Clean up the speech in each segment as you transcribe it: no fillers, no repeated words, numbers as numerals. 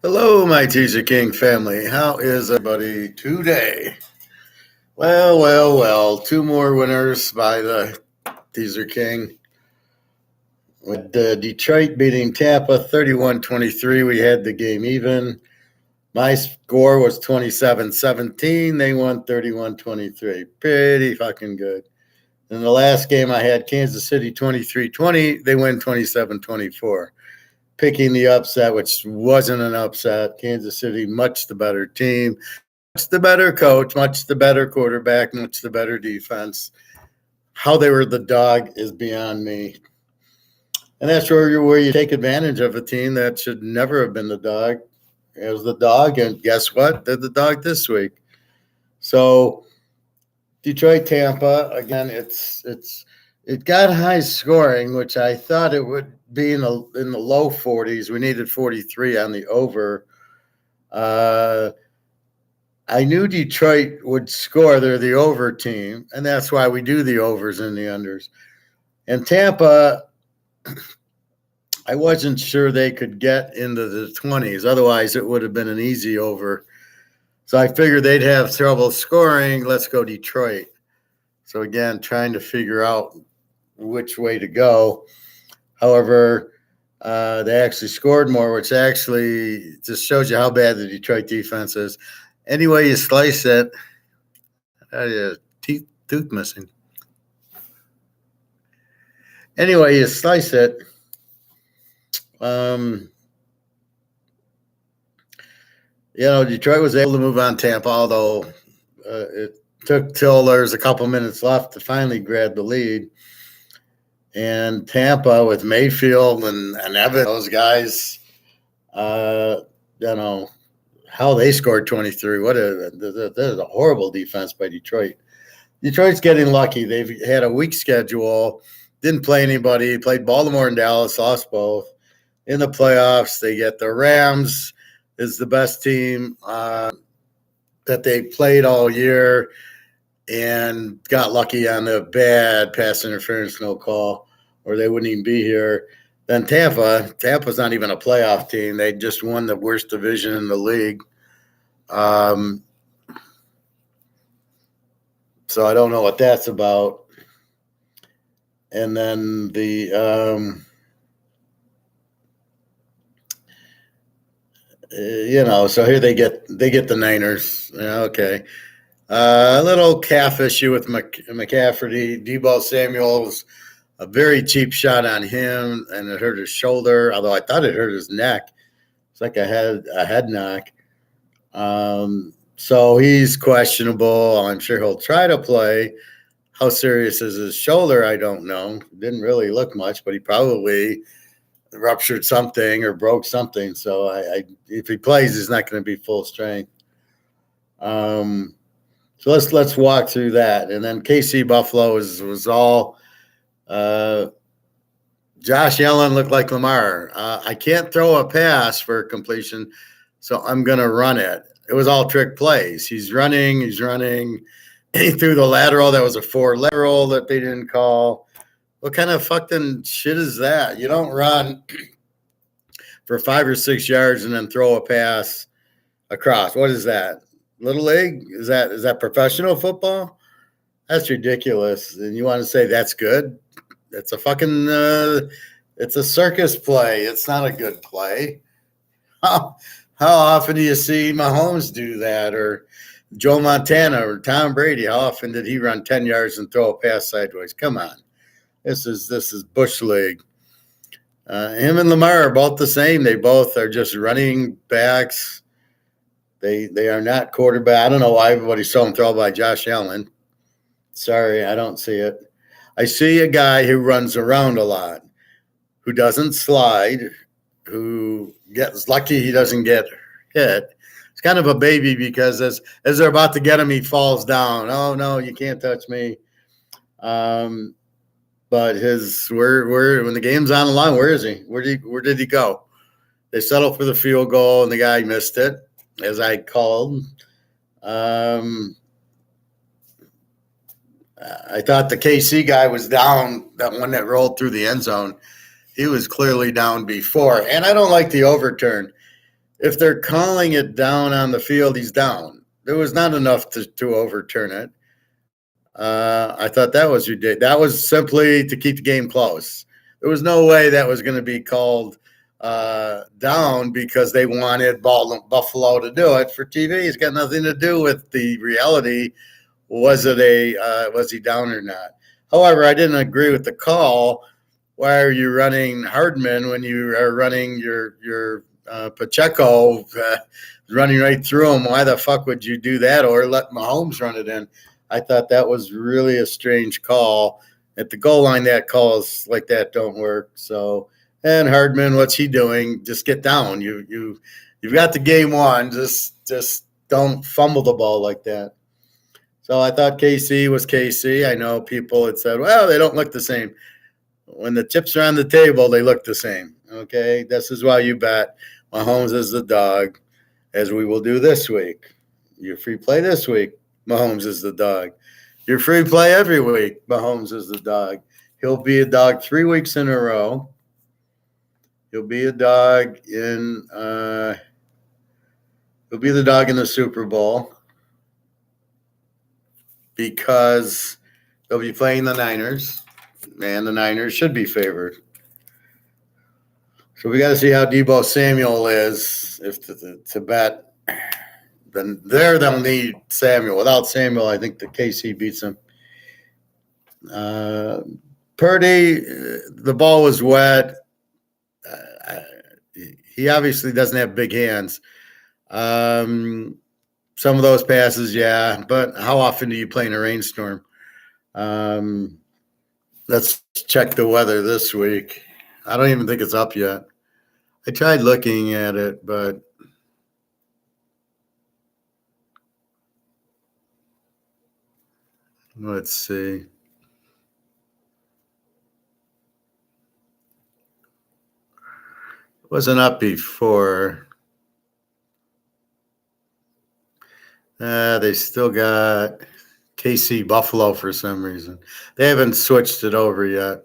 Hello, my Teaserking family. How is everybody today? Well. Two more winners by the Teaserking. With Detroit beating Tampa 31-23, we had the game even. My score was 27-17. They won 31-23. Pretty fucking good. In the last game, I had Kansas City 23-20. They win 27-24. Picking the upset, which wasn't an upset. Kansas City, much the better team, much the better coach, much the better quarterback, much the better defense. How they were the dog is beyond me. And that's where you take advantage of a team that should never have been the dog. It was the dog, and guess what? They're the dog this week. So Detroit, Tampa, again, it got high scoring, which I thought it would be in the low 40s. We needed 43 on the over. I knew Detroit would score. They're the over team, and that's why we do the overs and the unders. And Tampa, I wasn't sure they could get into the 20s. Otherwise, it would have been an easy over. So I figured they'd have trouble scoring. Let's go Detroit. So again, trying to figure out which way to go. However, they actually scored more, which actually just shows you how bad the Detroit defense is. Any way you slice it, tooth missing. Anyway, you slice it. Detroit was able to move on Tampa, although it took till there's a couple minutes left to finally grab the lead. And Tampa with Mayfield and Evans, those guys, how they scored 23. That is a horrible defense by Detroit. Detroit's getting lucky. They've had a weak schedule, didn't play anybody, played Baltimore and Dallas, lost both. In the playoffs, they get the Rams is the best team that they played all year and got lucky on the bad pass interference, no call, or they wouldn't even be here. Then Tampa's not even a playoff team. They just won the worst division in the league. So I don't know what that's about. And then so here they get the Niners. Okay. A little calf issue with McCaffrey. Deebo Samuel's a very cheap shot on him, and it hurt his shoulder, although I thought it hurt his neck. It's like a head knock. So he's questionable. I'm sure he'll try to play. How serious is his shoulder? I don't know. Didn't really look much, but he probably ruptured something or broke something. So if he plays, he's not going to be full strength. So let's walk through that. And then KC Buffalo was all Josh Allen looked like Lamar. I can't throw a pass for completion, so I'm going to run it. It was all trick plays. He's running. He threw the lateral. That was a 4 lateral that they didn't call. What kind of fucking shit is that? You don't run for 5 or 6 yards and then throw a pass across. What is that? Little league? Is that professional football? That's ridiculous. And you want to say that's good? It's a fucking it's a circus play. It's not a good play. How often do you see Mahomes do that, or Joe Montana or Tom Brady? How often did he run 10 yards and throw a pass sideways? Come on. This is Bush League. Him and Lamar are both the same. They both are just running backs. They are not quarterback. I don't know why everybody's so enthralled by Josh Allen. Sorry, I don't see it. I see a guy who runs around a lot, who doesn't slide, who gets lucky he doesn't get hit. It's kind of a baby because as they're about to get him, he falls down. Oh, no, you can't touch me. But when the game's on the line, where is he? Where did he go? They settled for the field goal, and the guy missed it, as I called. I thought the KC guy was down, that one that rolled through the end zone. He was clearly down before. And I don't like the overturn. if they're calling it down on the field, he's down. There was not enough to overturn it. I thought that was ridiculous. That was simply to keep the game close. There was no way that was going to be called down because they wanted Buffalo to do it for TV. It's got nothing to do with the reality. Was he down or not? However, I didn't agree with the call. Why are you running Hardman when you are running your Pacheco running right through him? Why the fuck would you do that or let Mahomes run it in? I thought that was really a strange call. At the goal line, that calls like that don't work. So, and Hardman, what's he doing? Just get down. You've got the game won. Just don't fumble the ball like that. So I thought KC was KC. I know people had said, well, they don't look the same. When the chips are on the table, they look the same. Okay, this is why you bet Mahomes is the dog, as we will do this week. Your free play this week, Mahomes is the dog. Your free play every week, Mahomes is the dog. He'll be a dog 3 weeks in a row. He'll be a dog in. He'll be the dog in the Super Bowl because they'll be playing the Niners, and the Niners should be favored. So we got to see how Deebo Samuel is. If to bet, then they'll need Samuel. Without Samuel, I think the KC beats them. Purdy, the ball was wet. He obviously doesn't have big hands. Some of those passes, yeah, but how often do you play in a rainstorm? Let's check the weather this week. I don't even think it's up yet. I tried looking at it, but let's see. It wasn't up before. They still got KC Buffalo for some reason. They haven't switched it over yet.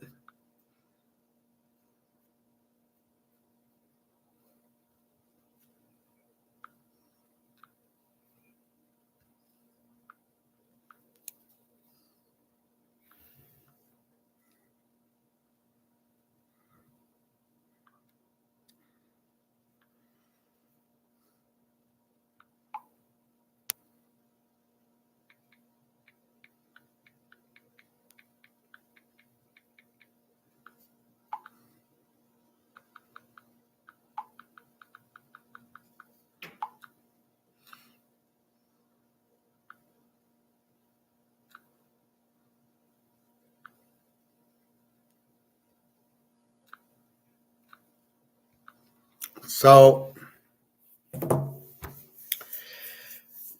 So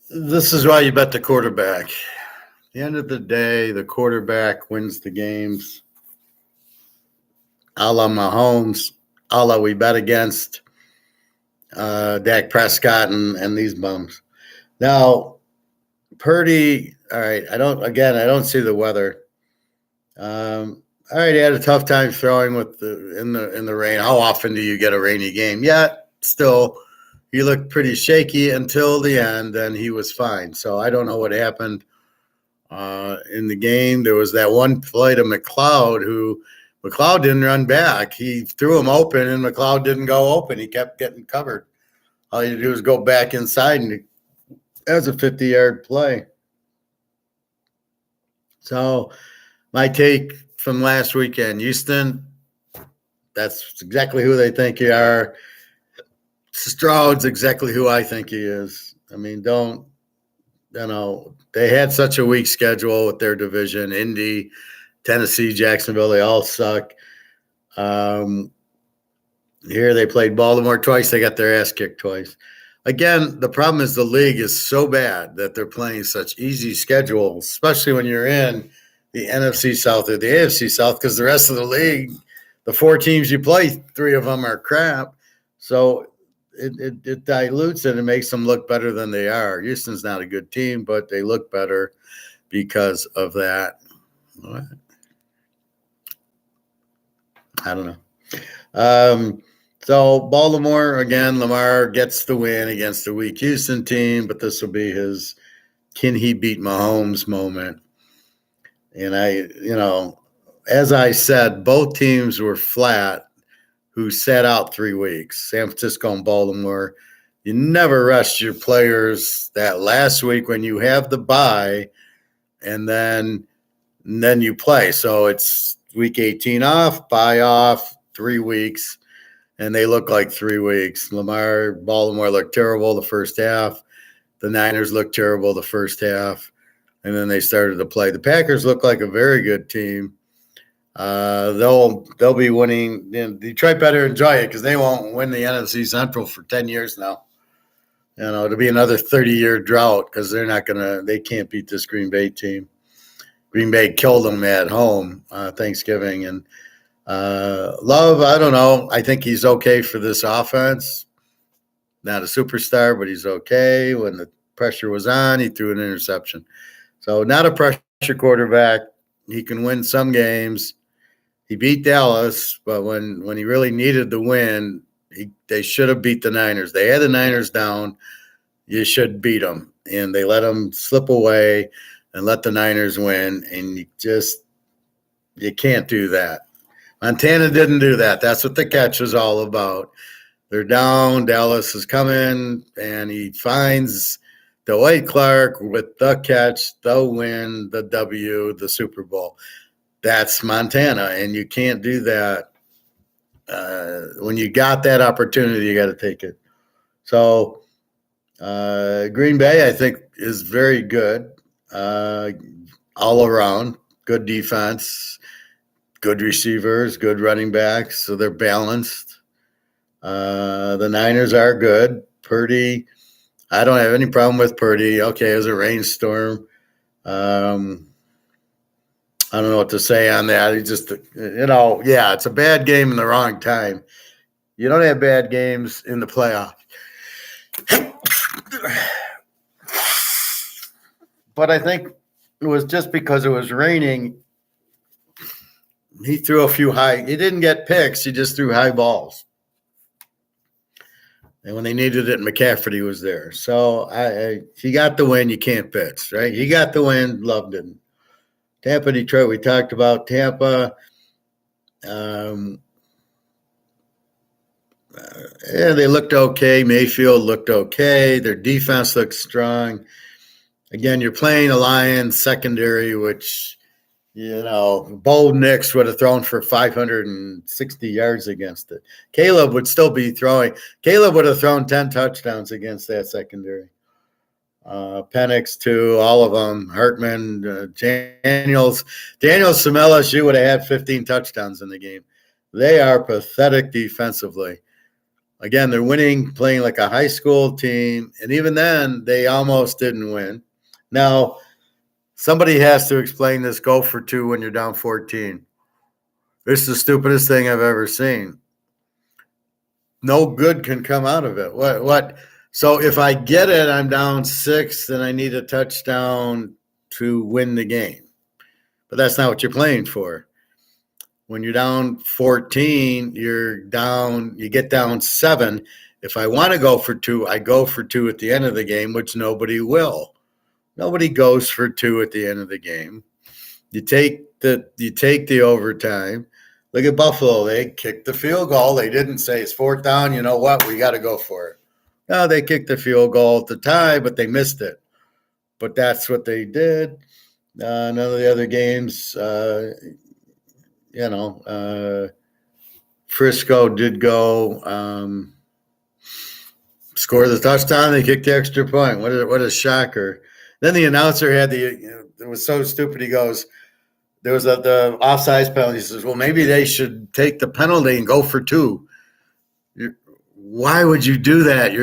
this is why you bet the quarterback. At the end of the day, the quarterback wins the games. A la Mahomes, a la we bet against Dak Prescott and these bums. Now, Purdy, all right, I don't see the weather. All right, he had a tough time throwing in the rain. How often do you get a rainy game? Yeah, still, he looked pretty shaky until the end, and he was fine. So I don't know what happened in the game. There was that one play to McLeod didn't run back. He threw him open, and McLeod didn't go open. He kept getting covered. All you do is go back inside, and that was a 50-yard play. So my take from last weekend, Houston, that's exactly who they think you are. Stroud's exactly who I think he is. I mean, they had such a weak schedule with their division. Indy, Tennessee, Jacksonville, they all suck. Here they played Baltimore twice. They got their ass kicked twice. Again, the problem is the league is so bad that they're playing such easy schedules, especially when you're in the NFC South or the AFC South, because the rest of the league, the 4 teams you play, 3 of them are crap. So it dilutes it and makes them look better than they are. Houston's not a good team, but they look better because of that. I don't know. So Baltimore, again, Lamar gets the win against the weak Houston team, but this will be his can he beat Mahomes moment. And as I said, both teams were flat who sat out 3 weeks, San Francisco and Baltimore. You never rest your players that last week when you have the bye and then you play. So it's week 18 off, bye off, 3 weeks, and they look like 3 weeks. Baltimore looked terrible the first half. The Niners looked terrible the first half, and then they started to play. The Packers look like a very good team. They'll be winning. Detroit better enjoy it because they won't win the NFC Central for 10 years now. It'll be another 30-year drought because they can't beat this Green Bay team. Green Bay killed them at home Thanksgiving. And Love, I don't know. I think he's okay for this offense. Not a superstar, but he's okay. When the pressure was on, he threw an interception. So not a pressure quarterback. He can win some games. He beat Dallas, but when he really needed the win, they should have beat the Niners. They had the Niners down. You should beat them. And they let them slip away and let the Niners win. And you can't do that. Montana didn't do that. That's what the catch was all about. They're down. Dallas is coming, and he finds Dwight Clark with the catch, the win, the W, the Super Bowl. That's Montana, and you can't do that. When you got that opportunity, you got to take it. So Green Bay, I think, is very good all around. Good defense, good receivers, good running backs, so they're balanced. The Niners are good. Purdy, I don't have any problem with Purdy. Okay, it was a rainstorm. I don't know what to say on that. He just, it's a bad game in the wrong time. You don't have bad games in the playoffs. But I think it was just because it was raining. He threw a few he didn't get picks. He just threw high balls. And when they needed it, McCaffrey was there. So he got the win. You can't bitch, right? He got the win. Loved it. Tampa, Detroit, we talked about Tampa. They looked okay. Mayfield looked okay. Their defense looked strong. Again, you're playing a Lions secondary, which, Bo Nix would have thrown for 560 yards against it. Caleb would still be throwing. Caleb would have thrown 10 touchdowns against that secondary. Penix, too, all of them. Hartman, Daniels from LSU would have had 15 touchdowns in the game. They are pathetic defensively. Again, they're winning, playing like a high school team, and even then, they almost didn't win. Now, somebody has to explain this go for 2 when you're down 14. This is the stupidest thing I've ever seen. No good can come out of it. What? So if I get it, I'm down 6, then I need a touchdown to win the game. But that's not what you're playing for. When you're down 14, you get down 7. If I want to go for 2, I go for 2 at the end of the game, which nobody will. Nobody goes for 2 at the end of the game. You take the overtime. Look at Buffalo. They kicked the field goal. They didn't say it's 4th down. You know what? We got to go for it. No, they kicked the field goal at the tie, but they missed it. But that's what they did. None of the other games, Frisco did go score the touchdown. They kicked the extra point. What a shocker. Then the announcer had it was so stupid. He goes, there was the offsides penalty. He says, well, maybe they should take the penalty and go for 2. Why would you do that?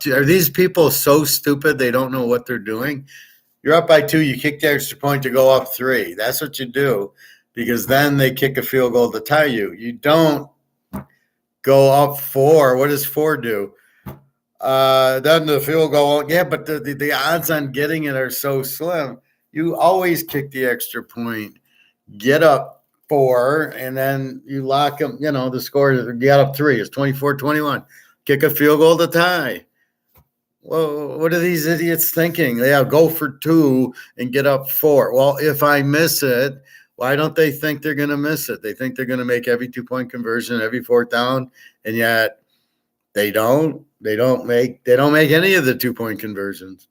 Are these people so stupid they don't know what they're doing? You're up by 2. You kick the extra point to go up 3. That's what you do, because then they kick a field goal to tie you. You don't go up 4. What does 4 do? Then the field goal. Yeah, but the odds on getting it are so slim. You always kick the extra point. Get up, 4, and then you lock them, the score, you got up 3. It's 24-21. Kick a field goal to tie. Well, what are these idiots thinking? Yeah, go for 2 and get up 4. Well, if I miss it, why don't they think they're going to miss it? They think they're going to make every 2-point conversion, every 4th down, and yet they don't. They don't make any of the 2-point conversions.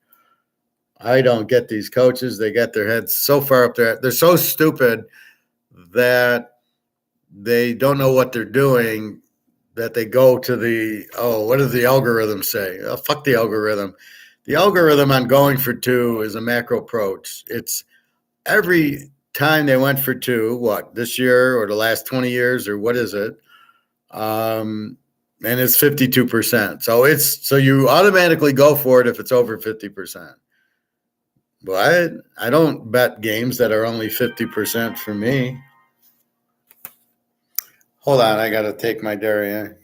I don't get these coaches. They got their heads so far up there. They're so stupid that they don't know what they're doing, that they go to what does the algorithm say? Oh, fuck the algorithm. The algorithm on going for 2 is a macro approach. It's every time they went for 2, this year or the last 20 years or what is it? And it's 52%. So you automatically go for it if it's over 50%. But I don't bet games that are only 50% for me. Hold on, I got to take my dairy.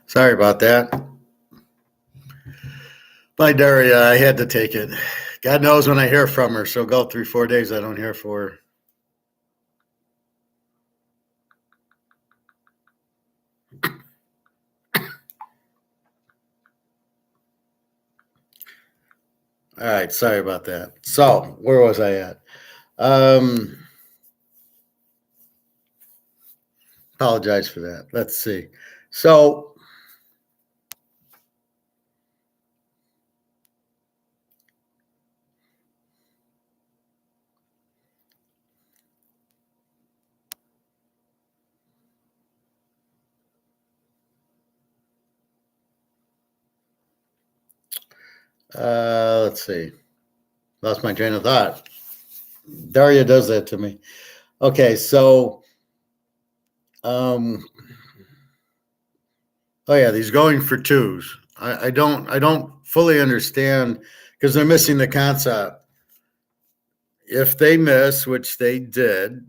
Sorry about that. My Daria, I had to take it. God knows when I hear from her. She'll go 3-4 days I don't hear from her. All right, sorry about that. So, where was I at? Apologize for that. Let's see. So, Let's see. Lost my train of thought. Daria does that to me. Okay, so um, oh yeah, these going for twos. I don't fully understand because they're missing the concept. If they miss, which they did,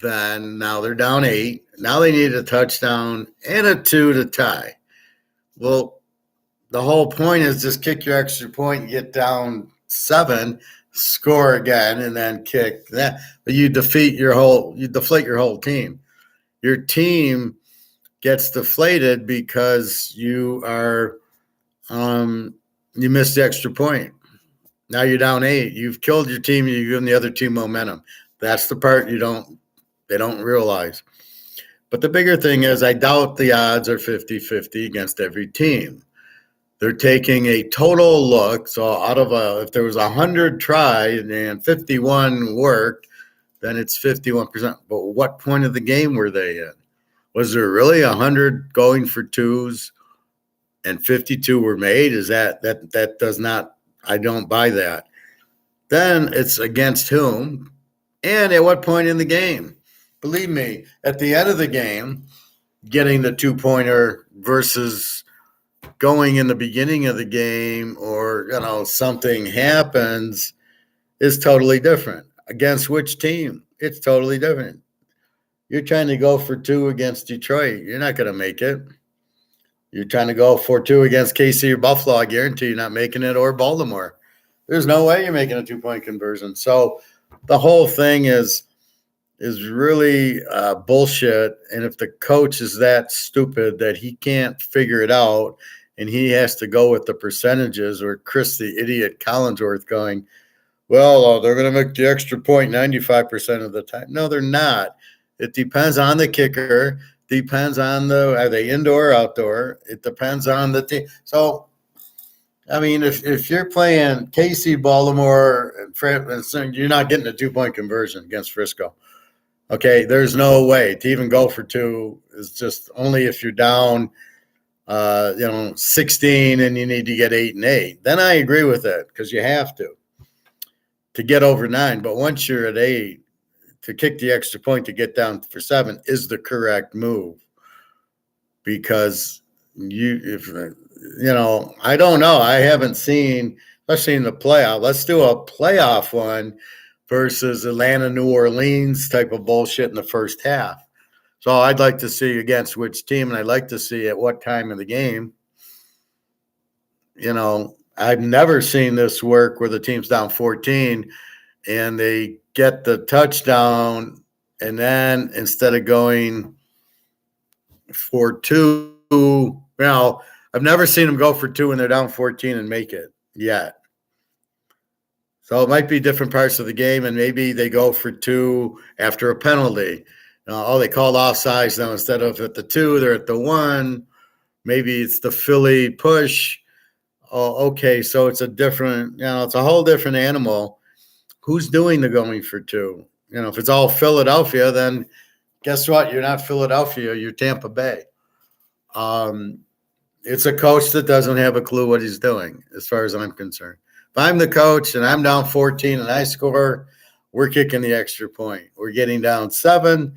then now they're down 8. Now they need a touchdown and a 2 to tie. Well, the whole point is just kick your extra point, get down 7, score again, and then kick that. But you deflate your whole team. Your team gets deflated because you missed the extra point. Now you're down 8. You've killed your team. You've given the other team momentum. That's the part they don't realize. But the bigger thing is I doubt the odds are 50-50 against every team. They're taking a total look. So if there was 100 tried and 51 worked, then it's 51%. But what point of the game were they in? Was there really 100 going for twos and 52 were made? Is that does not, I don't buy that. Then it's against whom and at what point in the game? Believe me, at the end of the game, getting the 2-pointer versus going in the beginning of the game or something happens is totally different. Against which team? It's totally different. You're trying to go for 2 against Detroit. You're not going to make it. You're trying to go for 2 against KC or Buffalo. I guarantee you're not making it, or Baltimore. There's no way you're making a 2-point conversion. So the whole thing is really bullshit. And if the coach is that stupid that he can't figure it out and he has to go with the percentages, or Chris the idiot Collinsworth going, well, they're going to make the extra point 95% of the time. No, they're not. It depends on the kicker. Depends on are they indoor or outdoor? It depends on the team. So, I mean, if you're playing KC, Baltimore, and you're not getting a 2-point conversion against Frisco. Okay, there's no way to even go for 2. Is just only if you're down, 16 and you need to get 8 and 8. Then I agree with it because you have to get over 9. But once you're at 8, to kick the extra point to get down for 7 is the correct move. Because I don't know. I haven't seen, especially in the playoff. Let's do a playoff one versus Atlanta, New Orleans type of bullshit in the first half. So I'd like to see against which team, and I'd like to see at what time of the game. I've never seen this work where the team's down 14 and they get the touchdown, and then instead of going for 2, I've never seen them go for 2 when they're down 14 and make it yet. So it might be different parts of the game, and maybe they go for 2 after a penalty. They called offsides now. Instead of at the 2, they're at the 1. Maybe it's the Philly push. Oh, okay, so it's it's a whole different animal. Who's doing the going for 2? If it's all Philadelphia, then guess what? You're not Philadelphia. You're Tampa Bay. It's a coach that doesn't have a clue what he's doing, as far as I'm concerned. If I'm the coach and I'm down 14 and I score, we're kicking the extra point. We're getting down 7.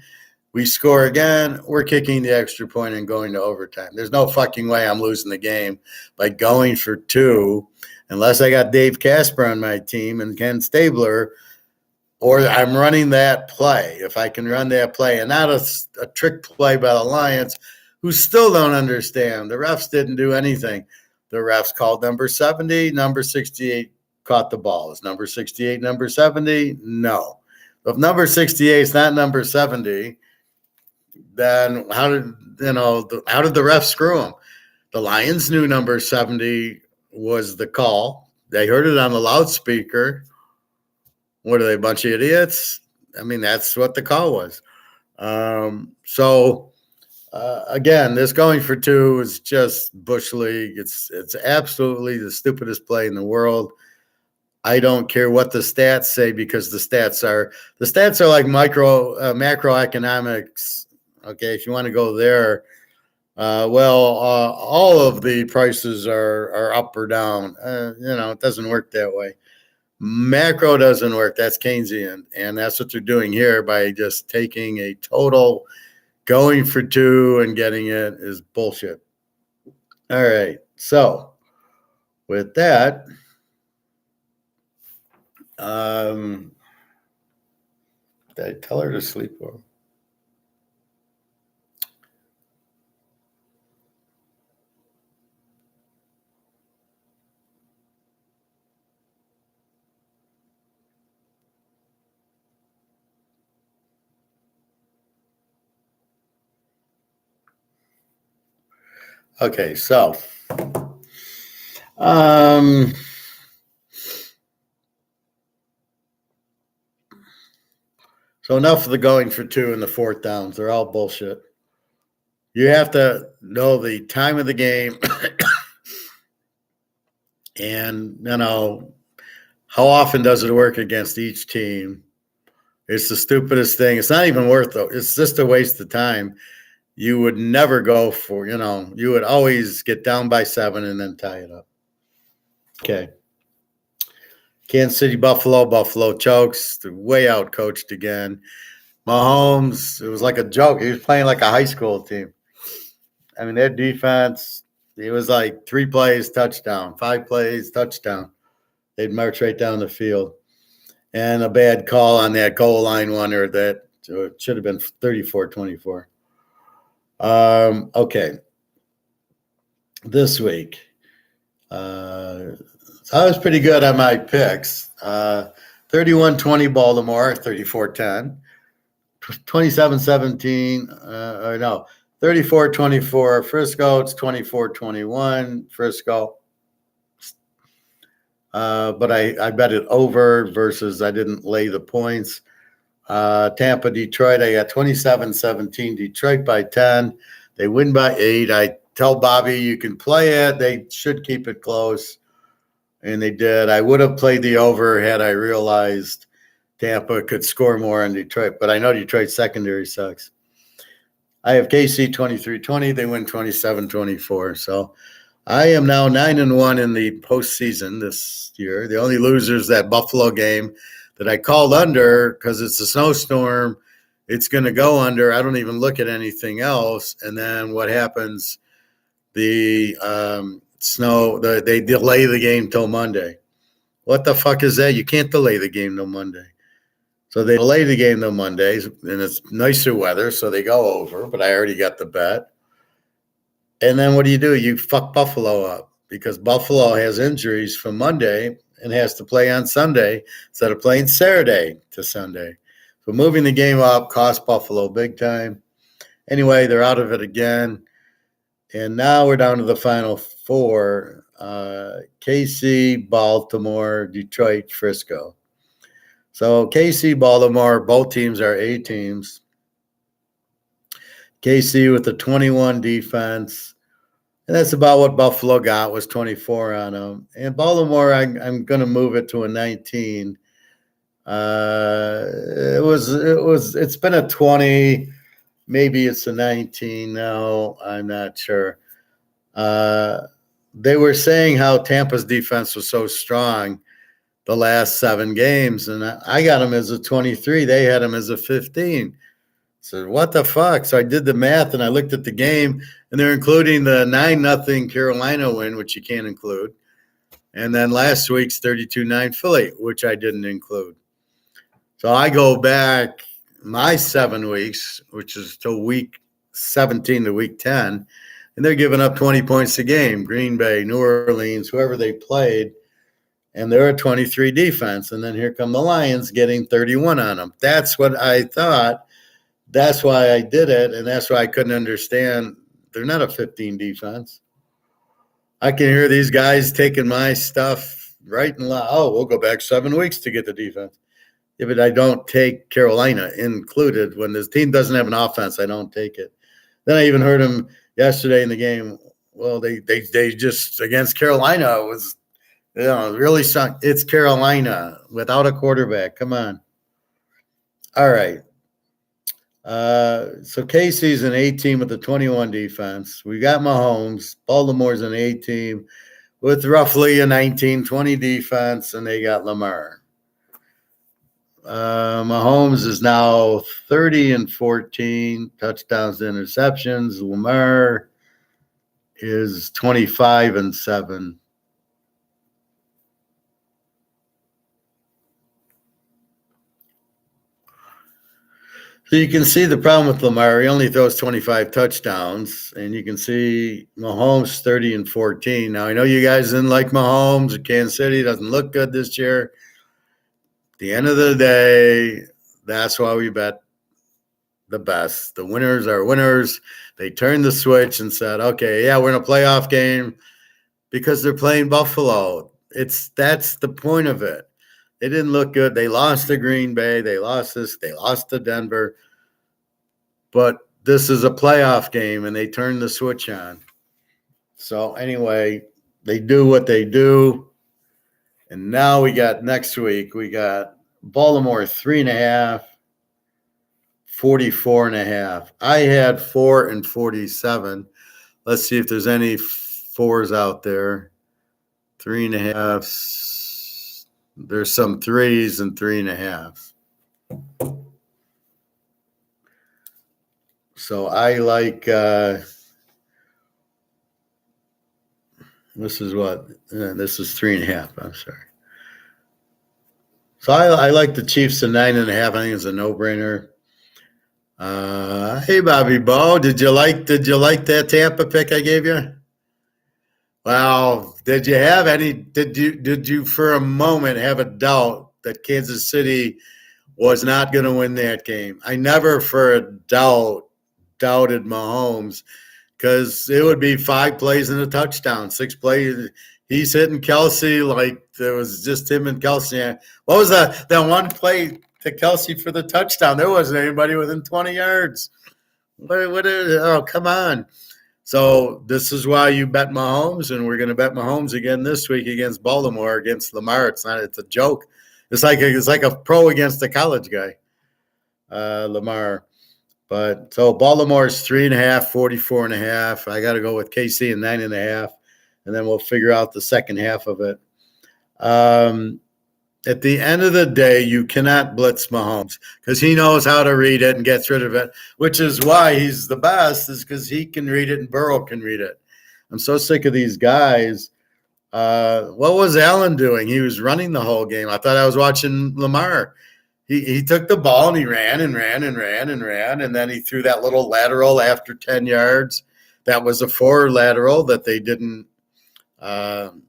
We score again. We're kicking the extra point and going to overtime. There's no fucking way I'm losing the game by going for 2 unless I got Dave Casper on my team and Ken Stabler, or I'm running that play. If I can run that play and not a trick play by the Lions, who still don't understand. The refs didn't do anything. The refs called number 70. Number 68 caught the ball. Is number 68 number 70? No. If number 68 is not number 70, then how did the refs screw them? The Lions knew number 70 was the call. They heard it on the loudspeaker. What are they, a bunch of idiots? I mean, that's what the call was. Again, this going for 2 is just Bush League. It's absolutely the stupidest play in the world. I don't care what the stats say, because the stats are like macroeconomics. Okay, if you want to go there, All of the prices are up or down. It doesn't work that way. Macro doesn't work. That's Keynesian. And that's what they're doing here by just taking a total, going for two and getting it is bullshit. All right. So with that, did I tell her to sleep? Okay, so enough of the going for two and the fourth downs. They're all bullshit. You have to know the time of the game and, how often does it work against each team? It's the stupidest thing. It's not even worth it. It's just a waste of time. You would never go for, you would always get down by 7 and then tie it up. Okay. Kansas City, Buffalo chokes. They're way out coached again. Mahomes, it was like a joke. He was playing like a high school team. I mean, their defense, it was like 3 plays, touchdown, 5 plays, touchdown. They'd march right down the field. And a bad call on that goal line one, or that it should have been 34-24. Okay. This week, I was pretty good on my picks. 31-20 Baltimore, 34-10. 27-17, 34-24 Frisco. It's 24-21 Frisco. But I bet it over versus I didn't lay the points. Tampa, Detroit, I got 27-17. Detroit by 10. They win by 8. I tell Bobby you can play it. They should keep it close. And they did. I would have played the over had I realized Tampa could score more in Detroit. But I know Detroit's secondary sucks. I have KC 23-20. They win 27-24. So I am now 9-1 in the postseason this year. The only loser is that Buffalo game that I called under because it's a snowstorm. It's going to go under. I don't even look at anything else. And then what happens? The they delay the game till Monday. What the fuck is that? You can't delay the game till Monday. So they delay the game till Mondays, and it's nicer weather, so they go over. But I already got the bet. And then what do? You fuck Buffalo up because Buffalo has injuries from Monday and has to play on Sunday instead of playing Saturday to Sunday. So moving the game up cost Buffalo big time. Anyway, they're out of it again. And now we're down to the final 4, KC, Baltimore, Detroit, Frisco. So KC, Baltimore, both teams are A teams. KC with the 21 defense. And that's about what Buffalo got, was 24 on them. And Baltimore, I'm going to move it to a 19. It's been a 20. Maybe it's a 19 now. I'm not sure. They were saying how Tampa's defense was so strong the last 7 games, and I got them as a 23. They had them as a 15. So what the fuck? So I did the math, and I looked at the game, and they're including the 9-0 Carolina win, which you can't include, and then last week's 32-9 Philly, which I didn't include. So I go back my 7 weeks, which is till week 17 to week 10, and they're giving up 20 points a game. Green Bay, New Orleans, whoever they played, and they're a 23 defense. And then here come the Lions getting 31 on them. That's what I thought. That's why I did it, and that's why I couldn't understand. They're not a 15 defense. I can hear these guys taking my stuff right and loud. Oh, we'll go back 7 weeks to get the defense. Yeah, but I don't take Carolina included. When this team doesn't have an offense, I don't take it. Then I even heard him yesterday in the game. Well, they just against Carolina was, really sunk. It's Carolina without a quarterback. Come on. All right. So KC's an A team with a 21 defense. We got Mahomes. Baltimore's an A team with roughly a 19-20 defense, and they got Lamar. Mahomes is now 30-14 touchdowns to interceptions. Lamar is 25-7. So you can see the problem with Lamar. He only throws 25 touchdowns, and you can see Mahomes 30-14. Now I know you guys didn't like Mahomes. Kansas City doesn't look good this year. At the end of the day, that's why we bet the best. The winners are winners. They turned the switch and said, okay, yeah, we're in a playoff game because they're playing Buffalo. That's the point of it. They didn't look good. They lost to Green Bay. They lost to Denver. But this is a playoff game, and they turned the switch on. So anyway, they do what they do. And now next week, we got Baltimore 3.5. 44.5. I had 4 and 47. Let's see if there's any 4s out there. 3.5. There's some 3s and 3.5. So I like this is what this is 3.5. I'm sorry. So I like the Chiefs at 9.5. I think it's a no-brainer. Hey Bobby Bo, did you like that Tampa pick I gave you? Well, did you for a moment have a doubt that Kansas City was not going to win that game? I never for a doubt doubted Mahomes because it would be 5 plays and a touchdown, 6 plays. He's hitting Kelsey like there was just him and Kelsey. What was that one play to Kelsey for the touchdown? There wasn't anybody within 20 yards. Oh, come on. So this is why you bet Mahomes, and we're going to bet Mahomes again this week against Baltimore, against Lamar. It's a joke. It's like a pro against a college guy, Lamar. But so Baltimore's 3.5, 44.5. I got to go with KC and 9.5, and then we'll figure out the second half of it. At the end of the day, you cannot blitz Mahomes because he knows how to read it and gets rid of it, which is why he's the best, is because he can read it and Burrow can read it. I'm so sick of these guys. What was Allen doing? He was running the whole game. I thought I was watching Lamar. He took the ball and he ran, and then he threw that little lateral after 10 yards. That was a 4 lateral that they didn't the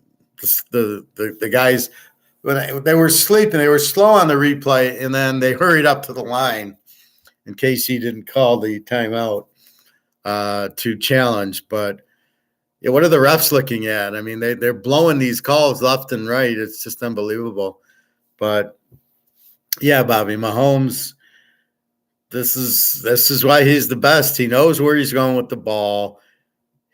guys – when they were sleeping, they were slow on the replay, and then they hurried up to the line in case he didn't call the timeout to challenge. But yeah, what are the refs looking at? I mean, they're blowing these calls left and right. It's just unbelievable. But yeah, Bobby Mahomes, this is why he's the best. He knows where he's going with the ball.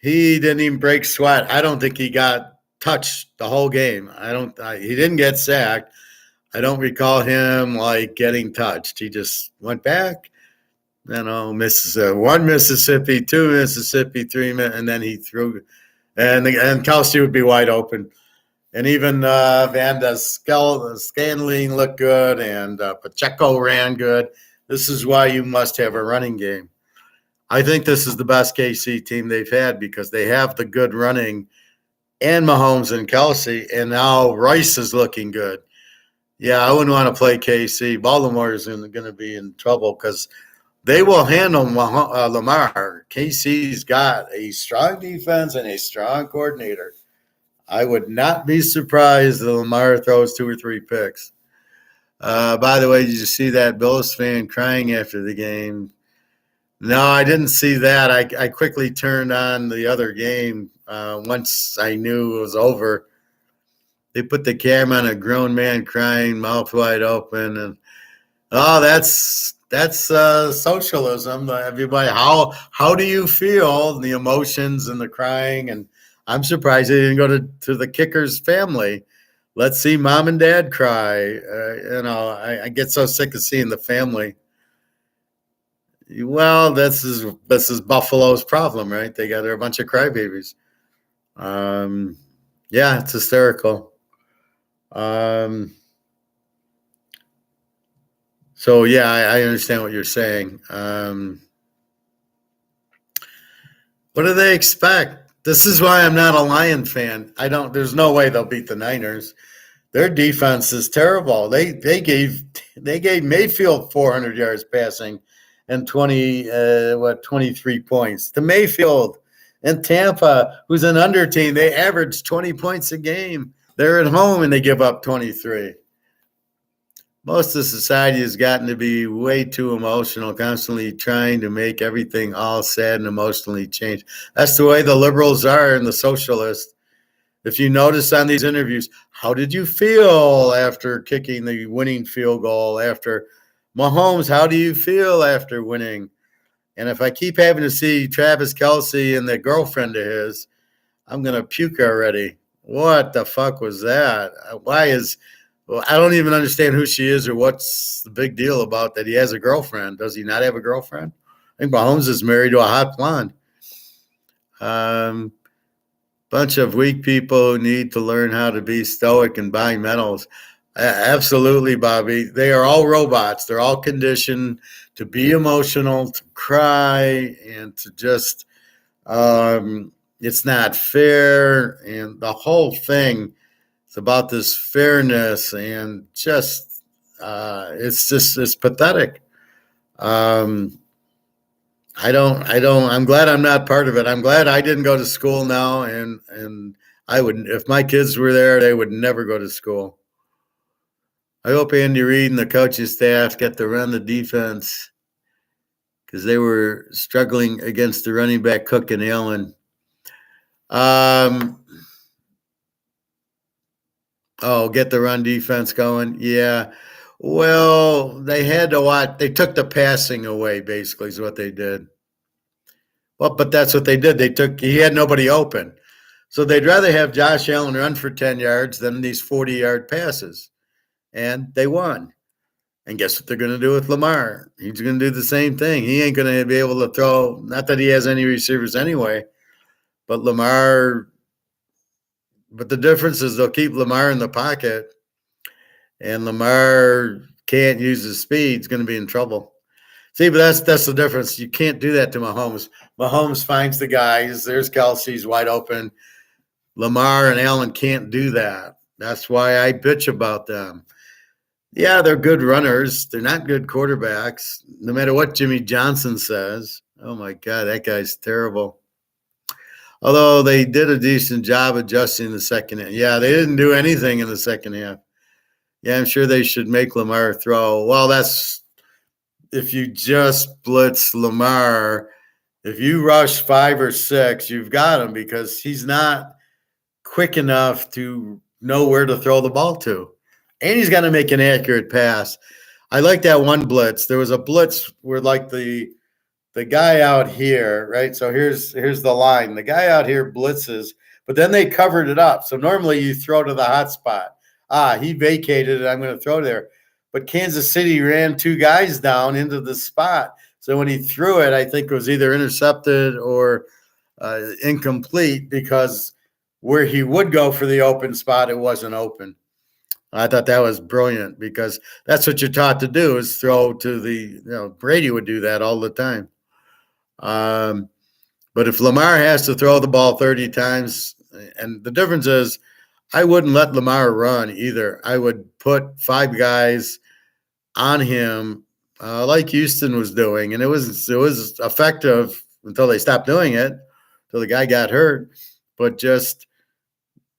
He didn't even break sweat. I don't think he got touched the whole game. He didn't get sacked. I don't recall him like getting touched. He just went back, Mississippi, 1 Mississippi, 2 Mississippi, 3 minutes, and then he threw, and Kelsey would be wide open. And even Van Scanling looked good, and Pacheco ran good. This is why you must have a running game. I think this is the best KC team they've had because they have the good running and Mahomes and Kelsey, and now Rice is looking good. Yeah, I wouldn't want to play KC. Baltimore is going to be in trouble because they will handle Lamar. KC's got a strong defense and a strong coordinator. I would not be surprised if Lamar throws 2 or 3 picks. By the way, did you see that Bills fan crying after the game? No, I didn't see that. I quickly turned on the other game once I knew it was over. They put the camera on a grown man crying, mouth wide open, and that's socialism. Everybody, how do you feel? The emotions and the crying, and I'm surprised they didn't go to the kicker's family. Let's see mom and dad cry. I get so sick of seeing the family. Well, this is Buffalo's problem, right? They're a bunch of crybabies. Um, yeah, it's hysterical. Um, so yeah, I understand what you're saying. What do they expect? This is why I'm not a Lion fan. I don't. There's no way they'll beat the Niners. Their defense is terrible. They gave Mayfield 400 yards passing and 23 points to Mayfield. And Tampa, who's an under team, they average 20 points a game. They're at home and they give up 23. Most of society has gotten to be way too emotional, constantly trying to make everything all sad and emotionally changed. That's the way the liberals are and the socialists. If you notice on these interviews, how did you feel after kicking the winning field goal? After Mahomes, how do you feel after winning? And if I keep having to see Travis Kelce and the girlfriend of his, I'm going to puke already. What the fuck was that? Well, I don't even understand who she is or what's the big deal about that he has a girlfriend. Does he not have a girlfriend? I think Mahomes is married to a hot blonde. Bunch of weak people need to learn how to be stoic and buy medals. Absolutely, Bobby. They are all robots. They're all conditioned to be emotional, to cry, and to just, it's not fair. And the whole thing is about this fairness and just, it's pathetic. I'm glad I'm not part of it. I'm glad I didn't go to school now. And I would, if my kids were there, they would never go to school. I hope Andy Reid and the coaching staff get to run the defense because they were struggling against the running back Cook and Allen. Get the run defense going. Yeah. Well, they had to watch. They took the passing away, basically, is what they did. Well, but that's what they did. He had nobody open. So they'd rather have Josh Allen run for 10 yards than these 40-yard passes. And they won. And guess what they're going to do with Lamar? He's going to do the same thing. He ain't going to be able to throw, not that he has any receivers anyway, but the difference is they'll keep Lamar in the pocket, and Lamar can't use his speed. He's going to be in trouble. See, but that's the difference. You can't do that to Mahomes. Mahomes finds the guys. There's Kelsey's wide open. Lamar and Allen can't do that. That's why I bitch about them. Yeah, they're good runners. They're not good quarterbacks, no matter what Jimmy Johnson says. Oh, my God, that guy's terrible. Although they did a decent job adjusting the second half. Yeah, they didn't do anything in the second half. Yeah, I'm sure they should make Lamar throw. Well, that's if you just blitz Lamar. If you rush 5 or 6, you've got him because he's not quick enough to know where to throw the ball to. And he's got to make an accurate pass. I like that one blitz. There was a blitz where like the guy out here, right? So here's the line. The guy out here blitzes, but then they covered it up. So normally you throw to the hot spot. He vacated it. I'm going to throw there. But Kansas City ran 2 guys down into the spot. So when he threw it, I think it was either intercepted or incomplete because where he would go for the open spot, it wasn't open. I thought that was brilliant because that's what you're taught to do is throw to Brady would do that all the time. But if Lamar has to throw the ball 30 times, and the difference is I wouldn't let Lamar run either. I would put 5 guys on him like Houston was doing, and it was effective until they stopped doing it, until the guy got hurt. But just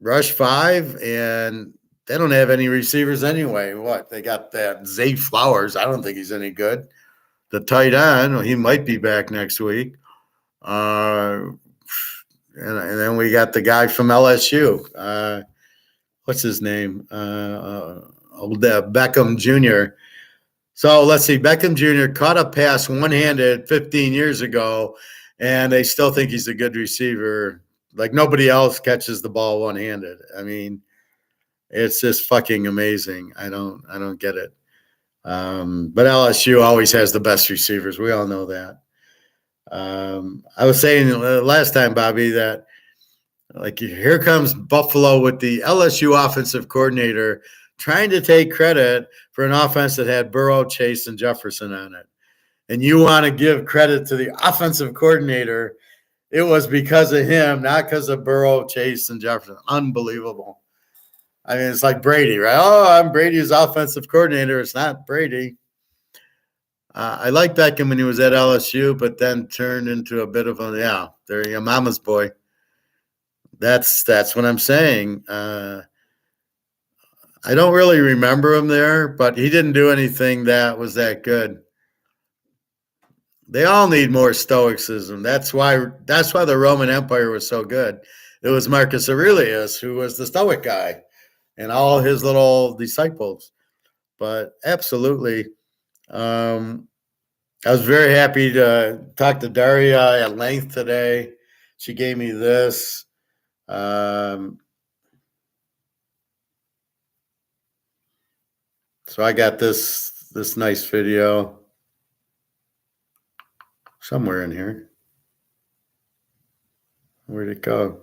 rush 5, and they don't have any receivers anyway. What? They got that Zay Flowers. I don't think he's any good. The tight end, he might be back next week. And then we got the guy from LSU. What's his name? Beckham Jr. So let's see. Beckham Jr. caught a pass one-handed 15 years ago, and they still think he's a good receiver. Like nobody else catches the ball one-handed. I mean, it's just fucking amazing. I don't get it. But LSU always has the best receivers. We all know that. I was saying last time, Bobby, that like here comes Buffalo with the LSU offensive coordinator trying to take credit for an offense that had Burrow, Chase, and Jefferson on it. And you want to give credit to the offensive coordinator. It was because of him, not because of Burrow, Chase, and Jefferson. Unbelievable. I mean, it's like Brady, right? Oh, I'm Brady's offensive coordinator. It's not Brady. I like Beckham when he was at LSU, but then turned into a bit of a, there you go, mama's boy. That's what I'm saying. I don't really remember him there, but he didn't do anything that was that good. They all need more stoicism. That's why the Roman Empire was so good. It was Marcus Aurelius who was the stoic guy and all his little disciples. But absolutely, I was very happy to talk to Daria at length today. She gave me this. So I got this nice video somewhere in here. Where'd it go?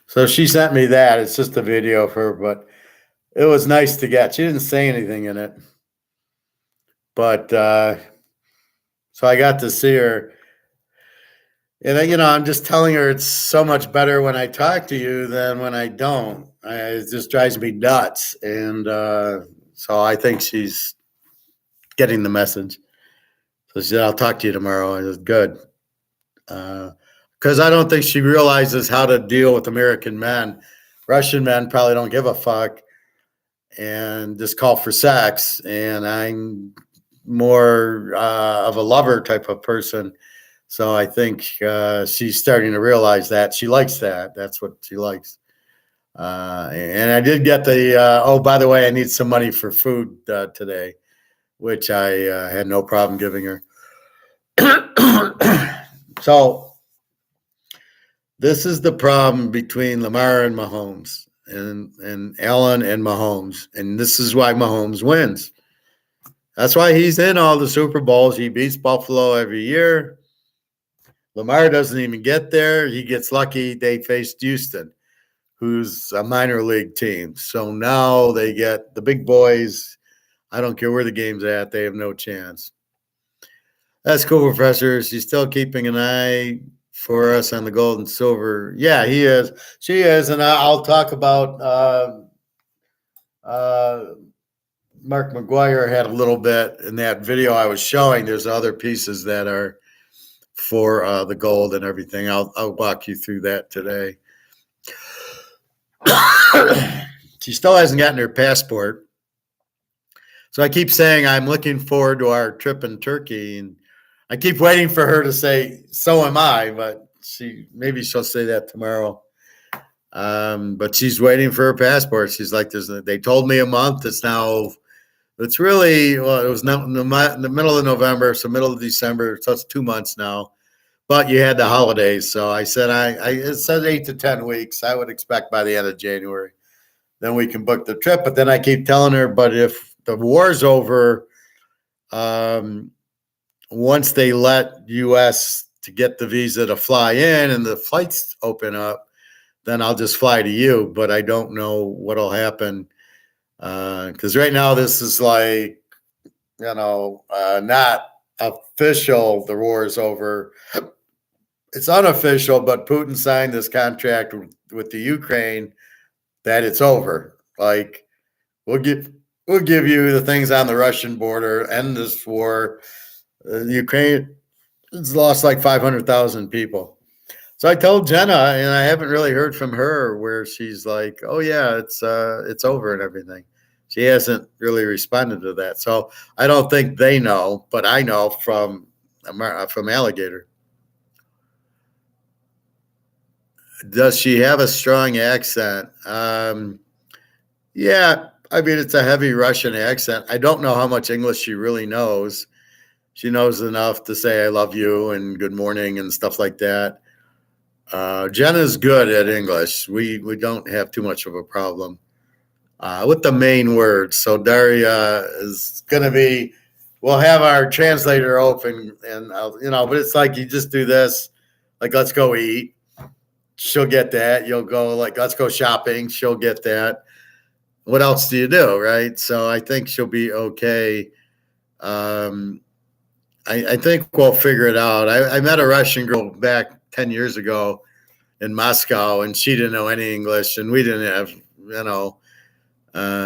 So she sent me that. It's just a video of her, but it was nice to get. She didn't say anything in it. But so I got to see her. And, I'm just telling her it's so much better when I talk to you than when I don't. It just drives me nuts. And so I think she's getting the message. So she said, I'll talk to you tomorrow. I said, good. Because I don't think she realizes how to deal with American men. Russian men probably don't give a fuck and just call for sex. And I'm more of a lover type of person. So I think she's starting to realize that. She likes that. That's what she likes. And I did get the, by the way, I need some money for food today, which I had no problem giving her. So this is the problem between Lamar and Mahomes and Allen and Mahomes. And this is why Mahomes wins. That's why he's in all the Super Bowls. He beats Buffalo every year. Lamar doesn't even get there. He gets lucky. They faced Houston, who's a minor league team. So now they get the big boys. I don't care where the game's at. They have no chance. That's cool, Professor. She's still keeping an eye for us on the gold and silver. Yeah, he is. She is. And I'll talk about Mark McGuire had a little bit in that video I was showing. There's other pieces that are for the gold and everything. I'll walk you through that today. She still hasn't gotten her passport. So I keep saying I'm looking forward to our trip in Turkey. And I keep waiting for her to say, so am I, but maybe she'll say that tomorrow. But she's waiting for her passport. She's like, they told me a month. It's really, well, it was in the middle of November, so middle of December. So it's 2 months now. But you had the holidays. So I said, it said 8 to 10 weeks. I would expect by the end of January. Then we can book the trip. But then I keep telling her, but if the war's over, once they let U.S. to get the visa to fly in and the flights open up, then I'll just fly to you. But I don't know what'll happen because right now this is like, not official. The war is over. It's unofficial, but Putin signed this contract with the Ukraine that it's over. Like we'll give you the things on the Russian border, end this war. Ukraine has lost like 500,000 people. So I told Jenna, and I haven't really heard from her where she's like, "Oh yeah, it's over and everything." She hasn't really responded to that. So I don't think they know, but I know from Alligator. Does she have a strong accent? Yeah, I mean, it's a heavy Russian accent. I don't know how much English she really knows. She knows enough to say I love you and good morning and stuff like that. Jenna's good at English. We don't have too much of a problem with the main words. So Daria is going to be. We'll have our translator open, and but it's like you just do this, like let's go eat. She'll get that. You'll go like let's go shopping. She'll get that. What else do you do, right? So I think she'll be okay. I think we'll figure it out. I met a Russian girl back 10 years ago in Moscow, and she didn't know any English, and we didn't have,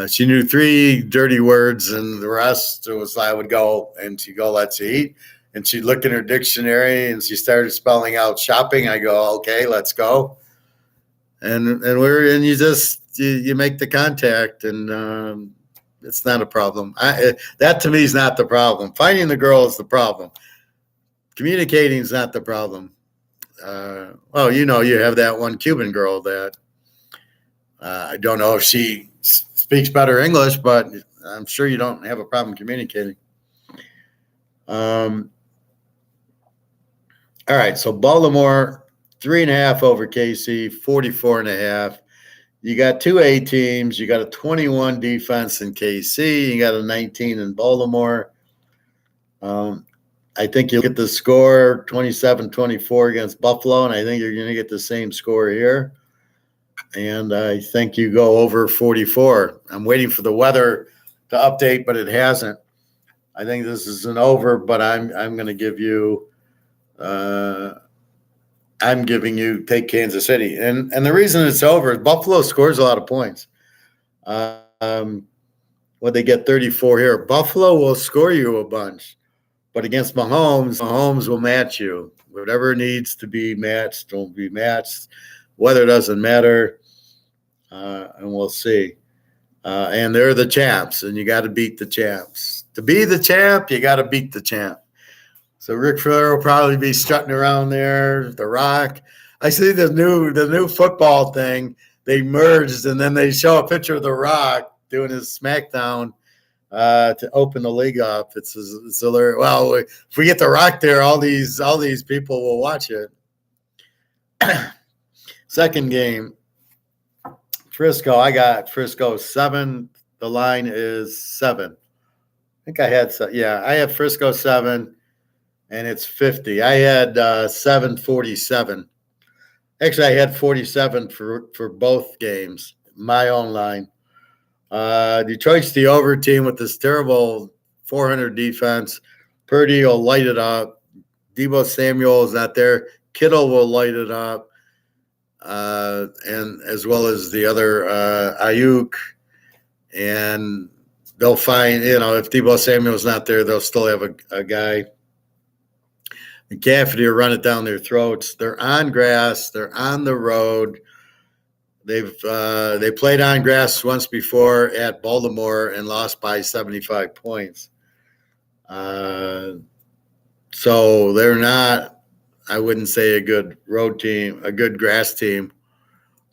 she knew 3 dirty words, and the rest was I would go, and she'd go, let's eat. And she'd look in her dictionary, and she started spelling out shopping. I go, okay, let's go. And you make the contact, and it's not a problem. That to me is not the problem. Finding the girl is the problem. Communicating is not the problem. You have that one Cuban girl that I don't know if she speaks better English, but I'm sure you don't have a problem communicating. All right, so Baltimore 3.5 over KC, 44.5. You got 2 A teams. You got a 21 defense in KC. You got a 19 in Baltimore. I think you'll get the score 27-24 against Buffalo, and I think you're going to get the same score here. And I think you go over 44. I'm waiting for the weather to update, but it hasn't. I think this is an over, but I'm going to give you I'm giving you take Kansas City. And the reason it's over is Buffalo scores a lot of points. When they get 34 here, Buffalo will score you a bunch. But against Mahomes will match you. Whatever needs to be matched will be matched. Weather doesn't matter. And we'll see. And they're the champs, and you got to beat the champs. To be the champ, you got to beat the champ. So Ric Flair will probably be strutting around there. The Rock. I see the new football thing. They merged, and then they show a picture of The Rock doing his SmackDown to open the league up. It's hilarious. Well, if we get The Rock there, all these people will watch it. Second game, Frisco. I got Frisco 7. The line is 7. I think I had Frisco 7. And it's 50. I had 747. Actually, I had 47 for both games. My own line. Detroit's the over team with this terrible 400 defense. Purdy will light it up. Deebo Samuel is not there. Kittle will light it up, and as well as the other Ayuk. And they'll find, if Deebo Samuel's not there, they'll still have a guy. McCaffrey will run it down their throats. They're on grass. They're on the road. They played on grass once before at Baltimore and lost by 75 points. So they're not, I wouldn't say a good road team, a good grass team.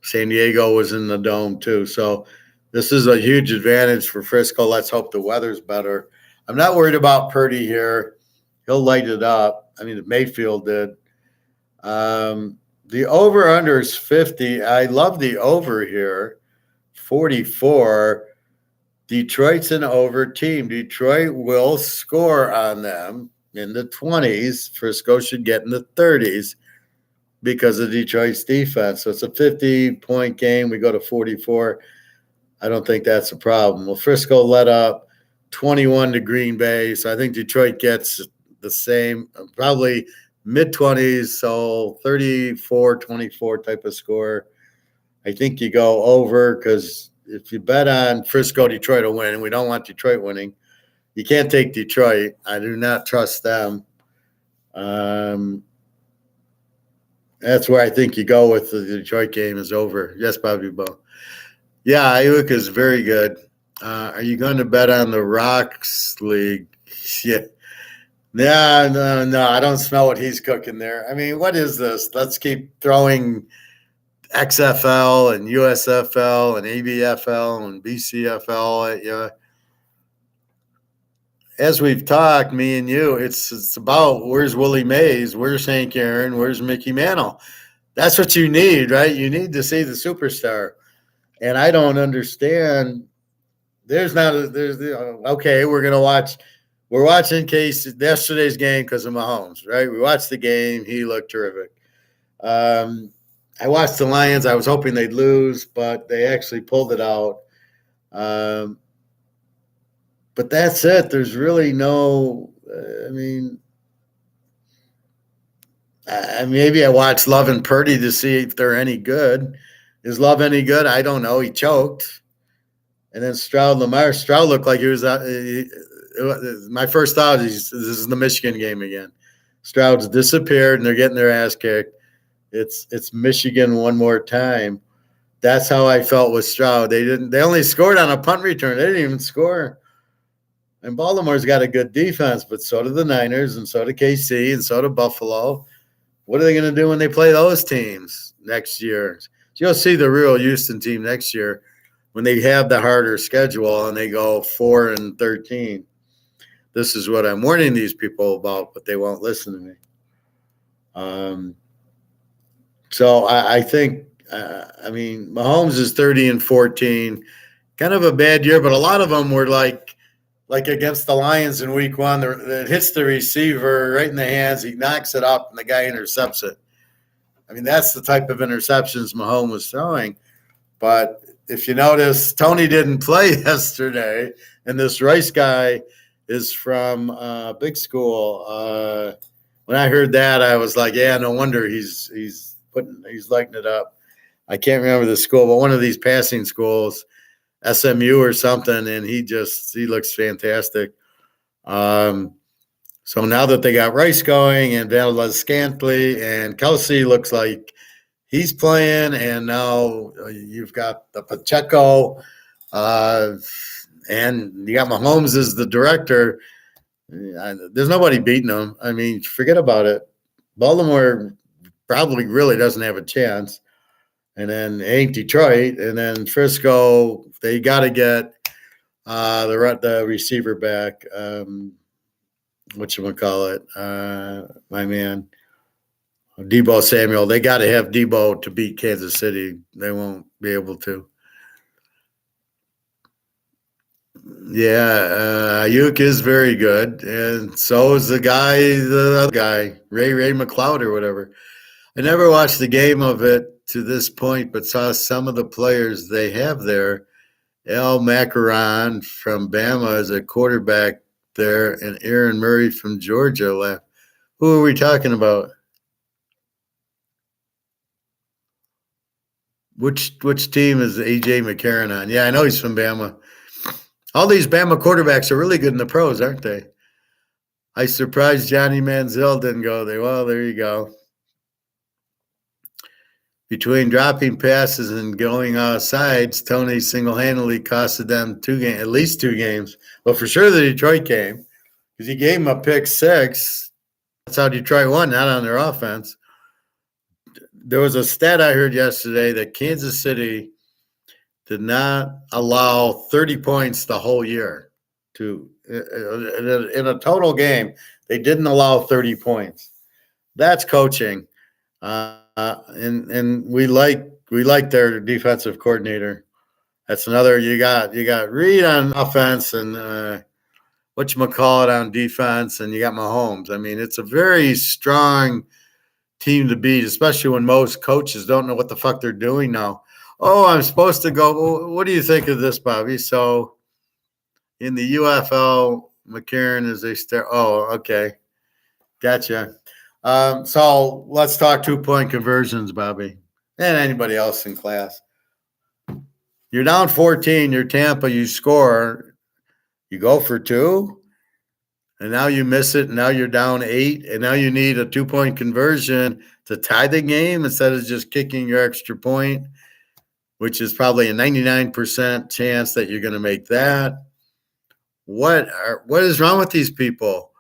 San Diego was in the dome too. So this is a huge advantage for Frisco. Let's hope the weather's better. I'm not worried about Purdy here. He'll light it up. I mean, Mayfield did. The over-under is 50. I love the over here, 44. Detroit's an over team. Detroit will score on them in the 20s. Frisco should get in the 30s because of Detroit's defense. So it's a 50-point game. We go to 44. I don't think that's a problem. Well, Frisco let up 21 to Green Bay. So I think Detroit gets the same, probably mid-20s, so 34-24 type of score. I think you go over because if you bet on Frisco, Detroit will win, and we don't want Detroit winning. You can't take Detroit. I do not trust them. That's where I think you go with the Detroit game is over. Yes, Bobby Bo. Yeah, Ayuk is very good. Are you going to bet on the Rocks League? Yeah. No. I don't smell what he's cooking there. I mean, what is this? Let's keep throwing XFL and USFL and ABFL and BCFL at you. as we've talked, me and you, it's about where's Willie Mays, where's Hank Aaron, where's Mickey Mantle. That's what you need, right? You need to see the superstar. And I don't understand. Okay, we're watching Case yesterday's game because of Mahomes, right? We watched the game. He looked terrific. I watched the Lions. I was hoping they'd lose, but they actually pulled it out. But that's it. There's really no. Maybe I watched Love and Purdy to see if they're any good. Is Love any good? I don't know. He choked. And then Lamar Stroud looked like he was. My first thought is this is the Michigan game again. Stroud's disappeared, and they're getting their ass kicked. It's Michigan one more time. That's how I felt with Stroud. They only scored on a punt return. They didn't even score. And Baltimore's got a good defense, but so do the Niners, and so do KC, and so do Buffalo. What are they going to do when they play those teams next year? You'll see the real Houston team next year when they have the harder schedule and they go 4-13. This is what I'm warning these people about, but they won't listen to me. So I think, Mahomes is 30-14, kind of a bad year, but a lot of them were like against the Lions in week 1, it hits the receiver right in the hands. He knocks it up, and the guy intercepts it. That's the type of interceptions Mahomes was throwing. But if you notice, Tony didn't play yesterday, and this Rice guy is from big school. When I heard that, I was like, yeah, no wonder he's lighting it up. I can't remember the school, but one of these passing schools, SMU or something, and he looks fantastic. So now that they got Rice going and Valdez-Scantling and Kelsey looks like he's playing, and now you've got the Pacheco, and you got Mahomes as the director. There's nobody beating them. Forget about it. Baltimore probably really doesn't have a chance. And then ain't Detroit, and then Frisco. They got to get the receiver back. Whatchamacallit, my man, Deebo Samuel. They got to have Deebo to beat Kansas City. They won't be able to. Yeah, Ayuk is very good, and so is the other guy, Ray McLeod or whatever. I never watched the game of it to this point, but saw some of the players they have there. Al Macaron from Bama is a quarterback there, and Aaron Murray from Georgia left. Who are we talking about? Which team is AJ McCarron on? Yeah, I know he's from Bama. All these Bama quarterbacks are really good in the pros, aren't they? I surprised Johnny Manziel didn't go there. Well, there you go. Between dropping passes and going outsides, Tony single-handedly costed them at least 2 games. Well, for sure the Detroit game, because he gave them a pick 6. That's how Detroit won, not on their offense. There was a stat I heard yesterday that Kansas City did not allow 30 points the whole year. In a total game, they didn't allow 30 points. That's coaching. And we like their defensive coordinator. That's another. You got Reed on offense and whatchamacallit on defense, and you got Mahomes. It's a very strong team to beat, especially when most coaches don't know what the fuck they're doing now. Oh, I'm supposed to go. What do you think of this, Bobby? So in the UFL, McCarron is a star. Oh, okay. Gotcha. So let's talk 2-point conversions, Bobby, and anybody else in class. You're down 14, you're Tampa, you score, you go for 2, and now you miss it, and now you're down 8, and now you need a 2-point conversion to tie the game instead of just kicking your extra point, which is probably a 99% chance that you're going to make that. What is wrong with these people?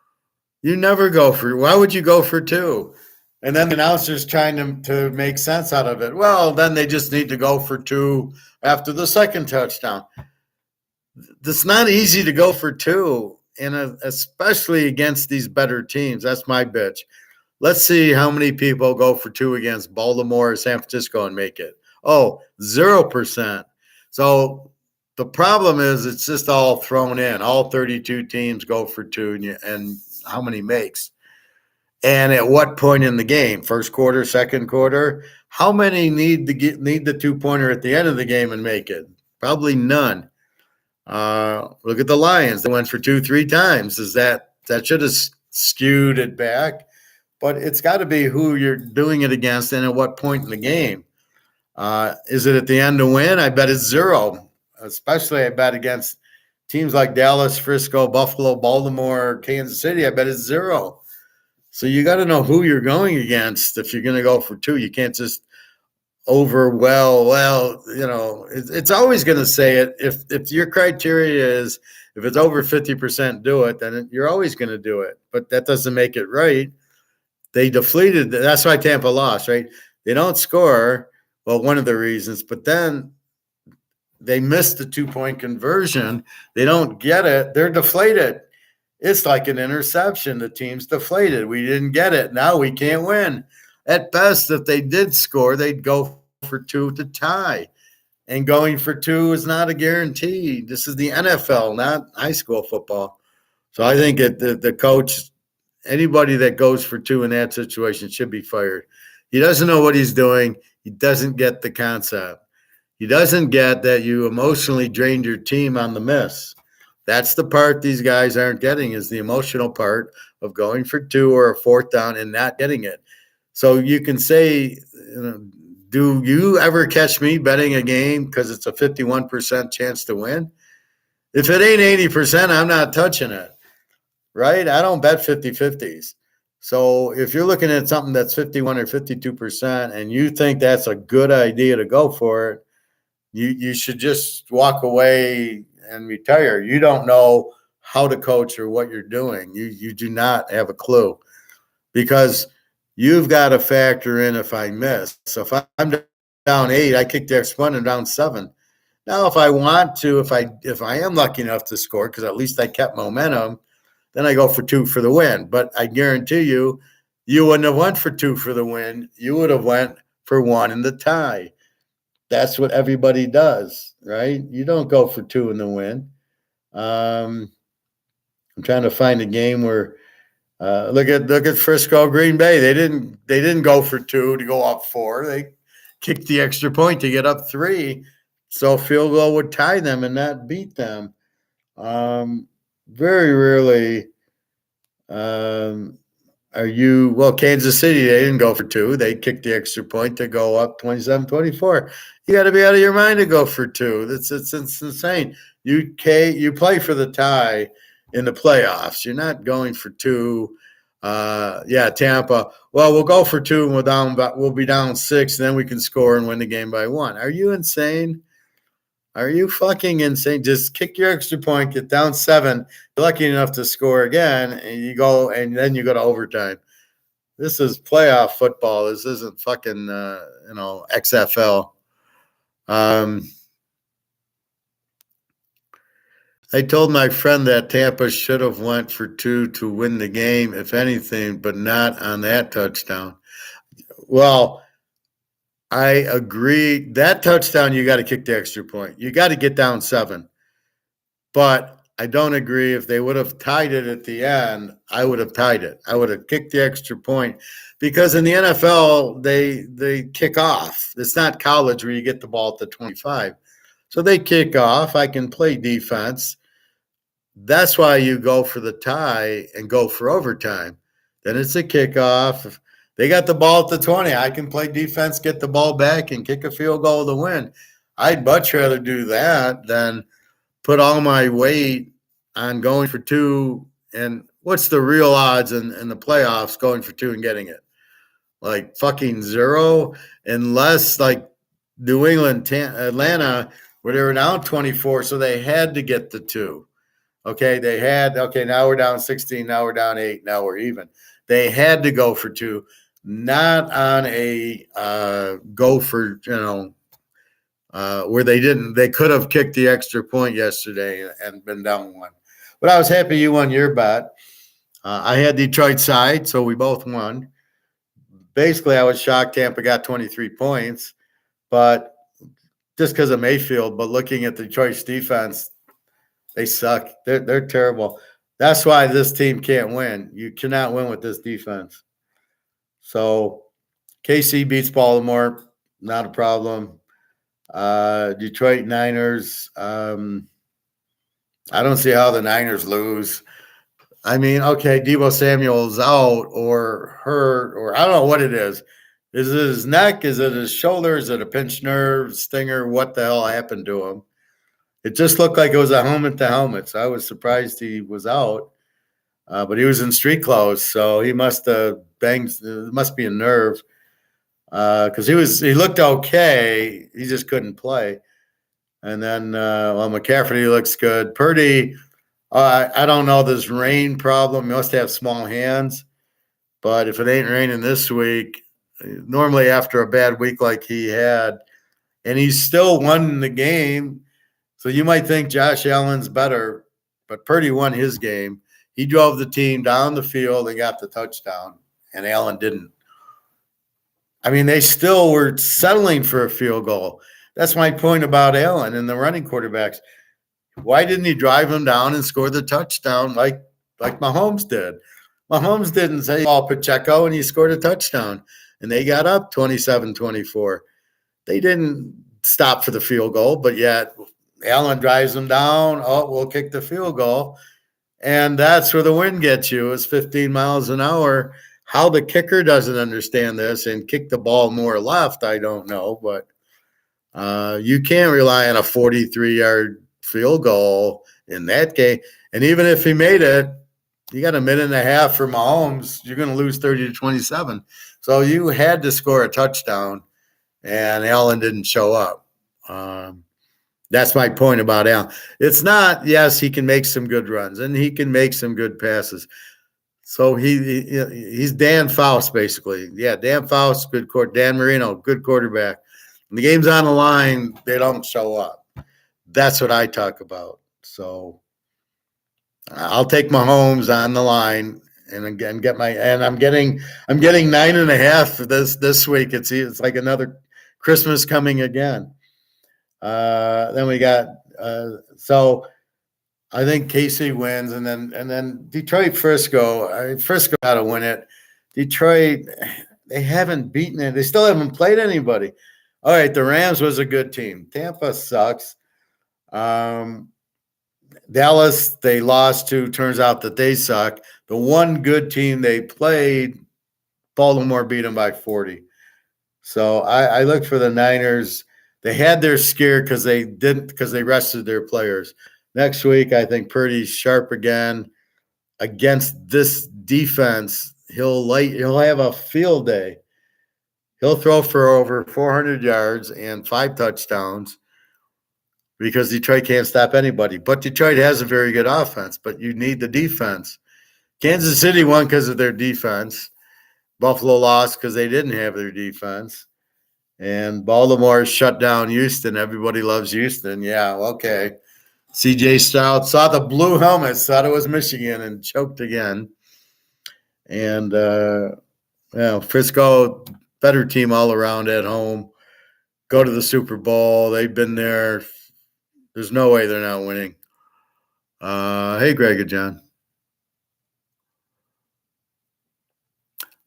You never go for – why would you go for 2? And then the announcer's trying to make sense out of it. Well, then they just need to go for 2 after the second touchdown. It's not easy to go for 2 especially against these better teams. That's my bitch. Let's see how many people go for two against Baltimore or San Francisco and make it. Oh, 0%. So the problem is it's just all thrown in. All 32 teams go for two, and how many makes? And at what point in the game? First quarter, second quarter? How many need the 2-pointer at the end of the game and make it? Probably none. Look at the Lions. They went for two, three times. That should have skewed it back? But it's got to be who you're doing it against and at what point in the game. Is it at the end to win? I bet it's 0. Especially I bet against teams like Dallas, Frisco, Buffalo, Baltimore, Kansas City. I bet it's 0. So you got to know who you're going against if you're going to go for two. You can't just it's always going to say it. If your criteria is if it's over 50% do it, then you're always going to do it. But that doesn't make it right. They deflated. That's why Tampa lost, right? They don't score. Well, one of the reasons, but then they missed the 2-point conversion. They don't get it. They're deflated. It's like an interception. The team's deflated. We didn't get it. Now we can't win. At best, if they did score, they'd go for two to tie. And going for two is not a guarantee. This is the NFL, not high school football. So I think the coach, anybody that goes for two in that situation should be fired. He doesn't know what he's doing. He doesn't get the concept. He doesn't get that you emotionally drained your team on the miss. That's the part these guys aren't getting, is the emotional part of going for two or a fourth down and not getting it. So you can say, do you ever catch me betting a game because it's a 51% chance to win? If it ain't 80%, I'm not touching it, right? I don't bet 50-50s. So if you're looking at something that's 51 or 52% and you think that's a good idea to go for it, you should just walk away and retire. You don't know how to coach or what you're doing. You do not have a clue, because you've got to factor in if I miss. So if I'm down 8, I kick the extra point and down 7. Now, if I want to, if I am lucky enough to score, because at least I kept momentum, then I go for 2 for the win. But I guarantee you wouldn't have went for 2 for the win. You would have went for 1 in the tie. That's what everybody does, right? You don't go for 2 in the win. I'm trying to find a game where look at Frisco, Green Bay. They didn't go for 2 to go up 4. They kicked the extra point to get up 3. So field goal would tie them and not beat them. Very rarely Kansas City, they didn't go for 2. They kicked the extra point to go up 27-24. You got to be out of your mind to go for 2. It's insane. You play for the tie in the playoffs. You're not going for 2. Tampa. Well, we'll go for 2 and we'll be down 6, and then we can score and win the game by 1. Are you insane? Are you fucking insane? Just kick your extra point, get down 7. You're lucky enough to score again, and then you go to overtime. This is playoff football. This isn't fucking XFL. I told my friend that Tampa should have went for 2 to win the game, if anything, but not on that touchdown. Well, I agree. That touchdown, you got to kick the extra point. You got to get down 7. But I don't agree. If they would have tied it at the end, I would have tied it. I would have kicked the extra point, because in the NFL, they kick off. It's not college where you get the ball at the 25. So they kick off. I can play defense. That's why you go for the tie and go for overtime. Then it's a kickoff. They got the ball at the 20. I can play defense, get the ball back, and kick a field goal to win. I'd much rather do that than put all my weight on going for 2. And what's the real odds in the playoffs going for 2 and getting it? Like fucking 0, unless like New England, Atlanta, where they were down 24, so they had to get the 2. Okay, now we're down 16, now we're down 8, now we're even. They had to go for 2. Not on a go for, where they didn't. They could have kicked the extra point yesterday and been down 1. But I was happy you won your bet. I had Detroit side, so we both won. Basically, I was shocked Tampa got 23 points, but just because of Mayfield. But looking at Detroit's defense, they suck. They're terrible. That's why this team can't win. You cannot win with this defense. So KC beats Baltimore, not a problem. Detroit Niners. I don't see how the Niners lose. I mean, okay, Deebo Samuel's out or hurt, or I don't know what it is. Is it his neck? Is it his shoulder? Is it a pinched nerve, stinger? What the hell happened to him? It just looked like it was a helmet to helmet. So I was surprised he was out, but he was in street clothes, so he must have banged. It must be a nerve because he looked okay. He just couldn't play. And then, McCaffrey looks good. Purdy, I don't know this rain problem. He must have small hands. But if it ain't raining this week, normally after a bad week like he had, and he's still won the game. So you might think Josh Allen's better, but Purdy won his game. He drove the team down the field and got the touchdown, and Allen didn't. I mean, they still were settling for a field goal. That's my point about Allen and the running quarterbacks. Why didn't he drive him down and score the touchdown like Mahomes did? Mahomes didn't say, Pacheco, and he scored a touchdown. And they got up 27-24. They didn't stop for the field goal, but yet Allen drives them down. Oh, we'll kick the field goal. And that's where the wind gets you. It's 15 miles an hour. How the kicker doesn't understand this and kick the ball more left, I don't know. But you can't rely on a 43-yard field goal in that game. And even if he made it, you got a minute and a half for Mahomes, you're going to lose 30-27. So you had to score a touchdown, and Allen didn't show up. That's my point about Allen. It's not, yes, he can make some good runs, and he can make some good passes. So he's Dan Faust, basically. Yeah, Dan Faust, good Dan Marino, good quarterback. When the game's on the line, they don't show up. That's what I talk about. So I'll take Mahomes on the line and again I'm getting 9.5 this week. It's like another Christmas coming again. Then we got so I think KC wins, and then Detroit Frisco. Frisco got to win it. Detroit, they haven't beaten it. They still haven't played anybody. All right, the Rams was a good team. Tampa sucks. Dallas, they lost to. Turns out that they suck. The one good team they played, Baltimore beat them by 40. So I looked for the Niners. They had their scare because they rested their players. Next week, I think Purdy's sharp again against this defense. He'll have a field day. He'll throw for over 400 yards and 5 touchdowns because Detroit can't stop anybody. But Detroit has a very good offense, but you need the defense. Kansas City won because of their defense. Buffalo lost because they didn't have their defense. And Baltimore shut down Houston. Everybody loves Houston. Yeah, okay. CJ Stroud saw the blue helmets, thought it was Michigan, and choked again. And, Frisco, better team all around at home. Go to the Super Bowl. They've been there. There's no way they're not winning. Hey, Greg and John.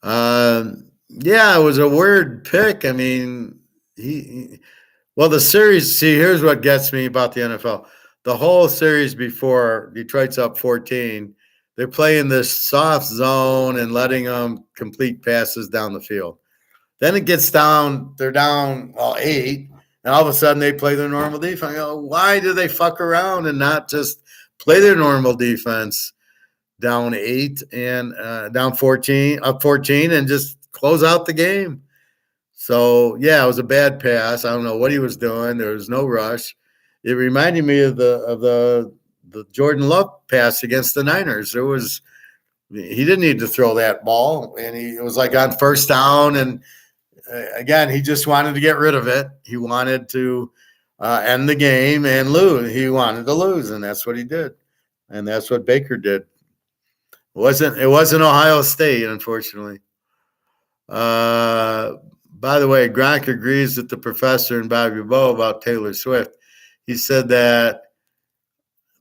Yeah, it was a weird pick. I mean, the series, see, here's what gets me about the NFL. The whole series before, Detroit's up 14, they're playing this soft zone and letting them complete passes down the field. Then it gets down, they're down 8, and all of a sudden they play their normal defense. Why do they fuck around and not just play their normal defense down 8 and down 14, up 14, and just close out the game? So, yeah, it was a bad pass. I don't know what he was doing. There was no rush. It reminded me of the Jordan Love pass against the Niners. He didn't need to throw that ball, and it was like on first down. And again, he just wanted to get rid of it. He wanted to end the game and lose. He wanted to lose, and that's what he did. and that's what Baker did. It wasn't Ohio State, unfortunately. By the way, Gronk agrees with the professor and Bobby Bowe about Taylor Swift. He said that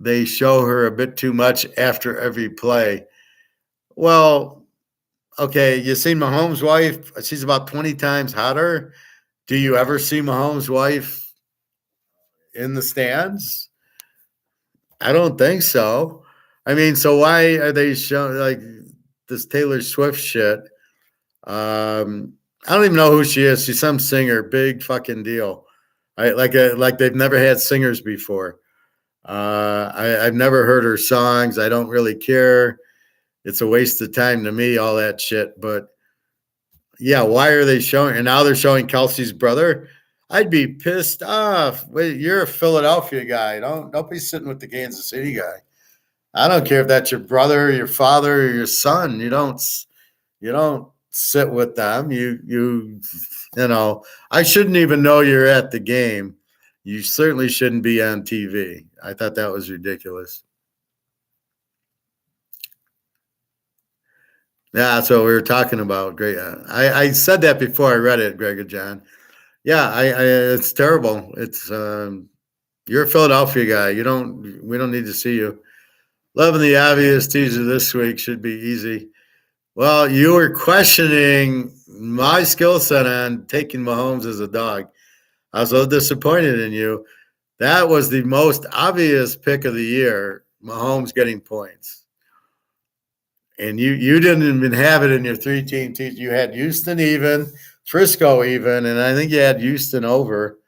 they show her a bit too much after every play. Well, okay, you seen Mahomes' wife? She's about 20 times hotter. Do you ever see Mahomes' wife in the stands? I don't think so. I mean, so why are they showing like this Taylor Swift shit? I don't even know who she is. She's some singer, big fucking deal. Like they've never had singers before. I've never heard her songs. I don't really care. It's a waste of time to me, all that shit. But yeah, why are they showing? And now they're showing Kelsey's brother. I'd be pissed off. Wait, you're a Philadelphia guy. Don't be sitting with the Kansas City guy. I don't care if that's your brother, your father, or your son. You don't sit with them. You know. I shouldn't even know you're at the game. You certainly shouldn't be on TV. I thought that was ridiculous. Yeah, that's what we were talking about. Great. I said that before I read it, Greg and John. Yeah, it's terrible. It's you're a Philadelphia guy. We don't need to see you. Loving the obvious teaser this week should be easy. Well, you were questioning my skill set on taking Mahomes as a dog. I was so disappointed in you. That was the most obvious pick of the year, Mahomes getting points. And you didn't even have it in your three-team team. You had Houston even, Frisco even, and I think you had Houston over.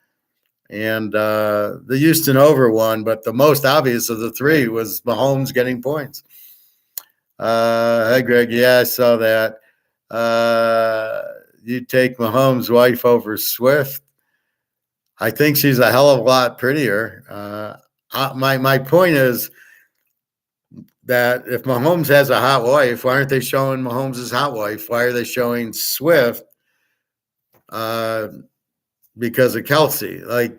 And the Houston over won, but the most obvious of the three was Mahomes getting points. Hi, Greg. Yeah, I saw that. You take Mahomes' wife over Swift. I think she's a hell of a lot prettier. My point is that if Mahomes has a hot wife, why aren't they showing Mahomes' hot wife? Why are they showing Swift? Because of Kelsey. Like,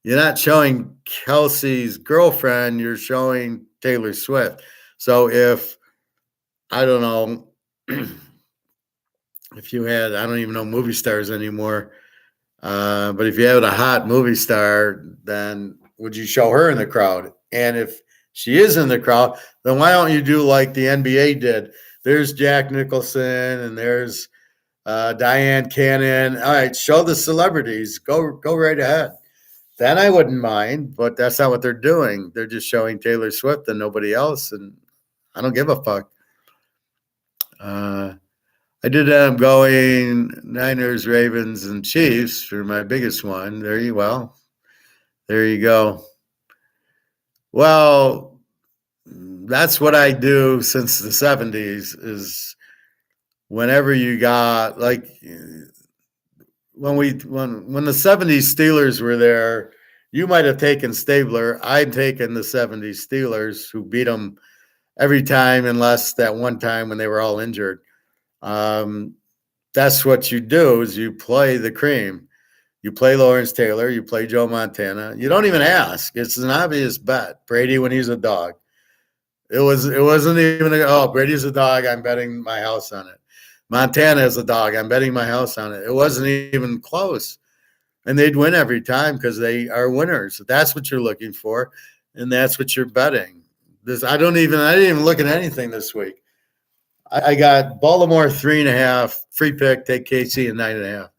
you're not showing Kelsey's girlfriend, you're showing Taylor Swift. So if, I don't know, if you had, I don't even know movie stars anymore, but if you had a hot movie star, then would you show her in the crowd? And if she is in the crowd, then why don't you do like the NBA did? There's Jack Nicholson and there's Diane Cannon. All right, show the celebrities. Go right ahead. Then I wouldn't mind, but that's not what they're doing. They're just showing Taylor Swift and nobody else, and I don't give a fuck. I did end up going Niners, Ravens, and Chiefs for my biggest one. There you go. Well, that's what I do since the 70s is whenever you got like when the 70s Steelers were there, you might have taken Stabler. I'd taken the 70s Steelers who beat them every time unless that one time when they were all injured. That's what you do is you play the cream. You play Lawrence Taylor. You play Joe Montana. You don't even ask. It's an obvious bet. Brady when he's a dog. It wasn't even Brady's a dog. I'm betting my house on it. Montana is a dog. I'm betting my house on it. It wasn't even close. And they'd win every time because they are winners. That's what you're looking for, and that's what you're betting. I didn't even look at anything this week. I got Baltimore 3.5, free pick, take KC and 9.5.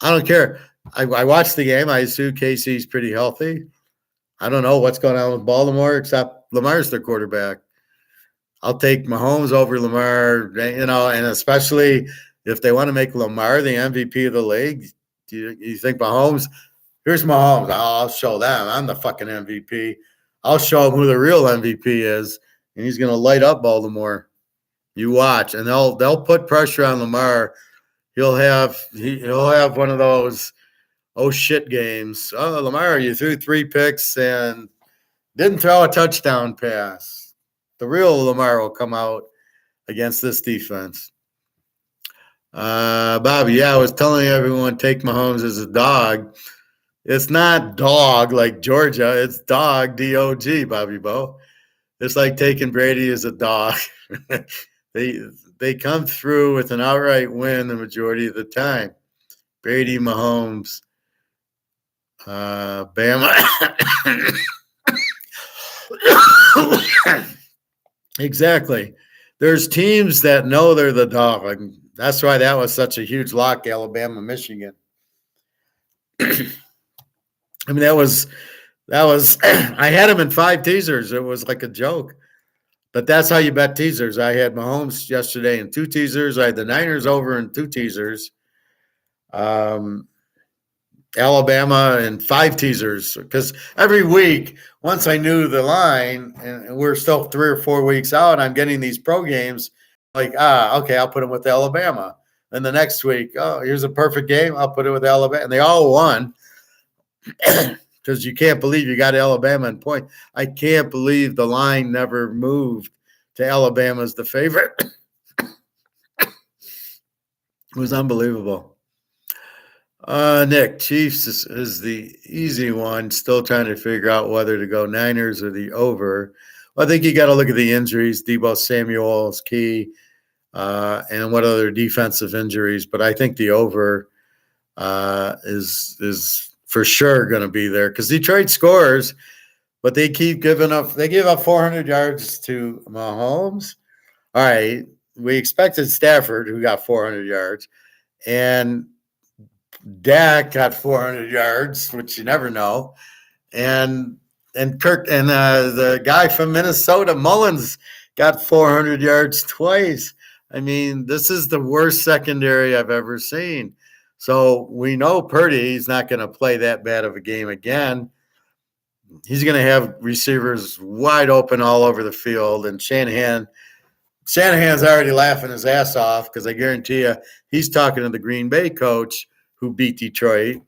I don't care. I watched the game. I assume KC's pretty healthy. I don't know what's going on with Baltimore except Lamar's their quarterback. I'll take Mahomes over Lamar, and especially if they want to make Lamar the MVP of the league. Do you think Mahomes? Here's Mahomes. I'll show them. I'm the fucking MVP. I'll show them who the real MVP is, and he's going to light up Baltimore. You watch, and they'll put pressure on Lamar. He'll have one of those oh shit games. Oh, Lamar, you threw 3 picks and didn't throw a touchdown pass. The real Lamar will come out against this defense. Bobby, I was telling everyone take Mahomes as a dog. It's not dog like Georgia. It's dog, D-O-G, Bobby Bo. It's like taking Brady as a dog. they they come through with an outright win the majority of the time. Brady, Mahomes, Bama. Exactly. There's teams that know they're the dog. That's why that was such a huge lock, Alabama, Michigan. I mean, that was I had him in 5 teasers. It was like a joke. But that's how you bet teasers. I had Mahomes yesterday in 2 teasers. I had the Niners over in 2 teasers. Alabama in 5 teasers, because every week, once I knew the line, and we're still 3 or 4 weeks out, I'm getting these pro games like, okay, I'll put them with Alabama. And the next week, oh, here's a perfect game. I'll put it with Alabama. And they all won because you can't believe you got Alabama in point. I can't believe the line never moved to Alabama as the favorite. It was unbelievable. Nick, Chiefs is the easy one. Still trying to figure out whether to go Niners or the over. Well, I think you got to look at the injuries. Deebo Samuel is key, and what other defensive injuries. But I think the over is for sure going to be there because Detroit scores, but they keep giving up. They give up 400 yards to Mahomes. All right, we expected Stafford, who got 400 yards, and Dak got 400 yards, which you never know, and Kirk and the guy from Minnesota, Mullins, got 400 yards twice. I mean, this is the worst secondary I've ever seen. So we know Purdy's not going to play that bad of a game again. He's going to have receivers wide open all over the field, and Shanahan's already laughing his ass off because I guarantee you he's talking to the Green Bay coach who beat Detroit,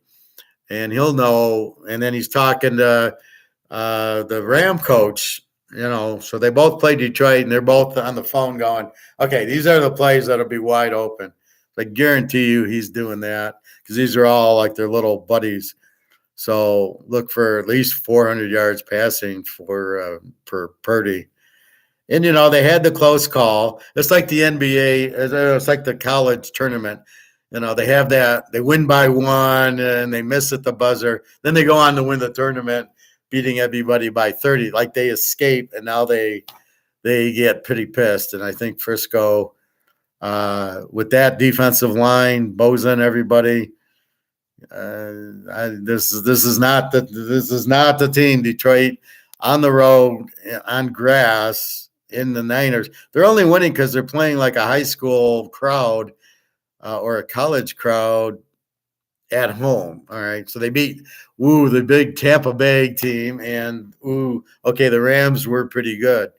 and he'll know. And then he's talking to the Ram coach, so they both play Detroit, and they're both on the phone going, okay, these are the plays that'll be wide open. I guarantee you he's doing that because these are all like their little buddies. So look for at least 400 yards passing for Purdy. And, they had the close call. It's like the NBA. It's like the college tournament. They have that. They win by 1, and they miss at the buzzer. Then they go on to win the tournament, beating everybody by 30. Like they escape, and now they get pretty pissed. And I think Frisco, with that defensive line, Bosa, everybody, this is not the team. Detroit on the road on grass in the Niners. They're only winning because they're playing like a high school crowd or a college crowd at home. All right, so they beat the big Tampa Bay team, and okay, the Rams were pretty good.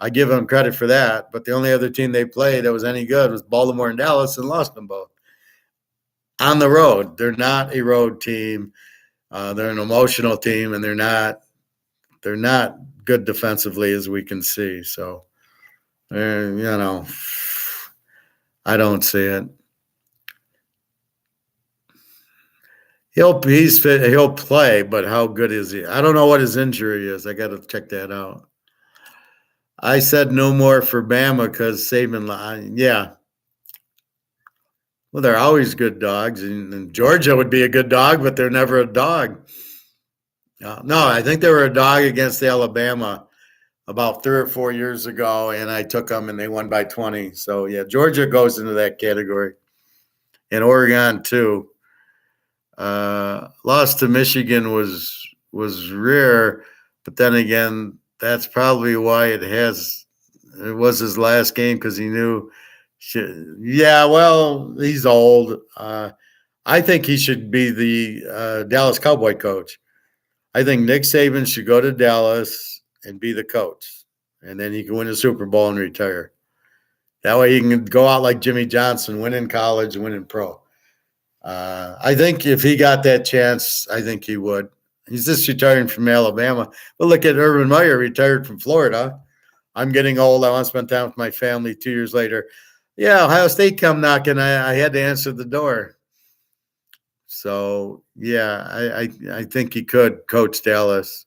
I give them credit for that, but the only other team they played that was any good was Baltimore and Dallas, and lost them both. On the road, they're not a road team. They're an emotional team, and they're not good defensively, as we can see. So, I don't see it. He's fit. He'll play, but how good is he? I don't know what his injury is. I got to check that out. I said no more for Bama because Saban. Yeah. Well, they're always good dogs, and Georgia would be a good dog, but they're never a dog. No, I think they were a dog against Alabama about 3 or 4 years ago, and I took them, and they won by 20. So, yeah, Georgia goes into that category, and Oregon too. Loss to Michigan was rare, but then again, that's probably why it was his last game because he knew. Yeah, well, he's old. I think he should be the Dallas Cowboy coach. I think Nick Saban should go to Dallas and be the coach, and then he can win a Super Bowl and retire. That way he can go out like Jimmy Johnson, win in college, win in pro. I think if he got that chance, I think he would. He's just retiring from Alabama. But look at Urban Meyer, retired from Florida. I'm getting old. I want to spend time with my family. 2 years later, yeah, Ohio State come knocking. I had to answer the door. So, yeah, I think he could coach Dallas.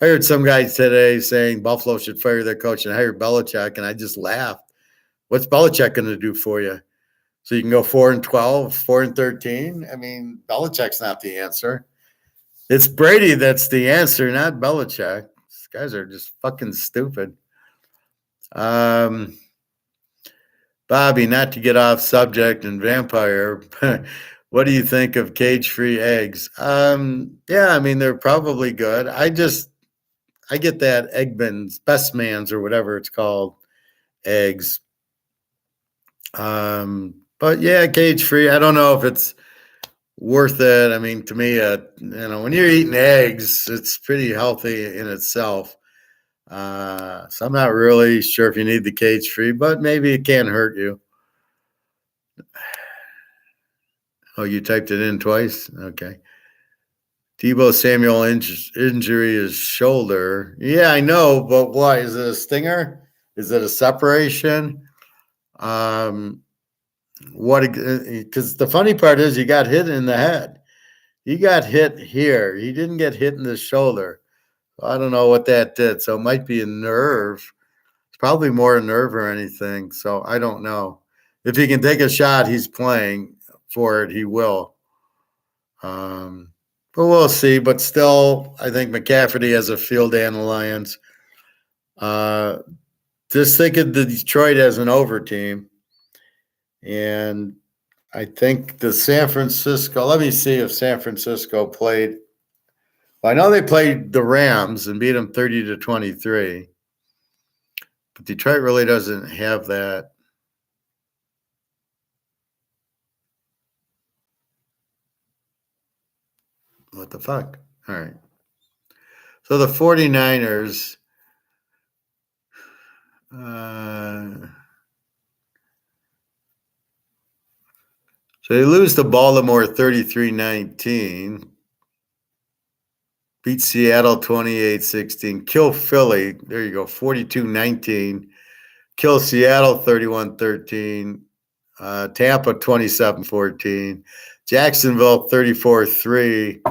I heard some guy today saying Buffalo should fire their coach and hire Belichick, and I just laughed. What's Belichick going to do for you? So you can go 4-12, 4-13? I mean, Belichick's not the answer. It's Brady that's the answer, not Belichick. These guys are just fucking stupid. Bobby, not to get off subject and vampire, what do you think of cage-free eggs? Yeah, I mean, they're probably good. I get that Eggman's, Best Man's, or whatever it's called, eggs. But yeah, cage-free. I don't know if it's worth it. I mean, to me, when you're eating eggs, it's pretty healthy in itself. So I'm not really sure if you need the cage-free, but maybe it can hurt you. Oh, you typed it in twice? Okay. Debo Samuel injury is shoulder. Yeah, I know, but why? Is it a stinger? Is it a separation? What? Because the funny part is he got hit in the head. He got hit here. He didn't get hit in the shoulder. I don't know what that did. So it might be a nerve. It's probably more a nerve or anything. So I don't know. If he can take a shot, he's playing for it. He will. But we'll see. But still, I think McCafferty has a field day on the Lions. Just think of the Detroit as an over team. And I think the San Francisco, let me see if San Francisco played. Well, I know they played the Rams and beat them 30-23. But Detroit really doesn't have that. What the fuck? All right. So the 49ers, so they lose to Baltimore 33-19. Beat Seattle 28-16. Kill Philly. There you go. 42-19. Kill Seattle 31-13. Tampa 27-14. Jacksonville 34-3.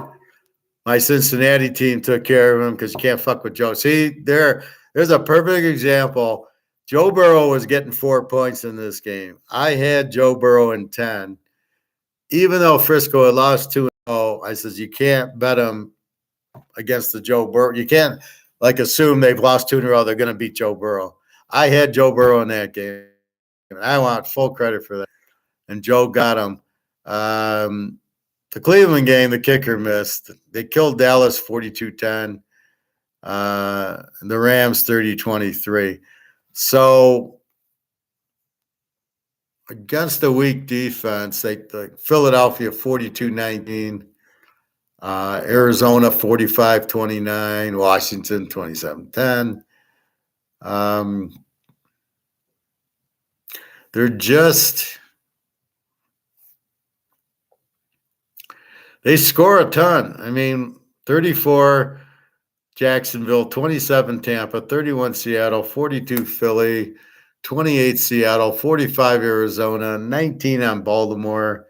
My Cincinnati team took care of him because you can't fuck with Joe. See, there's a perfect example. Joe Burrow was getting 4 points in this game. I had Joe Burrow in 10. Even though Frisco had lost 2-0, I says you can't bet him against the Joe Burrow. You can't assume they've lost 2 in a row. They're going to beat Joe Burrow. I had Joe Burrow in that game. I want full credit for that. And Joe got him. The Cleveland game, the kicker missed. They killed Dallas 42-10. The Rams 30-23. So against the weak defense, Philadelphia 42-19. Arizona 45-29. Washington 27-10. They're just – they score a ton. I mean, 34 Jacksonville, 27 Tampa, 31 Seattle, 42 Philly, 28 Seattle, 45 Arizona, 19 on Baltimore.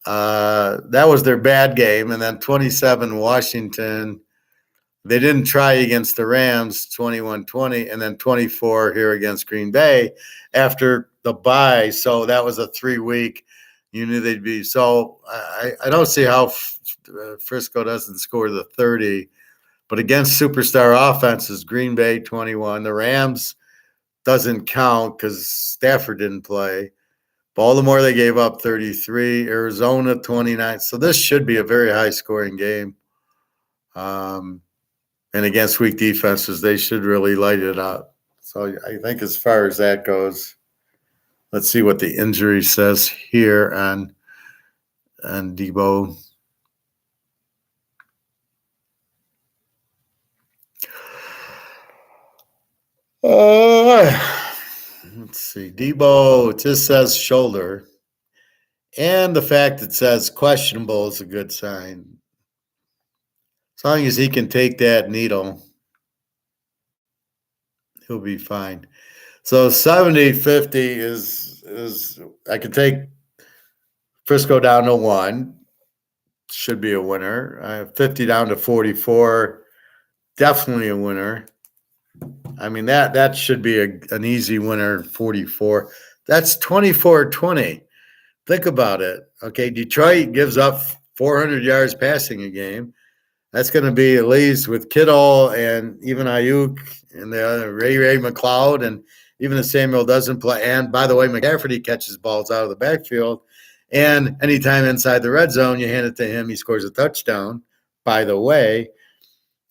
That was their bad game. And then 27 Washington. They didn't try against the Rams, 21-20, and then 24 here against Green Bay after the bye. So that was a 3-week. You knew they'd be. So I don't see how Frisco doesn't score the 30. But against superstar offenses, Green Bay 21. The Rams doesn't count because Stafford didn't play. Baltimore, they gave up 33. Arizona 29. So this should be a very high-scoring game. And against weak defenses, they should really light it up. So I think as far as that goes, let's see what the injury says here on Debo. Let's see. Debo, it just says shoulder. And the fact it says questionable is a good sign. As long as he can take that needle, he'll be fine. So 70-50 is I can take Frisco down to 1. Should be a winner. 50 down to 44. definitely a winner. I mean, that should be an easy winner, 44. That's 24-20. Think about it. Okay, Detroit gives up 400 yards passing a game. That's going to be at least with Kittle and even Ayuk and the Ray McLeod, and even if Samuel doesn't play. And by the way, McCaffrey catches balls out of the backfield. And anytime inside the red zone, you hand it to him, he scores a touchdown. By the way,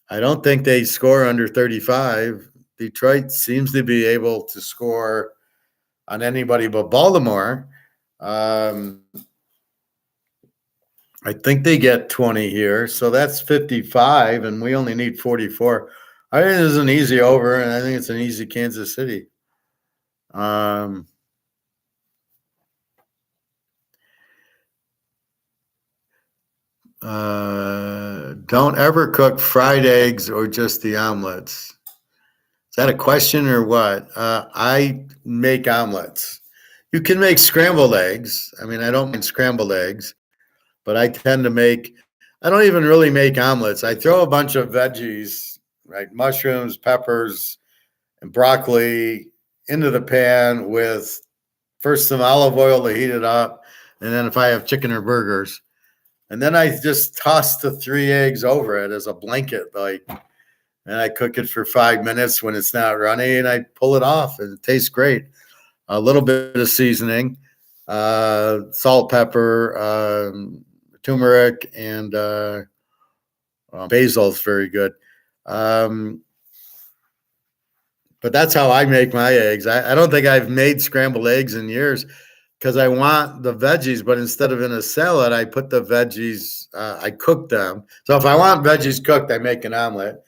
I don't think they score under 35. Detroit seems to be able to score on anybody but Baltimore. I think they get 20 here, so that's 55, and we only need 44. I think this is an easy over, and I think it's an easy Kansas City. Don't ever cook fried eggs or just the omelets. Is that a question or what? I make omelets. You can make scrambled eggs. I mean, I don't mind scrambled eggs, but I tend to I don't even really make omelets. I throw a bunch of veggies, right? Mushrooms, peppers, and broccoli into the pan with first some olive oil to heat it up. And then if I have chicken or burgers, and then I just toss the 3 eggs over it as a blanket, and I cook it for 5 minutes when it's not runny, and I pull it off, and it tastes great. A little bit of seasoning, salt, pepper, turmeric, and basil is very good. But that's how I make my eggs. I don't think I've made scrambled eggs in years because I want the veggies, but instead of in a salad, I put the veggies, I cook them. So if I want veggies cooked, I make an omelet.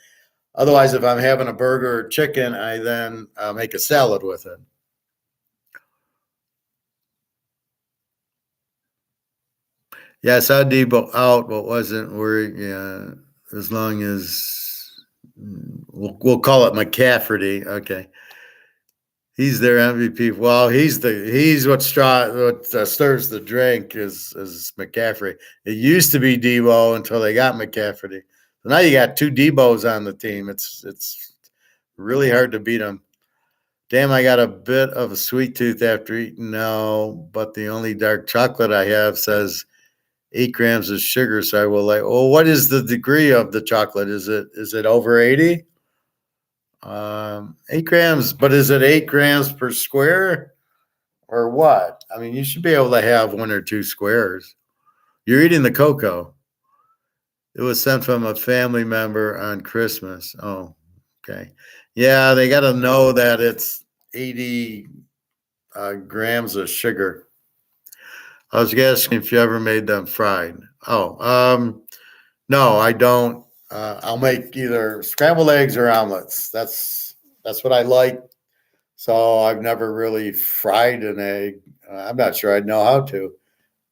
Otherwise, if I'm having a burger or chicken, I then make a salad with it. Yeah, I saw Debo out, but wasn't worried. Yeah, as long as we'll call it McCafferty. Okay, he's their MVP. Well, he's what stirs the drink is McCaffrey. It used to be Debo until they got McCafferty. So now you got 2 Debos on the team. It's really hard to beat them. Damn, I got a bit of a sweet tooth after eating now, but the only dark chocolate I have says 8 grams of sugar. So I will what is the degree of the chocolate? Is it over 80? 8 grams, but is it 8 grams per square or what? I mean, you should be able to have 1 or 2 squares. You're eating the cocoa. It was sent from a family member on Christmas. Oh, okay. Yeah, they got to know that it's 80 grams of sugar. I was asking if you ever made them fried. No, I don't. I'll make either scrambled eggs or omelets. That's what I like. So I've never really fried an egg. I'm not sure I'd know how to.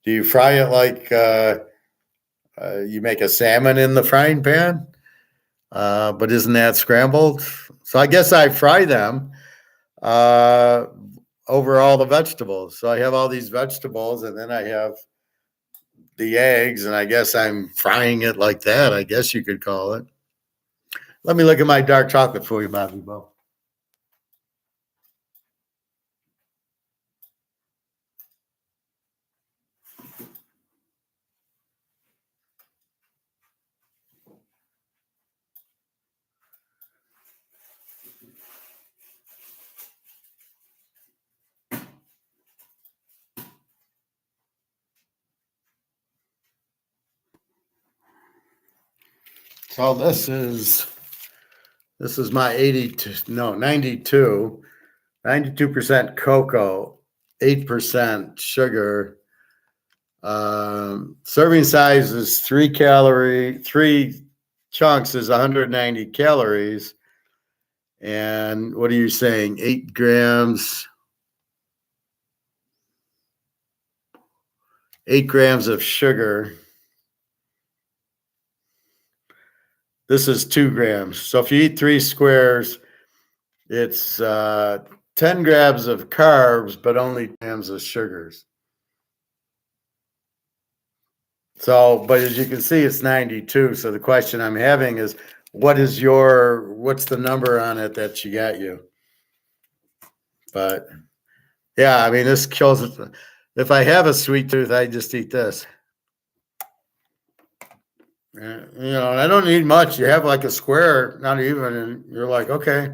Do you fry it like you make a salmon in the frying pan? But isn't that scrambled? So I guess I fry them over all the vegetables. So I have all these vegetables, and then I have the eggs, and I guess I'm frying it like that. I guess you could call it. Let me look at my dark chocolate for you, Bobby Bo. So this is my 92% cocoa, 8% sugar. Serving size is 3 chunks is 190 calories. And what are you saying? 8 grams, 8 grams of sugar. This is 2 grams. So if you eat 3 squares, it's 10 grams of carbs, but only grams of sugars. So, but as you can see, it's 92. So the question I'm having is, what's the number on it that she got you? But yeah, I mean, this kills it. If I have a sweet tooth, I just eat this. I don't need much. You have like a square, not even, and you're like, okay,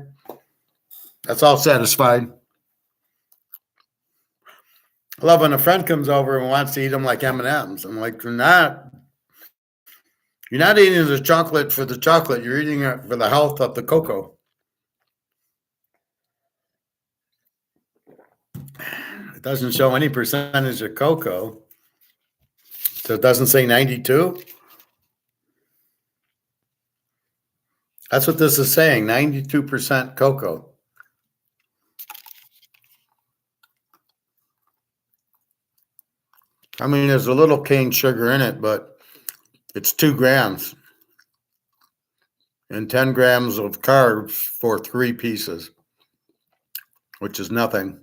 that's all satisfied. I love when a friend comes over and wants to eat them like M&Ms. I'm like, you're not eating the chocolate for the chocolate. You're eating it for the health of the cocoa. It doesn't show any percentage of cocoa. So it doesn't say 92. That's what this is saying, 92% cocoa. I mean, there's a little cane sugar in it, but it's 2 grams and 10 grams of carbs for 3 pieces, which is nothing.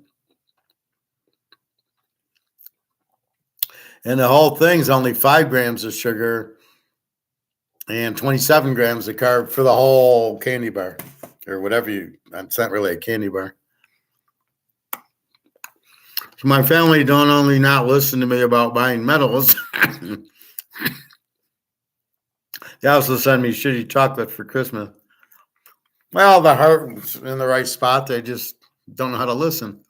And the whole thing's only 5 grams of sugar and 27 grams of carb for the whole candy bar or whatever it's not really a candy bar. So my family don't only not listen to me about buying medals, they also send me shitty chocolate for Christmas. Well, the heart's in the right spot. They just don't know how to listen.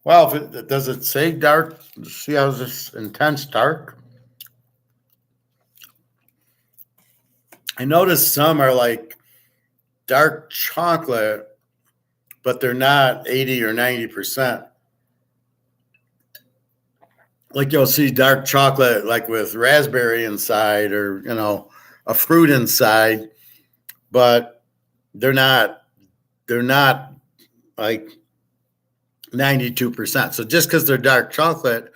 Well, does it say dark? See how this intense dark? I noticed some are like dark chocolate, but they're not 80 or 90%. Like you'll see dark chocolate like with raspberry inside or, a fruit inside, but they're not like 92%. So just because they're dark chocolate,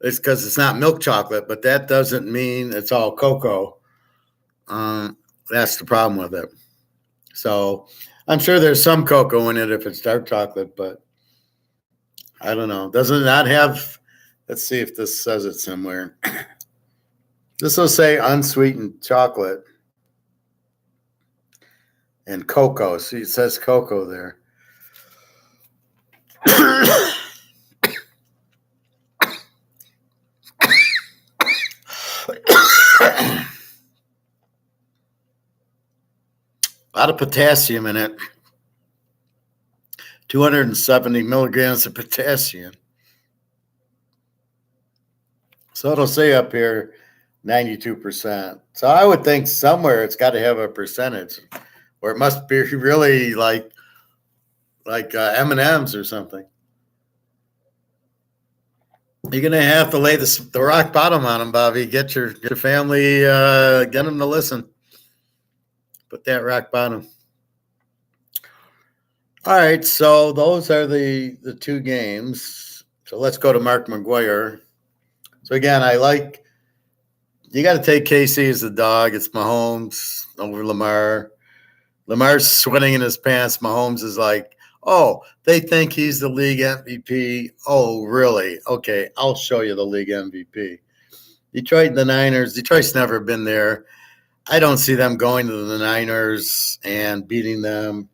it's because it's not milk chocolate, but that doesn't mean it's all cocoa. That's the problem with it. So I'm sure there's some cocoa in it if it's dark chocolate, but I don't know. Does it not have, let's see if this says it somewhere. This will say unsweetened chocolate and cocoa. See, it says cocoa there. A lot of potassium in it. 270 milligrams of potassium. So it'll say up here 92%. So I would think somewhere it's got to have a percentage, or it must be really like M&Ms or something. You're gonna have to lay the rock bottom on them, Bobby. Get your family, get them to listen. Put that rock bottom. All right, so those are the 2 games. So let's go to Mark McGuire. So again, you got to take KC as the dog. It's Mahomes over Lamar. Lamar's sweating in his pants. Mahomes is like, oh, they think he's the league MVP. Oh, really? Okay, I'll show you the league MVP. Detroit and the Niners. Detroit's never been there. I don't see them going to the Niners and beating them.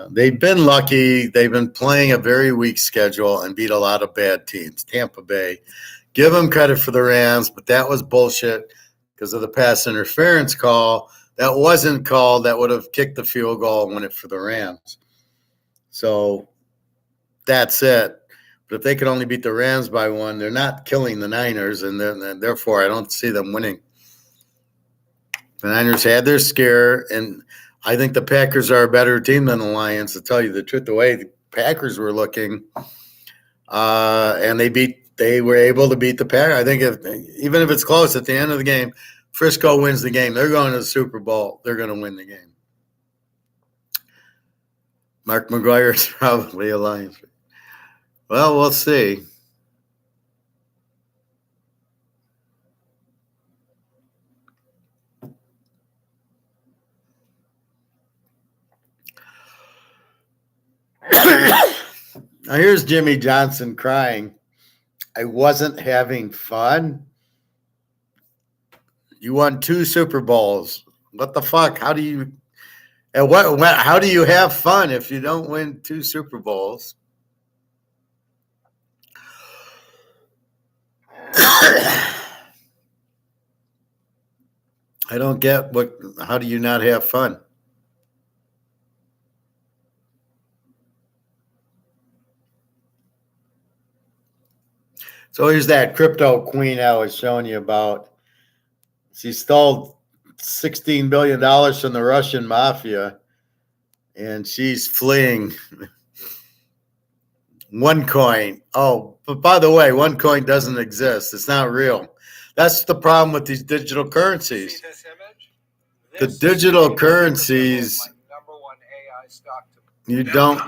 They've been lucky. They've been playing a very weak schedule and beat a lot of bad teams. Tampa Bay. Give them credit for the Rams, but that was bullshit because of the pass interference call. That wasn't called. That would have kicked the field goal and won it for the Rams. So that's it. But if they could only beat the Rams by 1, they're not killing the Niners, and therefore I don't see them winning. The Niners had their scare, and I think the Packers are a better team than the Lions, to tell you the truth. The way the Packers were looking, and they were able to beat the Packers. I think even if it's close at the end of the game, Frisco wins the game. They're going to the Super Bowl. They're going to win the game. Mark McGuire is probably a Lions. Well, we'll see. Now here's Jimmy Johnson crying I wasn't having fun. You won 2 Super Bowls. What the fuck? How do you and how do you have fun if you don't win 2 Super Bowls? I don't get how do you not have fun? So here's that crypto queen I was showing you about. She stole $16 billion from the Russian mafia, and she's fleeing. OneCoin. Oh, but by the way, OneCoin doesn't exist. It's not real. That's the problem with these digital currencies. The digital currencies, you don't.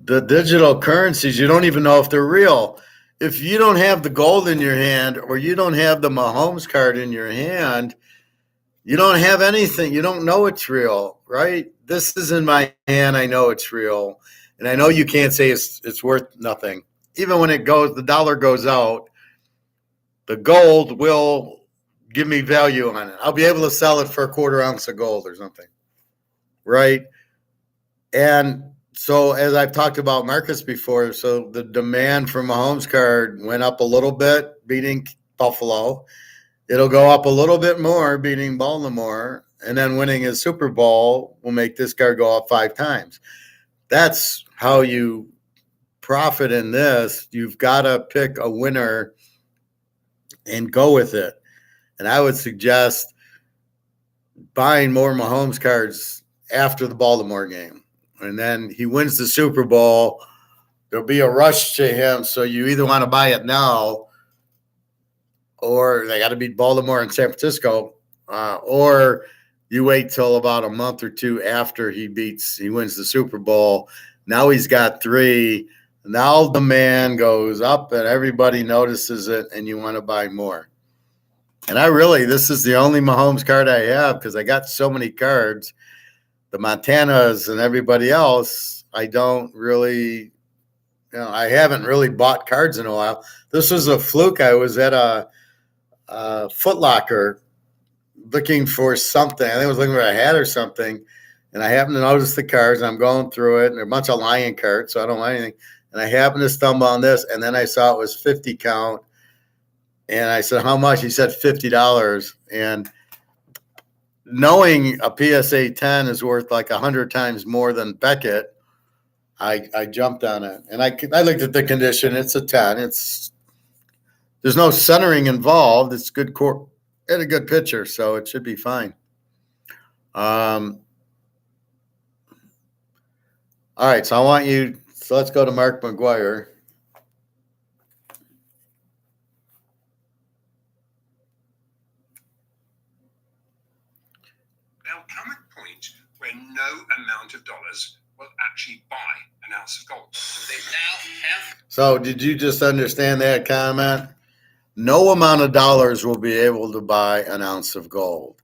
The digital currencies, you don't even know if they're real. If you don't have the gold in your hand or you don't have the Mahomes card in your hand, you don't have anything. You don't know it's real, right? This is in my hand. I know it's real. And I know you can't say it's worth nothing. Even when the dollar goes out, the gold will give me value on it. I'll be able to sell it for a quarter ounce of gold or something, right? And so as I've talked about markets before, so the demand for Mahomes card went up a little bit, beating Buffalo. It'll go up a little bit more, beating Baltimore, and then winning a Super Bowl will make this card go up 5 times. That's how you profit in this. You've got to pick a winner and go with it. And I would suggest buying more Mahomes cards after the Baltimore game. And then he wins the Super Bowl. There'll be a rush to him. So you either want to buy it now or they got to beat Baltimore and San Francisco, or you wait till about a month or 2 after he wins the Super Bowl. Now he's got 3. Now demand goes up and everybody notices it and you want to buy more. And this is the only Mahomes card I have because I got so many cards. The Montanas and everybody else, I don't really, I haven't really bought cards in a while. This was a fluke. I was at a Foot Locker looking for something. I think I was looking for a hat or something. And I happened to notice the cards. And I'm going through it. And there are a bunch of Lion cards, so I don't want anything. And I happened to stumble on this. And then I saw it was 50 count. And I said, how much? He said $50. And knowing a PSA 10 is worth like 100 times more than Beckett, I jumped on it. And I looked at the condition. It's a 10. There's no centering involved. It's good core and a good pitcher, so it should be fine. All right, so let's go to Mark McGuire. There'll come a point where no amount of dollars will actually buy an ounce of gold. They now have. So did you just understand that comment? No amount of dollars will be able to buy an ounce of gold.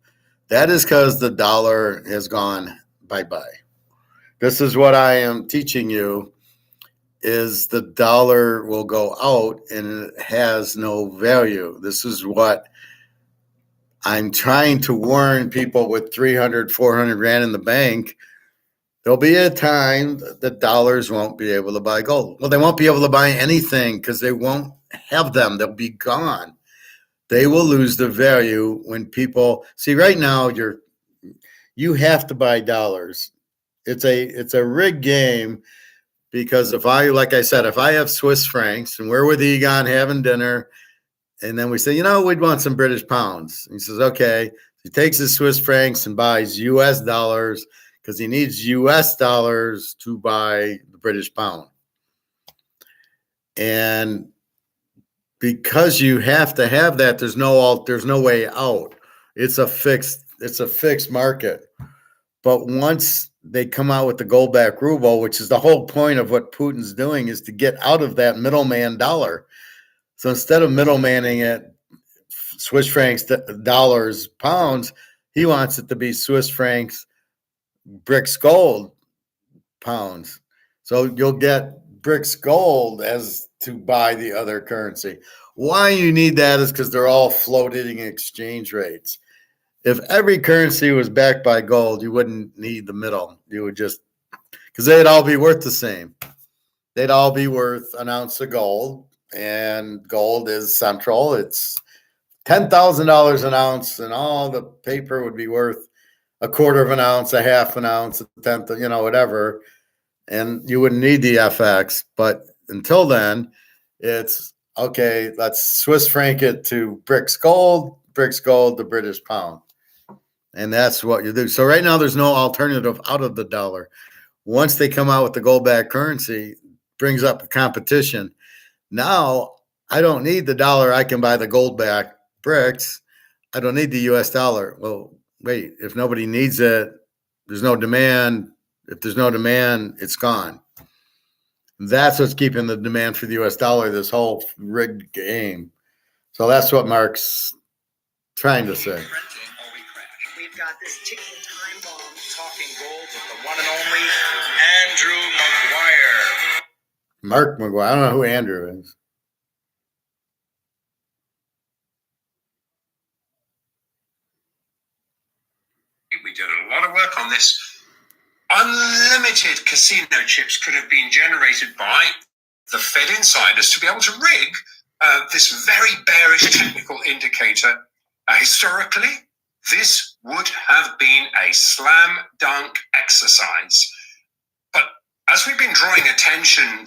That is because the dollar has gone bye-bye. This is what I am teaching you, is the dollar will go out and it has no value. This is what I'm trying to warn people with 300, 400 grand in the bank. There'll be a time that dollars won't be able to buy gold. Well, they won't be able to buy anything because they won't have them. They'll be gone. They will lose their value when people see right now you have to buy dollars. It's a rigged game because if I have Swiss francs and we're with Egon having dinner and then we say, we'd want some British pounds. And he says, okay. He takes his Swiss francs and buys US dollars because he needs US dollars to buy the British pound. And because you have to have that, there's no way out. It's a fixed market. But once they come out with the gold-backed ruble, which is the whole point of what Putin's doing, is to get out of that middleman dollar. So instead of middlemaning it, Swiss francs, dollars, pounds, he wants it to be Swiss francs, brics, gold, pounds. So you'll get brics gold as to buy the other currency. Why you need that is because they're all floating exchange rates. If every currency was backed by gold, you wouldn't need the middle. You would just, because they'd all be worth the same. They'd all be worth an ounce of gold, and gold is central. It's $10,000 an ounce, and all the paper would be worth a quarter of an ounce, a half an ounce, a tenth, whatever. And you wouldn't need the FX. But until then, it's okay, let's Swiss franc it to brics gold to British pound. And that's what you do. So right now, there's no alternative out of the dollar. Once they come out with the gold-backed currency, brings up a competition. Now, I don't need the dollar. I can buy the gold-backed brics. I don't need the U.S. dollar. Well, wait, if nobody needs it, there's no demand. If there's no demand, it's gone. That's what's keeping the demand for the U.S. dollar, this whole rigged game. So that's what Mark's trying to say. We've got this ticking time bomb. Talking gold with the one and only Andrew McGuire. Mark McGuire. I don't know who Andrew is. We did a lot of work on this. Unlimited casino chips could have been generated by the Fed insiders to be able to rig this very bearish technical indicator. Historically, this would have been a slam dunk exercise. But as we've been drawing attention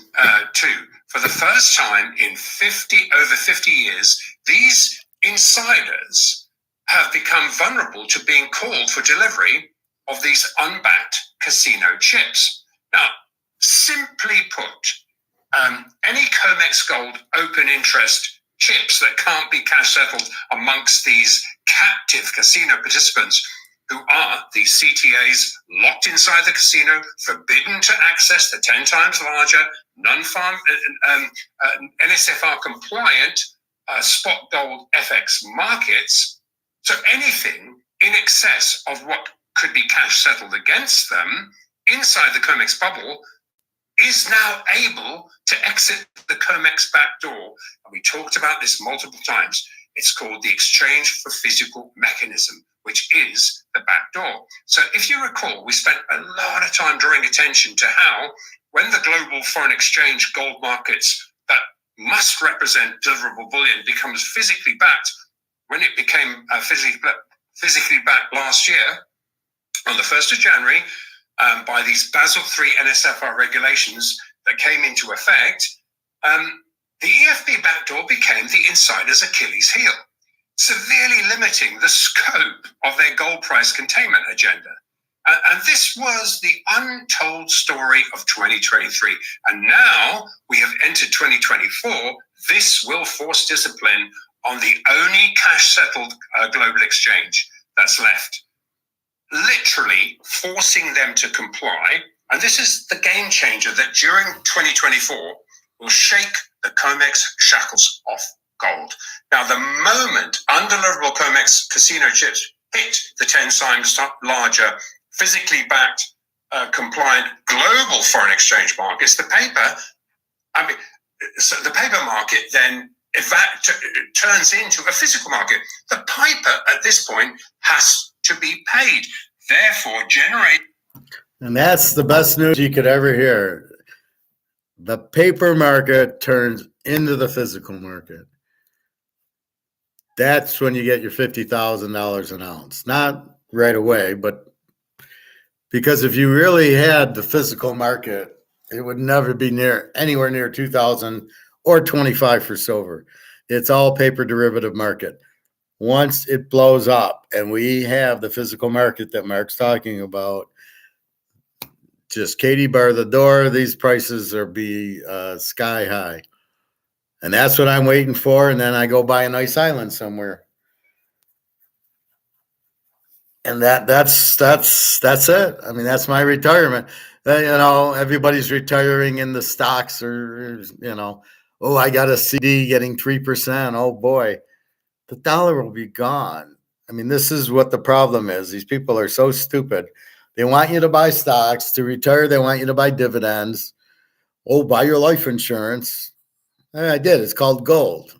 to, for the first time in over 50 years, these insiders have become vulnerable to being called for delivery of these unbacked casino chips. Now, simply put, any COMEX Gold open interest chips that can't be cash settled amongst these captive casino participants who are these CTAs locked inside the casino, forbidden to access the 10 times larger, non-farm, NSFR compliant spot gold FX markets. So anything in excess of what could be cash settled against them inside the COMEX bubble is now able to exit the COMEX back door. And we talked about this multiple times. It's called the exchange for physical mechanism, which is the back door. So if you recall, we spent a lot of time drawing attention to how when the global foreign exchange gold markets that must represent deliverable bullion becomes physically backed, when it became physically backed last year on the 1st of January by these Basel III NSFR regulations that came into effect, the EFB backdoor became the insider's Achilles heel, severely limiting the scope of their gold price containment agenda. And this was the untold story of 2023. And now we have entered 2024. This will force discipline on the only cash-settled global exchange that's left, literally forcing them to comply. And this is the game changer that during 2024 will shake the COMEX shackles off gold. Now, the moment undeliverable COMEX casino chips hit the 10 times larger, physically backed, compliant global foreign exchange markets, the paper market then turns into a physical market. The piper at this point has to be paid, therefore generate. And that's the best news you could ever hear. The paper market turns into the physical market. That's when you get your $50,000 an ounce. Not right away, but because if you really had the physical market, it would never be anywhere near 2,000 or 25 for silver. It's all paper derivative market. Once it blows up and we have the physical market that Mark's talking about, just Katie bar the door, these prices are be sky high. And that's what I'm waiting for. And then I go buy a nice island somewhere. And that's it. I mean, that's my retirement. Everybody's retiring in the stocks or, oh, I got a CD getting 3%. Oh boy, the dollar will be gone. I mean, this is what the problem is. These people are so stupid. They want you to buy stocks to retire. They want you to buy dividends. Oh, buy your life insurance. And I did. It's called gold.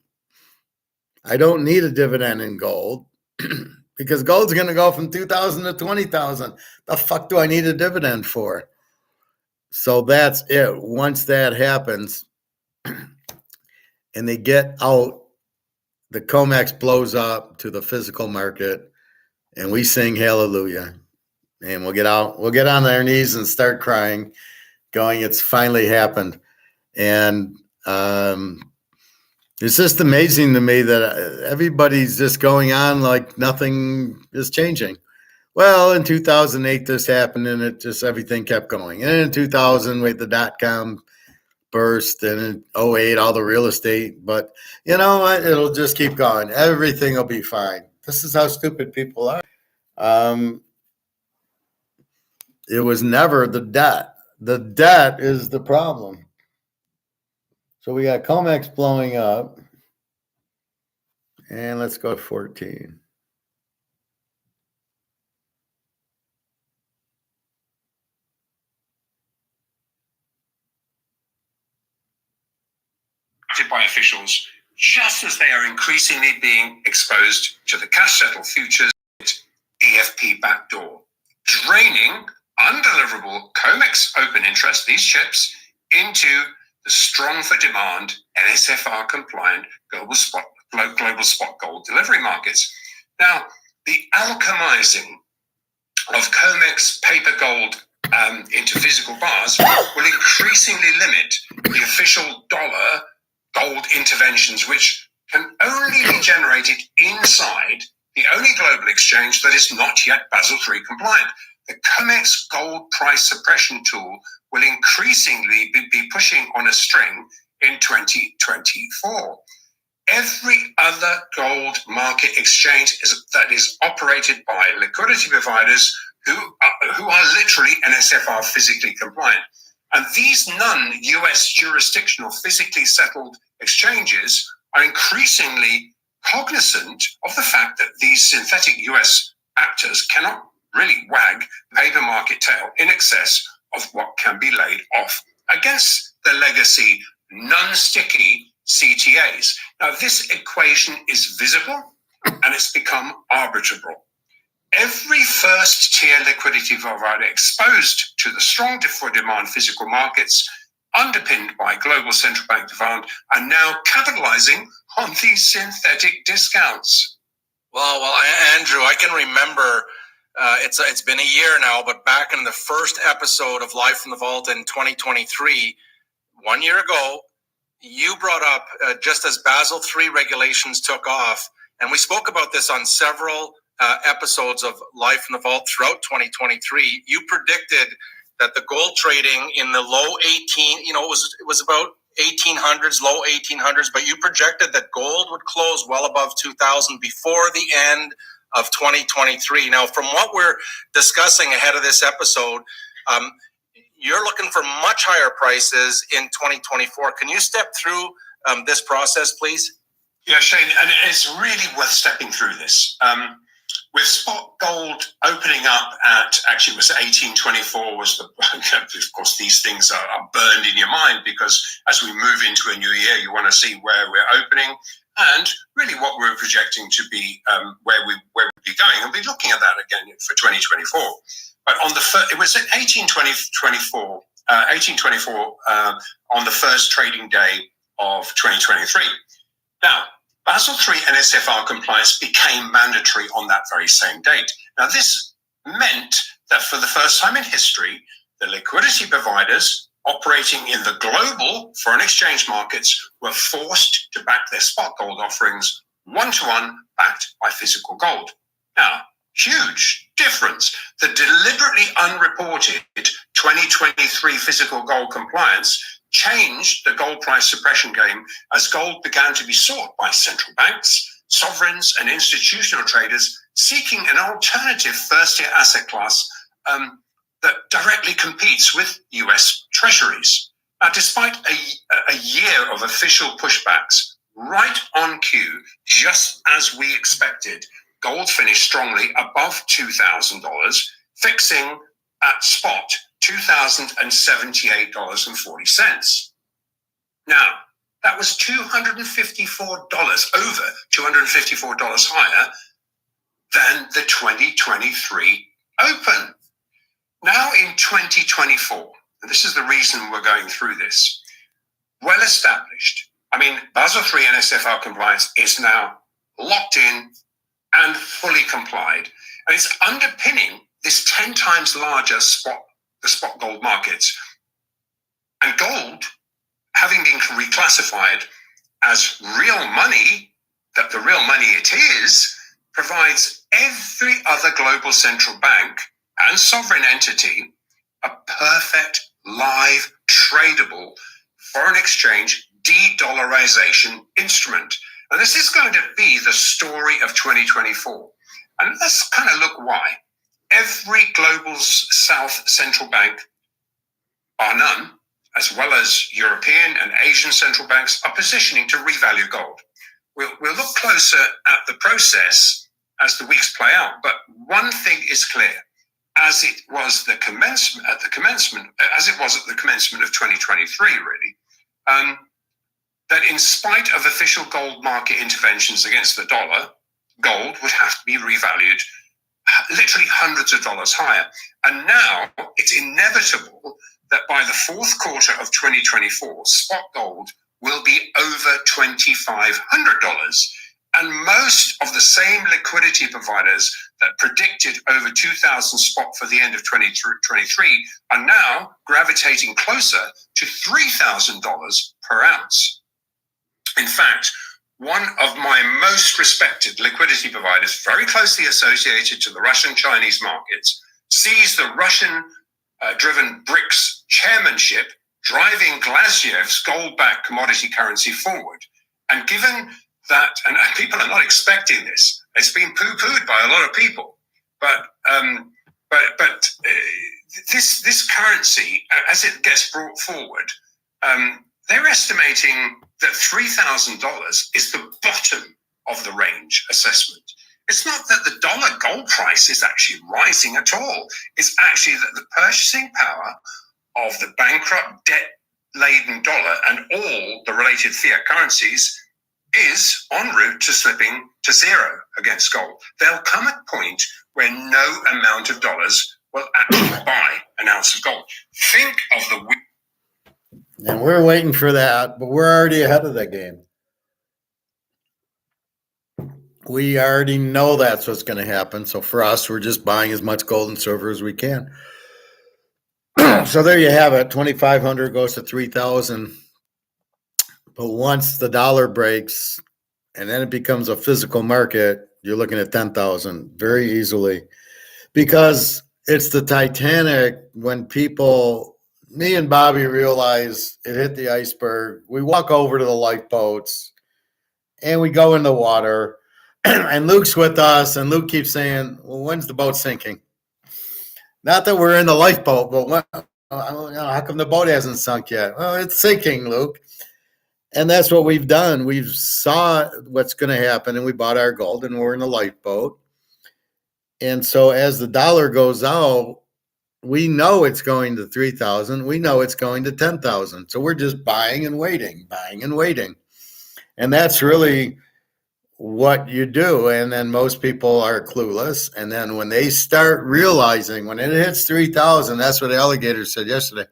I don't need a dividend in gold because gold's going to go from 2,000 to 20,000. The fuck do I need a dividend for? So that's it. Once that happens and they get out, the COMEX blows up to the physical market and we sing hallelujah. And we'll get on our knees and start crying, going, it's finally happened. And it's just amazing to me that everybody's just going on like nothing is changing. Well, in 2008, this happened, and it just everything kept going. And in 2000, with the dot-com burst, and in 08, all the real estate. But you know what? It'll just keep going. Everything will be fine. This is how stupid people are. It was never the debt. The debt is the problem. So we got COMEX blowing up. And let's go to 14. By officials, just as they are increasingly being exposed to the cash-settled futures EFP backdoor, draining undeliverable COMEX open interest, these chips, into the strong-for-demand NSFR-compliant global spot gold delivery markets. Now, the alchemizing of COMEX paper gold into physical bars will increasingly limit the official dollar gold interventions, which can only be generated inside the only global exchange that is not yet Basel III compliant. The COMEX gold price suppression tool will increasingly be pushing on a string in 2024. Every other gold market exchange that is operated by liquidity providers who are literally NSFR physically compliant. And these non-US jurisdictional physically settled exchanges are increasingly cognizant of the fact that these synthetic US actors cannot really wag the paper market tail in excess of what can be laid off against the legacy non-sticky CTAs. Now, this equation is visible and it's become arbitrable. Every first-tier liquidity provider exposed to the strong for demand physical markets, underpinned by global central bank demand, are now capitalizing on these synthetic discounts. Well, Andrew, I can remember it's been a year now, but back in the first episode of Live from the Vault in 2023, 1 year ago, you brought up just as Basel III regulations took off, and we spoke about this on several episodes of Live from the Vault throughout 2023. You predicted that the gold trading in the low 18, it was about 1800s, low 1800s, but you projected that gold would close well above 2000 before the end of 2023. Now, from what we're discussing ahead of this episode, you're looking for much higher prices in 2024. Can you step through this process, please? Yeah, Shane, and it's really worth stepping through this. With spot gold opening up at, actually it was 1824 was the, of course these things are burned in your mind because as we move into a new year, you want to see where we're opening and really what we're projecting to be where we'll be going. And we'll be looking at that again for 2024. But on it was at 1824 on the first trading day of 2023. Now, Basel III NSFR compliance became mandatory on that very same date. Now, this meant that for the first time in history, the liquidity providers operating in the global foreign exchange markets were forced to back their spot gold offerings one-to-one backed by physical gold. Now, huge difference. The deliberately unreported 2023 physical gold compliance changed the gold price suppression game as gold began to be sought by central banks, sovereigns, and institutional traders seeking an alternative first-tier asset class that directly competes with US treasuries. Now, despite a year of official pushbacks, right on cue, just as we expected, gold finished strongly above $2,000, fixing at spot $2,078.40. Now, that was $254, over $254 higher than the 2023 open. Now in 2024, and this is the reason we're going through this, well established. I mean, Basel III NSFR compliance is now locked in and fully complied. And it's underpinning this 10 times larger the spot gold markets. And gold, having been reclassified as real money, that the real money it is, provides every other global central bank and sovereign entity a perfect, live, tradable foreign exchange de-dollarization instrument. And this is going to be the story of 2024. And let's kind of look why. Every global South central bank, bar none, as well as European and Asian central banks, are positioning to revalue gold. We'll look closer at the process as the weeks play out. But one thing is clear, as it was at the commencement of 2023, really, that in spite of official gold market interventions against the dollar, gold would have to be revalued literally hundreds of dollars higher. And now it's inevitable that by the fourth quarter of 2024, spot gold will be over $2,500. And most of the same liquidity providers that predicted over 2,000 spot for the end of 2023 are now gravitating closer to $3,000 per ounce. In fact, one of my most respected liquidity providers, very closely associated to the Russian-Chinese markets, sees the Russian-driven brics chairmanship driving Glazyev's gold-backed commodity currency forward. And given that, and people are not expecting this, it's been poo-pooed by a lot of people, but this currency, as it gets brought forward, they're estimating that $3,000 is the bottom of the range assessment. It's not that the dollar gold price is actually rising at all. It's actually that the purchasing power of the bankrupt, debt-laden dollar and all the related fiat currencies is en route to slipping to zero against gold. There'll come a point where no amount of dollars will actually buy an ounce of gold. Think of the... And we're waiting for that, but we're already ahead of that game. We already know that's what's going to happen. So for us, we're just buying as much gold and silver as we can. So there you have it. 2,500 goes to 3,000. But once the dollar breaks and then it becomes a physical market, you're looking at 10,000 very easily, because it's the Titanic. When people, me and Bobby, realize it hit the iceberg, we walk over to the lifeboats and we go in the water, and Luke's with us, and Luke keeps saying, well, when's the boat sinking? Not that we're in the lifeboat, but how come the boat hasn't sunk yet? Well, it's sinking, Luke. And that's what we've done. We've saw what's going to happen, and we bought our gold, and we're in a lifeboat. And so as the dollar goes out, we know it's going to 3,000. We know it's going to 10,000. So we're just buying and waiting. And that's really what you do. And then most people are clueless. And then when they start realizing, when it hits 3,000, that's what Alligator said yesterday.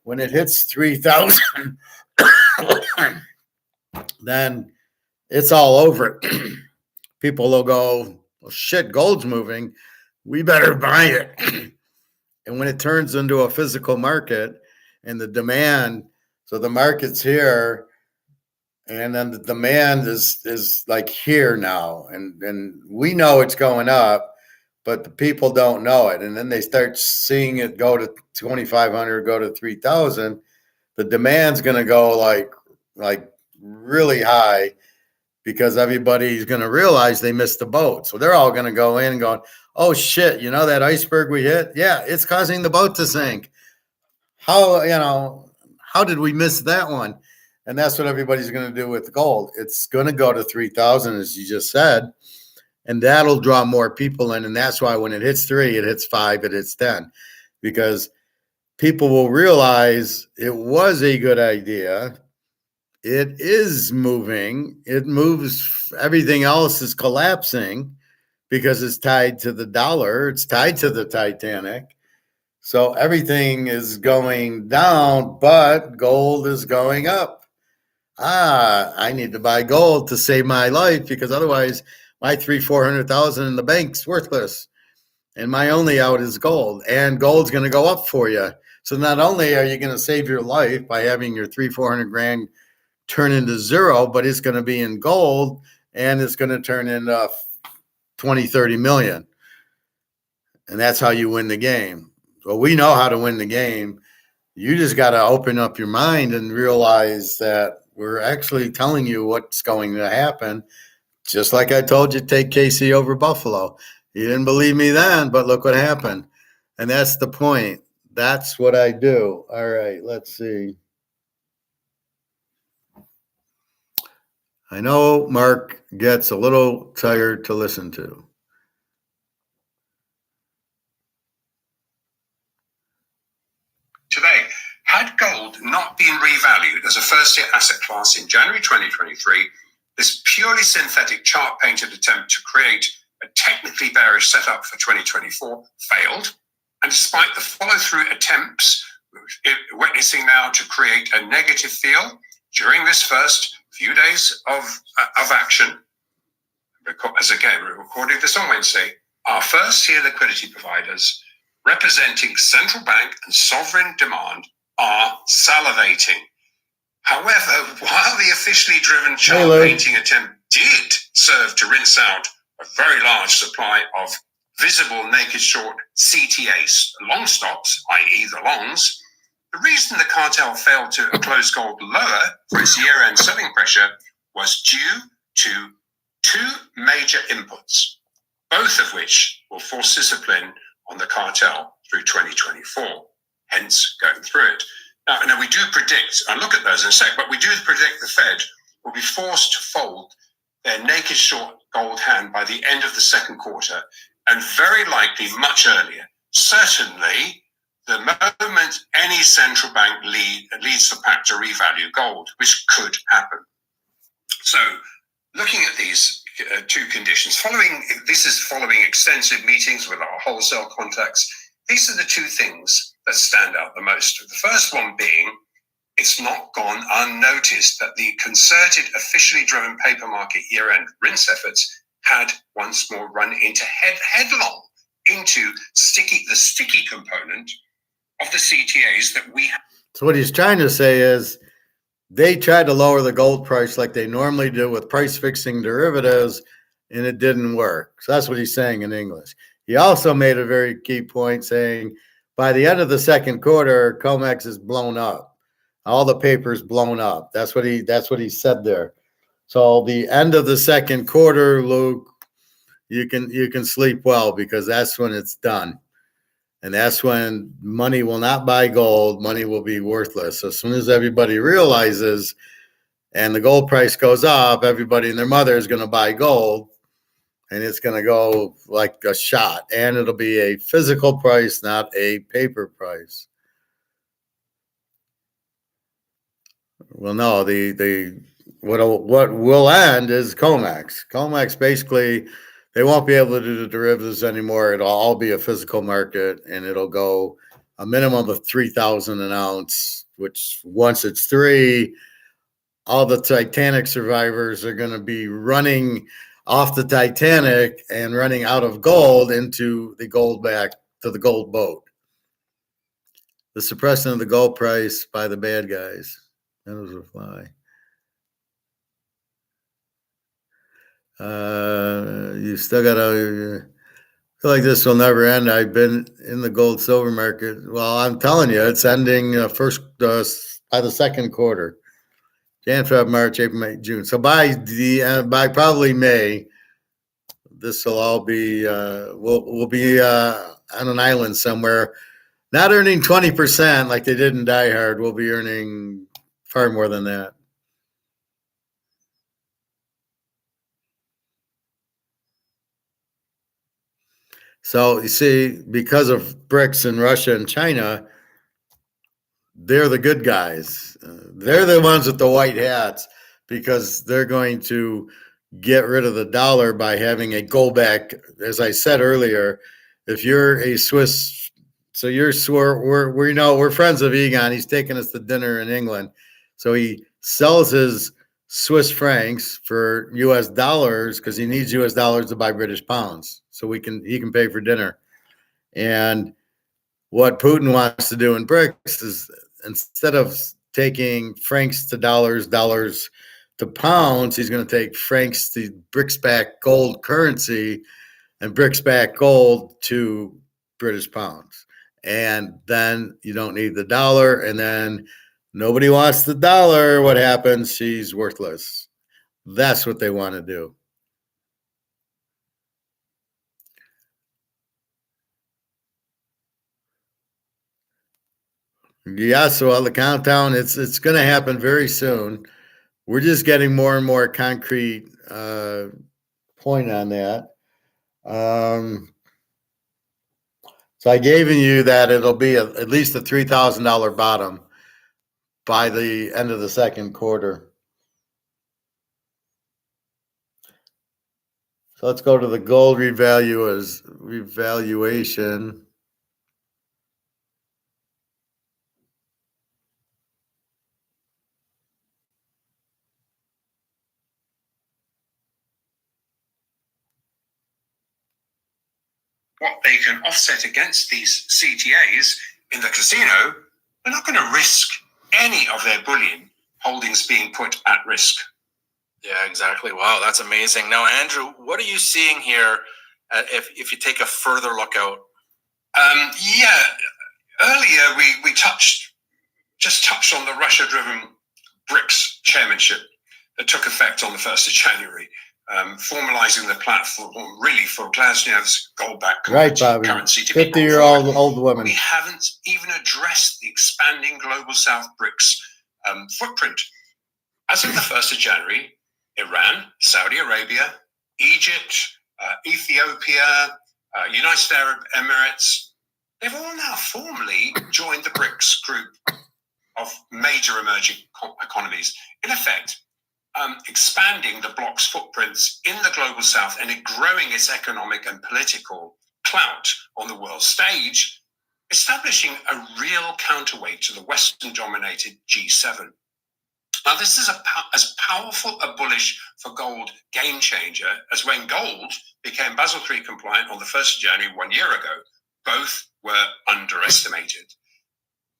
When it hits 3,000, then it's all over. People will go, well, shit, gold's moving. We better buy it. And when it turns into a physical market and the demand, so the market's here, and then the demand is like here now. And we know it's going up, but the people don't know it. And then they start seeing it go to 2,500, go to 3,000. The demand's going to go like really high, because everybody's going to realize they missed the boat. So they're all going to go in and going, oh shit, you know that iceberg we hit? Yeah, it's causing the boat to sink. How did we miss that one? And that's what everybody's going to do with gold. It's going to go to 3,000, as you just said, and that'll draw more people in. And that's why when it hits 3, it hits 5, it hits 10, because people will realize it was a good idea. It is moving. It moves. Everything else is collapsing because it's tied to the dollar. It's tied to the Titanic. So everything is going down, but gold is going up. I need to buy gold to save my life because otherwise my 400,000 in the bank's worthless. And my only out is gold. And gold's going to go up for you. So not only are you going to save your life by having your 400 grand turn into zero, but it's going to be in gold and it's going to turn into 20, 30 million. And that's how you win the game. Well, we know how to win the game. You just got to open up your mind and realize that we're actually telling you what's going to happen. Just like I told you, take KC over Buffalo. You didn't believe me then, but look what happened. And that's the point. That's what I do. All right, let's see. I know Mark gets a little tired to listen to. Today, had gold not been revalued as a first-year asset class in January 2023, this purely synthetic chart-painted attempt to create a technically bearish setup for 2024 failed. And despite the follow-through attempts witnessing now to create a negative feel during this first few days of action, as again, we're recording this on Wednesday, our first-tier liquidity providers representing central bank and sovereign demand are salivating. However, while the officially driven chart painting attempt did serve to rinse out a very large supply of visible naked short CTAs, long stops, i.e. the longs, the reason the cartel failed to close gold lower for its year-end selling pressure was due to two major inputs, both of which will force discipline on the cartel through 2024, hence going through it. Now we do predict, I'll look at those in a sec, but we do predict the Fed will be forced to fold their naked short gold hand by the end of the second quarter, and very likely much earlier. Certainly, the moment any central bank leads the pack to revalue gold, which could happen. So, looking at these two conditions, this is following extensive meetings with our wholesale contacts. These are the two things that stand out the most. The first one being, it's not gone unnoticed that the concerted, officially driven paper market year-end rinse efforts had once more run into headlong into the sticky component of the CTAs that we have. So what he's trying to say is they tried to lower the gold price like they normally do with price fixing derivatives, and it didn't work. So that's what he's saying in English. He also made a very key point saying by the end of the second quarter, COMEX is blown up. All the paper's blown up. That's what he said there. So the end of the second quarter, Luke, you can sleep well because that's when it's done. And that's when money will not buy gold. Money will be worthless. As soon as everybody realizes and the gold price goes up, everybody and their mother is going to buy gold. And it's going to go like a shot. And it'll be a physical price, not a paper price. Well, no, what will end is COMEX. COMEX basically, they won't be able to do the derivatives anymore. It'll all be a physical market, and it'll go a minimum of 3,000 an ounce, which once it's 3, all the Titanic survivors are going to be running off the Titanic and running out of gold into the gold back to the gold boat. The suppression of the gold price by the bad guys. That was a fly. You still got to feel like this will never end. I've been in the gold silver market. Well, I'm telling you, it's ending by the second quarter. Jan, Feb, March, April, May, June. So by probably May, this will all be we'll be on an island somewhere, not earning 20% like they did in Die Hard. We'll be earning far more than that. So you see, because of BRICS in Russia and China, they're the good guys. They're the ones with the white hats because they're going to get rid of the dollar by having a go back. As I said earlier, if you're a Swiss, so we're friends of Egon. He's taking us to dinner in England, so he sells his Swiss francs for U.S. dollars because he needs U.S. dollars to buy British pounds, so he can pay for dinner. And what Putin wants to do in BRICS is instead of taking francs to dollars, dollars to pounds, he's going to take francs to BRICS back gold currency and BRICS back gold to British pounds. And then you don't need the dollar. And then nobody wants the dollar. What happens? She's worthless. That's what they want to do. Yeah, so on the countdown, it's going to happen very soon. We're just getting more and more concrete point on that. So I gave you that it'll be at least a $3,000 bottom by the end of the second quarter. So let's go to the gold revaluation. What they can offset against these CTAs in the casino, they're not going to risk any of their bullion holdings being put at risk. Yeah, exactly. Wow, that's amazing. Now, Andrew, what are you seeing here if you take a further look out? Earlier we touched on the Russia-driven BRICS chairmanship that took effect on the 1st of January, formalizing the platform really for Glasnev's gold-backed currency to be 50-year-old old woman. We haven't even addressed the expanding global South BRICS footprint. As of the 1st of January, Iran, Saudi Arabia, Egypt, Ethiopia, United Arab Emirates, they've all now formally joined the BRICS group of major emerging economies. In effect, expanding the bloc's footprints in the global south and growing its economic and political clout on the world stage, establishing a real counterweight to the Western-dominated G7. Now, this is as powerful a bullish for gold game changer as when gold became Basel III compliant on the 1st of January 1 year ago. Both were underestimated.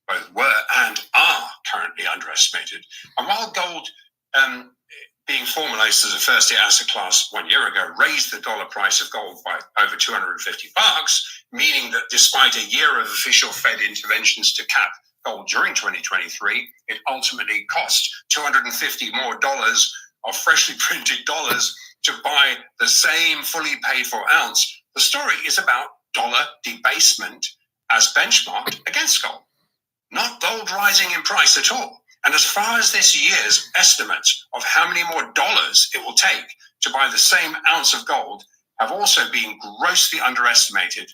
Both were and are currently underestimated. And while gold being formalized as a first asset class 1 year ago raised the dollar price of gold by over $250, meaning that despite a year of official Fed interventions to cap gold during 2023, it ultimately cost $250 more of freshly printed dollars to buy the same fully paid for ounce. The story is about dollar debasement as benchmarked against gold, not gold rising in price at all. And as far as this year's estimates of how many more dollars it will take to buy the same ounce of gold have also been grossly underestimated,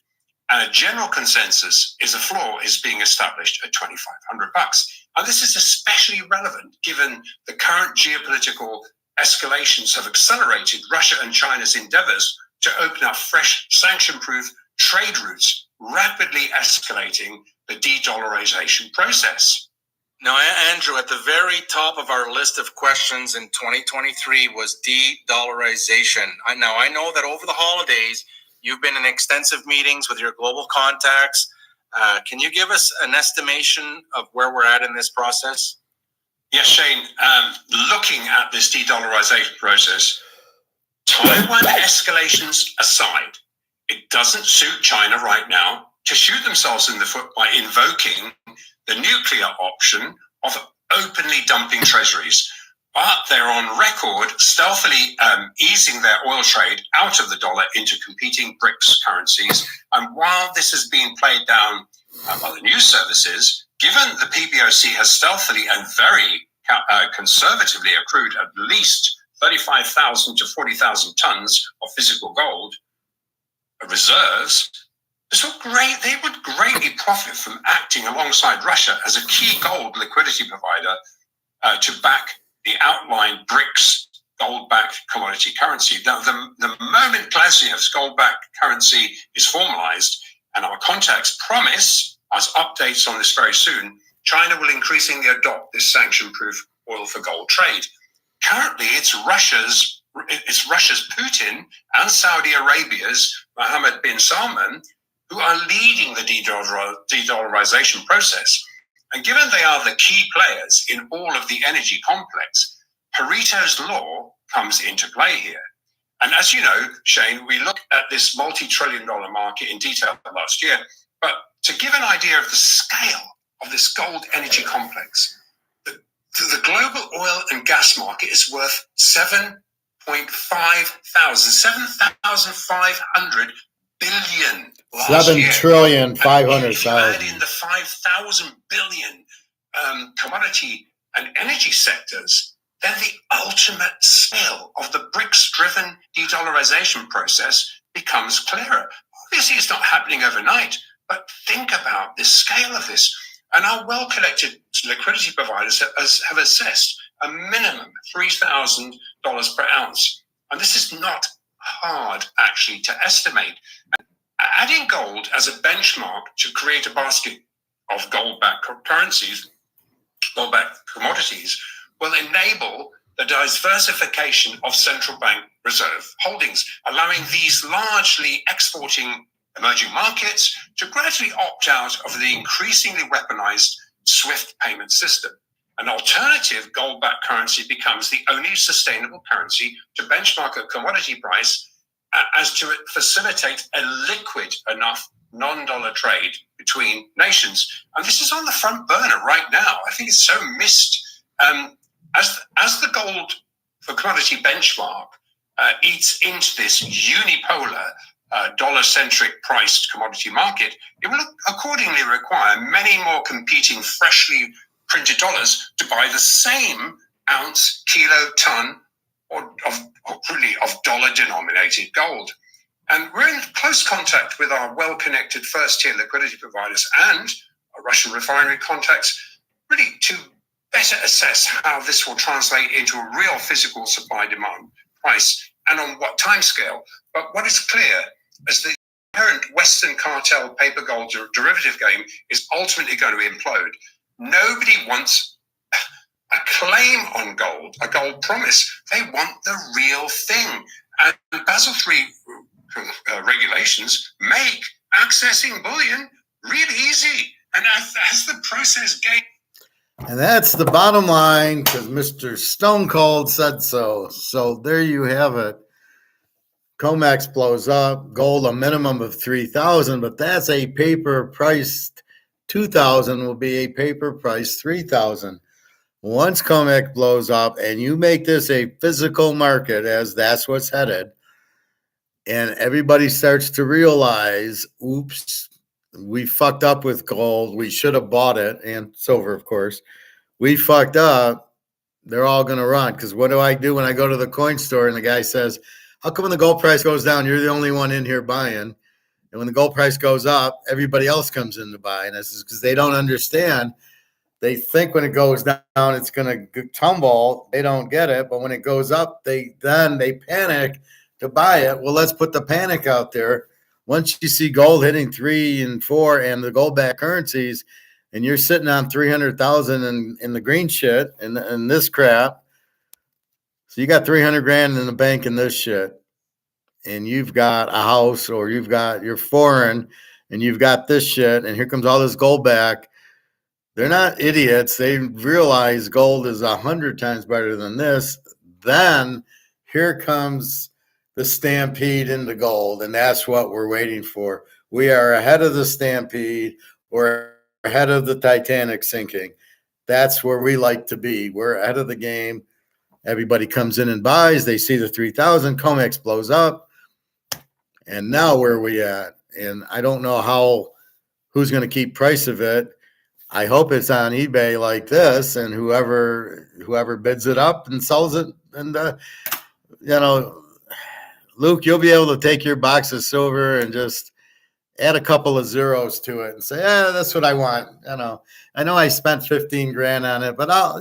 and a general consensus is a floor is being established at $2,500. And this is especially relevant given the current geopolitical escalations have accelerated Russia and China's endeavors to open up fresh sanction-proof trade routes, rapidly escalating the de-dollarization process. Now, Andrew, at the very top of our list of questions in 2023 was de-dollarization. I know that over the holidays, you've been in extensive meetings with your global contacts. Can you give us an estimation of where we're at in this process? Yes, Shane. Looking at this de-dollarization process, Taiwan escalations aside, it doesn't suit China right now to shoot themselves in the foot by invoking the nuclear option of openly dumping treasuries. But they're on record stealthily easing their oil trade out of the dollar into competing BRICS currencies. And while this is being played down by the news services, given the PBOC has stealthily and very conservatively accrued at least 35,000 to 40,000 tons of physical gold reserves, So they would greatly profit from acting alongside Russia as a key gold liquidity provider to back the outlined BRICS gold-backed commodity currency. Now, the moment Glazniev's gold-backed currency is formalized, and our contacts promise us updates on this very soon, China will increasingly adopt this sanction-proof oil for gold trade. Currently, it's Russia's Putin and Saudi Arabia's Mohammed bin Salman who are leading the de-dollarization process. And given they are the key players in all of the energy complex, Pareto's law comes into play here. And as you know, Shane, we looked at this multi-trillion-dollar market in detail last year, but to give an idea of the scale of this gold energy complex, the global oil and gas market is worth 7,500 billion last year. 7,500,000,000,000. Add in the 5,000 billion commodity and energy sectors, then the ultimate scale of the BRICS-driven de-dollarization process becomes clearer. Obviously, it's not happening overnight, but think about the scale of this. And our well-collected liquidity providers have assessed a minimum $3,000 per ounce. And this is not hard, actually, to estimate. Adding gold as a benchmark to create a basket of gold-backed currencies, gold-backed commodities, will enable the diversification of central bank reserve holdings, allowing these largely exporting emerging markets to gradually opt out of the increasingly weaponized SWIFT payment system. An alternative gold-backed currency becomes the only sustainable currency to benchmark a commodity price as to facilitate a liquid enough non-dollar trade between nations. And this is on the front burner right now. I think it's so missed. As the gold for commodity benchmark eats into this unipolar dollar-centric priced commodity market, it will accordingly require many more competing freshly printed dollars to buy the same ounce, kilo, ton, or of dollar-denominated gold. And we're in close contact with our well-connected first-tier liquidity providers and our Russian refinery contacts, really to better assess how this will translate into a real physical supply-demand price and on what timescale. But what is clear is the current Western cartel paper gold derivative game is ultimately going to implode. Nobody wants a claim on gold, a gold promise. They want the real thing. And Basel III regulations make accessing bullion really easy. And as the process gains. And that's the bottom line because Mr. Stone Cold said so. So there you have it. COMEX blows up, gold a minimum of 3,000, but that's a paper priced 2,000 will be a paper price 3,000. Once COMEX blows up and you make this a physical market, as that's what's headed, and everybody starts to realize, oops, we fucked up with gold. We should have bought it, and silver, of course. We fucked up. They're all going to run because what do I do when I go to the coin store and the guy says, how come when the gold price goes down, you're the only one in here buying? And when the gold price goes up, everybody else comes in to buy. And this is because they don't understand. They think when it goes down, it's going to tumble. They don't get it. But when it goes up, they panic to buy it. Well, let's put the panic out there. Once you see gold hitting 3 and 4 and the gold-backed currencies, and you're sitting on 300,000 in the green shit and this crap, so you got 300 grand in the bank in this shit, and you've got a house, or you're foreign, and you've got this shit, and here comes all this gold back. They're not idiots. They realize gold is 100 times better than this. Then here comes the stampede into gold, and that's what we're waiting for. We are ahead of the stampede. We're ahead of the Titanic sinking. That's where we like to be. We're ahead of the game. Everybody comes in and buys. They see the 3,000. COMEX blows up. And now where are we at? And I don't know who's going to keep price of it. I hope it's on eBay like this, and whoever bids it up and sells it. And, Luke, you'll be able to take your box of silver and just add a couple of zeros to it and say, that's what I want. I know I spent 15 grand on it, but I'll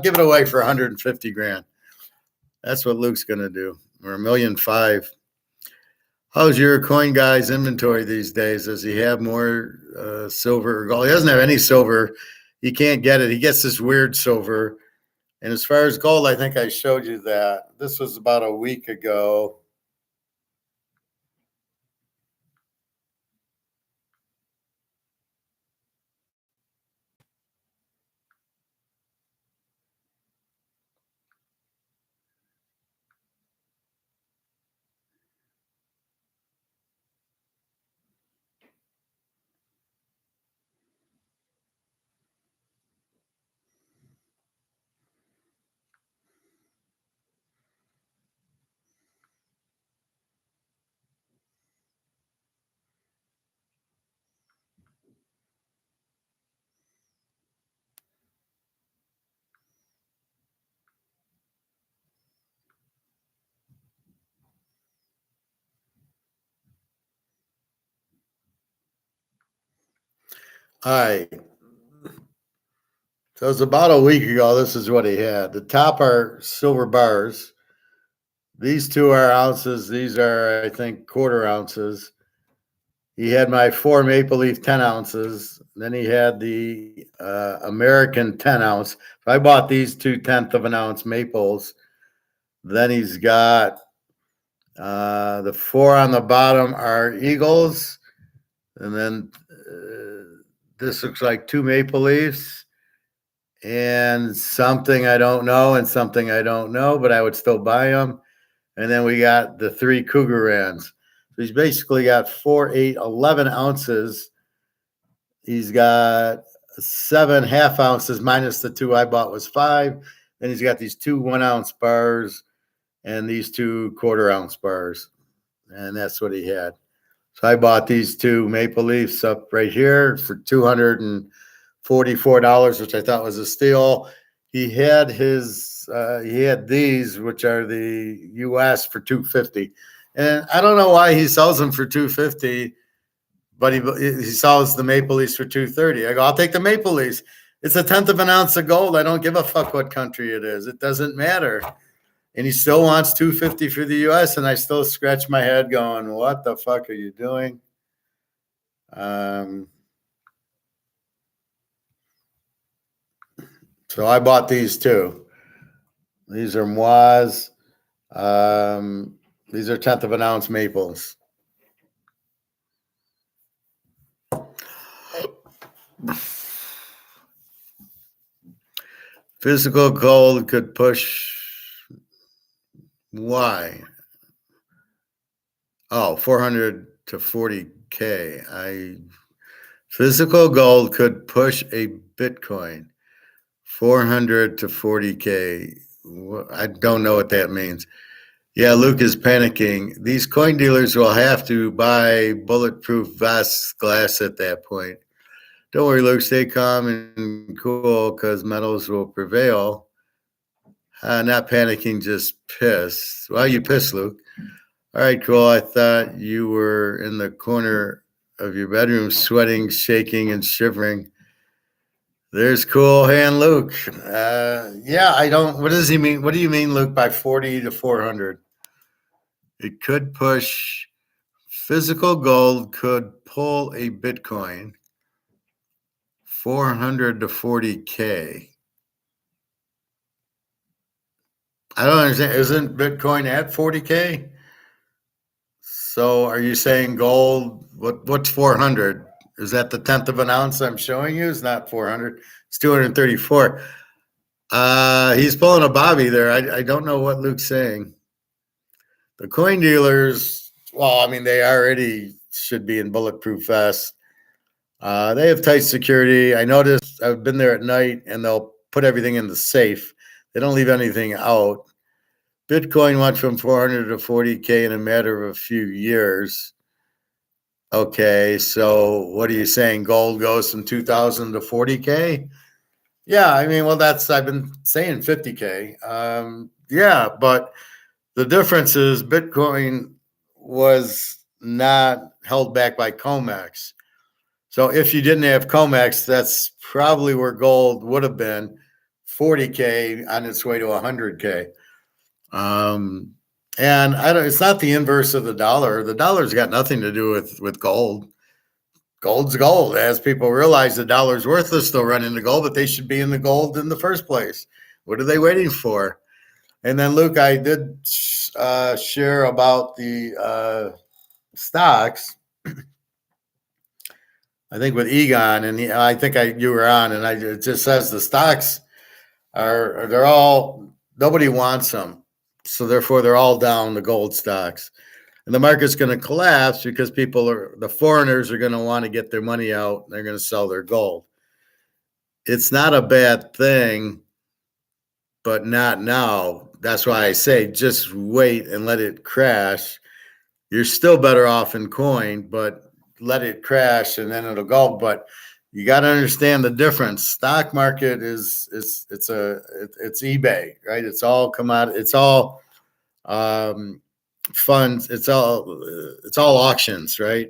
give it away for 150 grand. That's what Luke's going to do. Or $1.5 million. How's your coin guy's inventory these days? Does he have more silver or gold? He doesn't have any silver. He can't get it. He gets this weird silver. And as far as gold, I think I showed you that. This was about a week ago. All right. So it's about a week ago. This is what he had. The top are silver bars. These two are ounces. These are, I think, quarter ounces. He had my 4 Maple Leaf 10 ounces. Then he had the American 10 ounce. If I bought these 2/10 of an ounce maples, then he's got the 4 on the bottom are Eagles. And then this looks like 2 Maple Leafs and something I don't know and something I don't know, but I would still buy them. And then we got the 3 Cougarans. So he's basically got 4, 8, 11 ounces. He's got 7 half ounces minus the 2 I bought was 5. Then he's got these 2 1-ounce bars and these 2 quarter-ounce bars. And that's what he had. So I bought these 2 Maple Leafs up right here for $244, which I thought was a steal. He had these, which are the US, for $250. And I don't know why he sells them for $250, but he sells the Maple Leafs for $230. I go, I'll take the Maple Leafs. It's 1/10 of an ounce of gold. I don't give a fuck what country it is. It doesn't matter. And he still wants $250 for the US, and I still scratch my head going, what the fuck are you doing? So I bought these too. These are Moise. These are 1/10 of an ounce maples. Physical gold could push. Why? Oh, 400 to 40K. Physical gold could push a Bitcoin. 400 to 40K. I don't know what that means. Yeah, Luke is panicking. These coin dealers will have to buy bulletproof vests, glass at that point. Don't worry, Luke. Stay calm and cool because metals will prevail. Not panicking, just pissed. Why are you pissed, Luke? All right, cool. I thought you were in the corner of your bedroom sweating, shaking, and shivering. There's Cool Hand Luke. Yeah, I don't. What does he mean? What do you mean, Luke, by 40 to 400? It could push. Physical gold could pull a Bitcoin. 400 to 40K. I don't understand. Isn't Bitcoin at 40K? So are you saying gold? What's 400? Is that the 1/10 of an ounce I'm showing you? It's not 400. It's 234. He's pulling a Bobby there. I don't know what Luke's saying. The coin dealers, well, I mean, they already should be in bulletproof vests. They have tight security. I noticed I've been there at night and they'll put everything in the safe. They don't leave anything out. Bitcoin went from 400 to 40K in a matter of a few years. Okay, so what are you saying? Gold goes from 2,000 to 40K? Yeah, I mean, well, I've been saying 50K. Yeah, but the difference is Bitcoin was not held back by COMEX. So if you didn't have COMEX, that's probably where gold would have been, 40K on its way to 100K. And it's not the inverse of the dollar. The dollar's got nothing to do with gold. Gold's gold. As people realize the dollar's worthless, they'll run into gold, but they should be in the gold in the first place. What are they waiting for? And then, Luke, I did share about the stocks. I think with Egon, and I think you were on, and it just says the stocks they're all, nobody wants them, so therefore they're all down, the gold stocks, and the market's going to collapse because the foreigners are going to want to get their money out. They're going to sell their gold. It's not a bad thing, but not now. That's why I say just wait and let it crash. You're still better off in coin, but let it crash and then it'll go. But you got to understand the difference. Stock market it's eBay, right? It's all commodity. It's all funds. It's all auctions, right?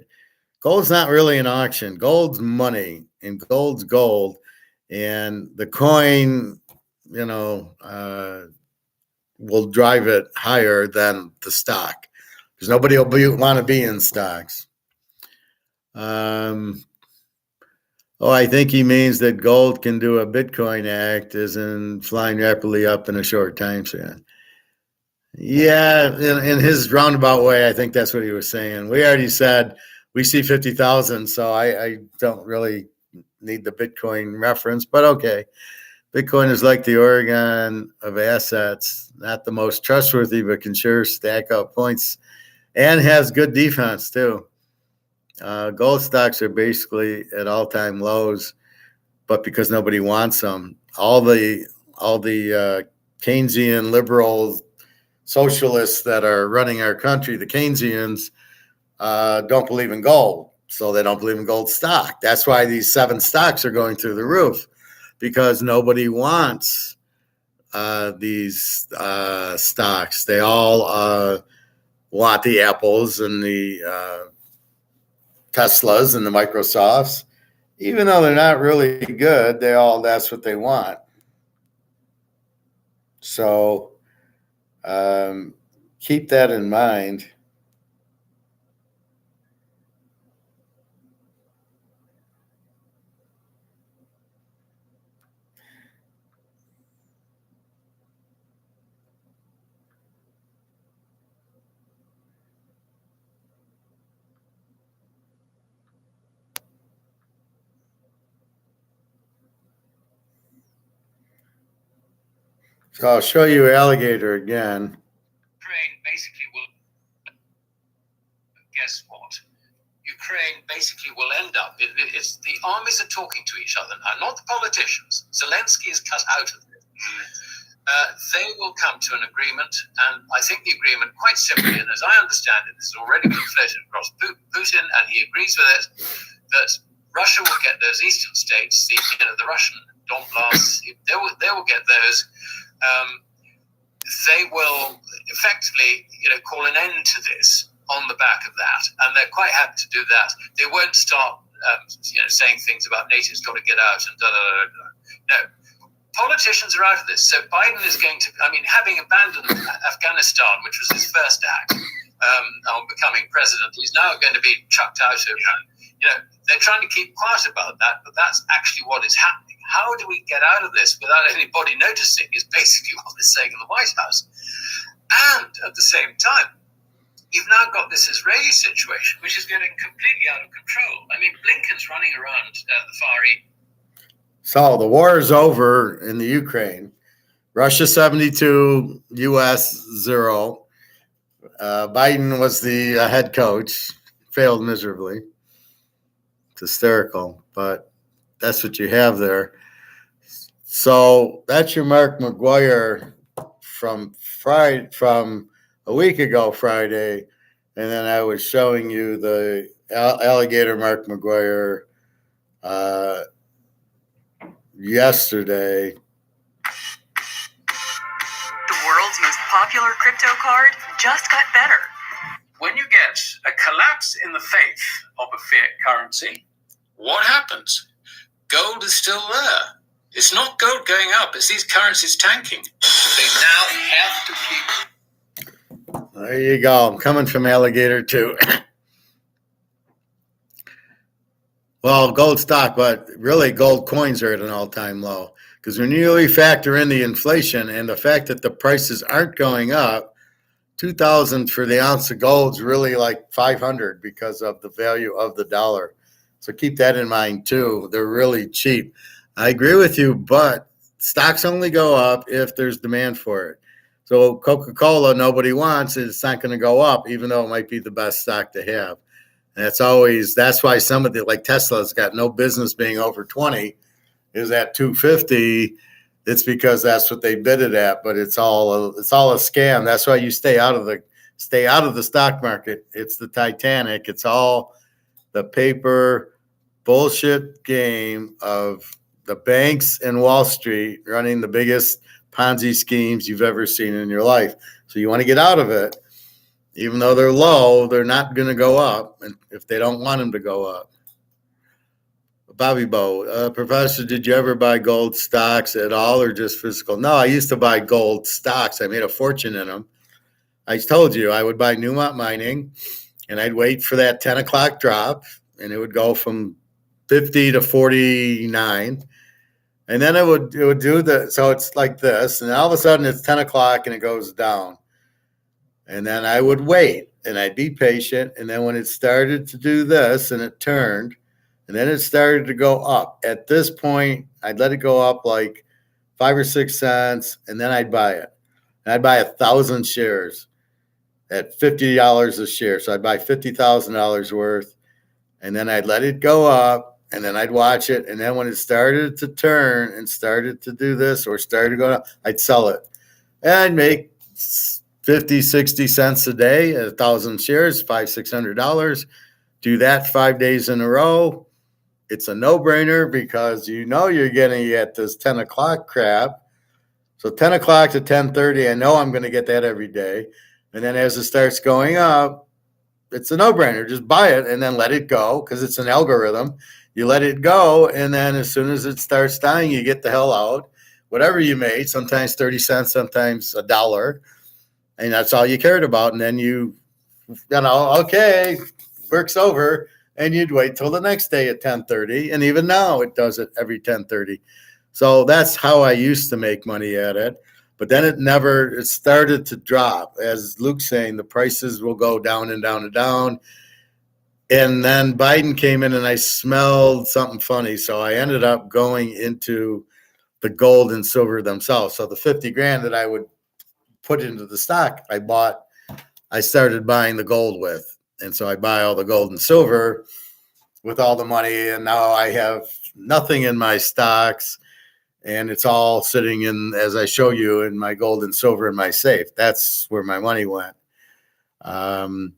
Gold's not really an auction. Gold's money and gold's gold, and the coin, will drive it higher than the stock because nobody will want to be in stocks. I think he means that gold can do a Bitcoin act, as in flying rapidly up in a short time span. Yeah, in his roundabout way, I think that's what he was saying. We already said we see 50,000, so I don't really need the Bitcoin reference, but okay. Bitcoin is like the Oregon of assets, not the most trustworthy, but can sure stack up points and has good defense too. Gold stocks are basically at all-time lows, but because nobody wants them, all the Keynesian liberal socialists that are running our country, the Keynesians, don't believe in gold, so they don't believe in gold stock. That's why these 7 stocks are going through the roof, because nobody wants these stocks. They all want the Apples and the Teslas and the Microsofts, even though they're not really good. That's what they want. So keep that in mind. So I'll show you alligator again. Ukraine basically will, guess what? Ukraine basically will end up, it's the armies are talking to each other now, not the politicians. Zelensky is cut out of it. They will come to an agreement, and I think the agreement, quite simply, and as I understand it, has already been floated across Putin, and he agrees with it, that Russia will get those eastern states, the Russian Donbass, they will get those. They will effectively, call an end to this on the back of that, and they're quite happy to do that. They won't start, saying things about NATO's got to get out and da da da da. No, politicians are out of this. So Biden is going to, having abandoned Afghanistan, which was his first act on becoming president, he's now going to be chucked out of. They're trying to keep quiet about that, but that's actually what is happening. How do we get out of this without anybody noticing is basically what they're saying in the White House. And at the same time, you've now got this Israeli situation, which is getting completely out of control. Blinken's running around the Far East. So the war is over in the Ukraine. Russia 72, U.S. 0. Biden was the head coach, failed miserably. It's hysterical, but that's what you have there. So that's your Mark McGuire from a week ago Friday, and then I was showing you the alligator Mark McGuire yesterday. The world's most popular crypto card just got better. When you get a collapse in the faith of a fiat currency, what happens? Gold is still there. It's not gold going up, it's these currencies tanking. They now have to keep. There you go. I'm coming from alligator too. Well, gold stock, but really gold coins are at an all-time low. Because when you really factor in the inflation and the fact that the prices aren't going up, 2,000 for the ounce of gold is really like 500 because of the value of the dollar. So keep that in mind too. They're really cheap. I agree with you, but stocks only go up if there's demand for it. So Coca-Cola, nobody wants it. It's not going to go up, even though it might be the best stock to have. And that's why some of the, like Tesla's got no business being over 20. Is at 250, it's because that's what they bid it at, but it's all a scam. That's why you stay out of the stock market. It's the Titanic. It's all the paper bullshit game of the banks and Wall Street running the biggest Ponzi schemes you've ever seen in your life. So you want to get out of it. Even though they're low, they're not going to go up, and if they don't want them to go up. Bobby Bo, Professor, did you ever buy gold stocks at all or just physical? No, I used to buy gold stocks. I made a fortune in them. I told you I would buy Newmont Mining, and I'd wait for that 10 o'clock drop, and it would go from 50 to 49. And then it would do so it's like this, and all of a sudden it's 10 o'clock and it goes down. And then I would wait, and I'd be patient, and then when it started to do this and it turned, and then it started to go up. At this point, I'd let it go up like 5 or 6 cents, and then I'd buy it. And I'd buy 1,000 shares at $50 a share. So I'd buy $50,000 worth, and then I'd let it go up, and then I'd watch it. And then when it started to turn and started to do this or started going up, I'd sell it. And I'd make 50, 60 cents a day at 1,000 shares, $500, $600. Do that 5 days in a row. It's a no-brainer because you know you're getting at this 10 o'clock crap. So 10 o'clock to 10:30, I know I'm going to get that every day. And then as it starts going up, it's a no-brainer. Just buy it and then let it go because it's an algorithm. You let it go, and then as soon as it starts dying, you get the hell out. Whatever you made, sometimes 30 cents, sometimes $1. And that's all you cared about. And then you know, okay, work's over. And you'd wait till the next day at 10:30. And even now it does it every 10:30. So that's how I used to make money at it. But then it started to drop. As Luke's saying, the prices will go down and down and down. And then Biden came in and I smelled something funny. So I ended up going into the gold and silver themselves. So the 50 grand that I would put into the stock, I started buying the gold with. And so I buy all the gold and silver with all the money. And now I have nothing in my stocks. And it's all sitting in, as I show you, in my gold and silver in my safe. That's where my money went. It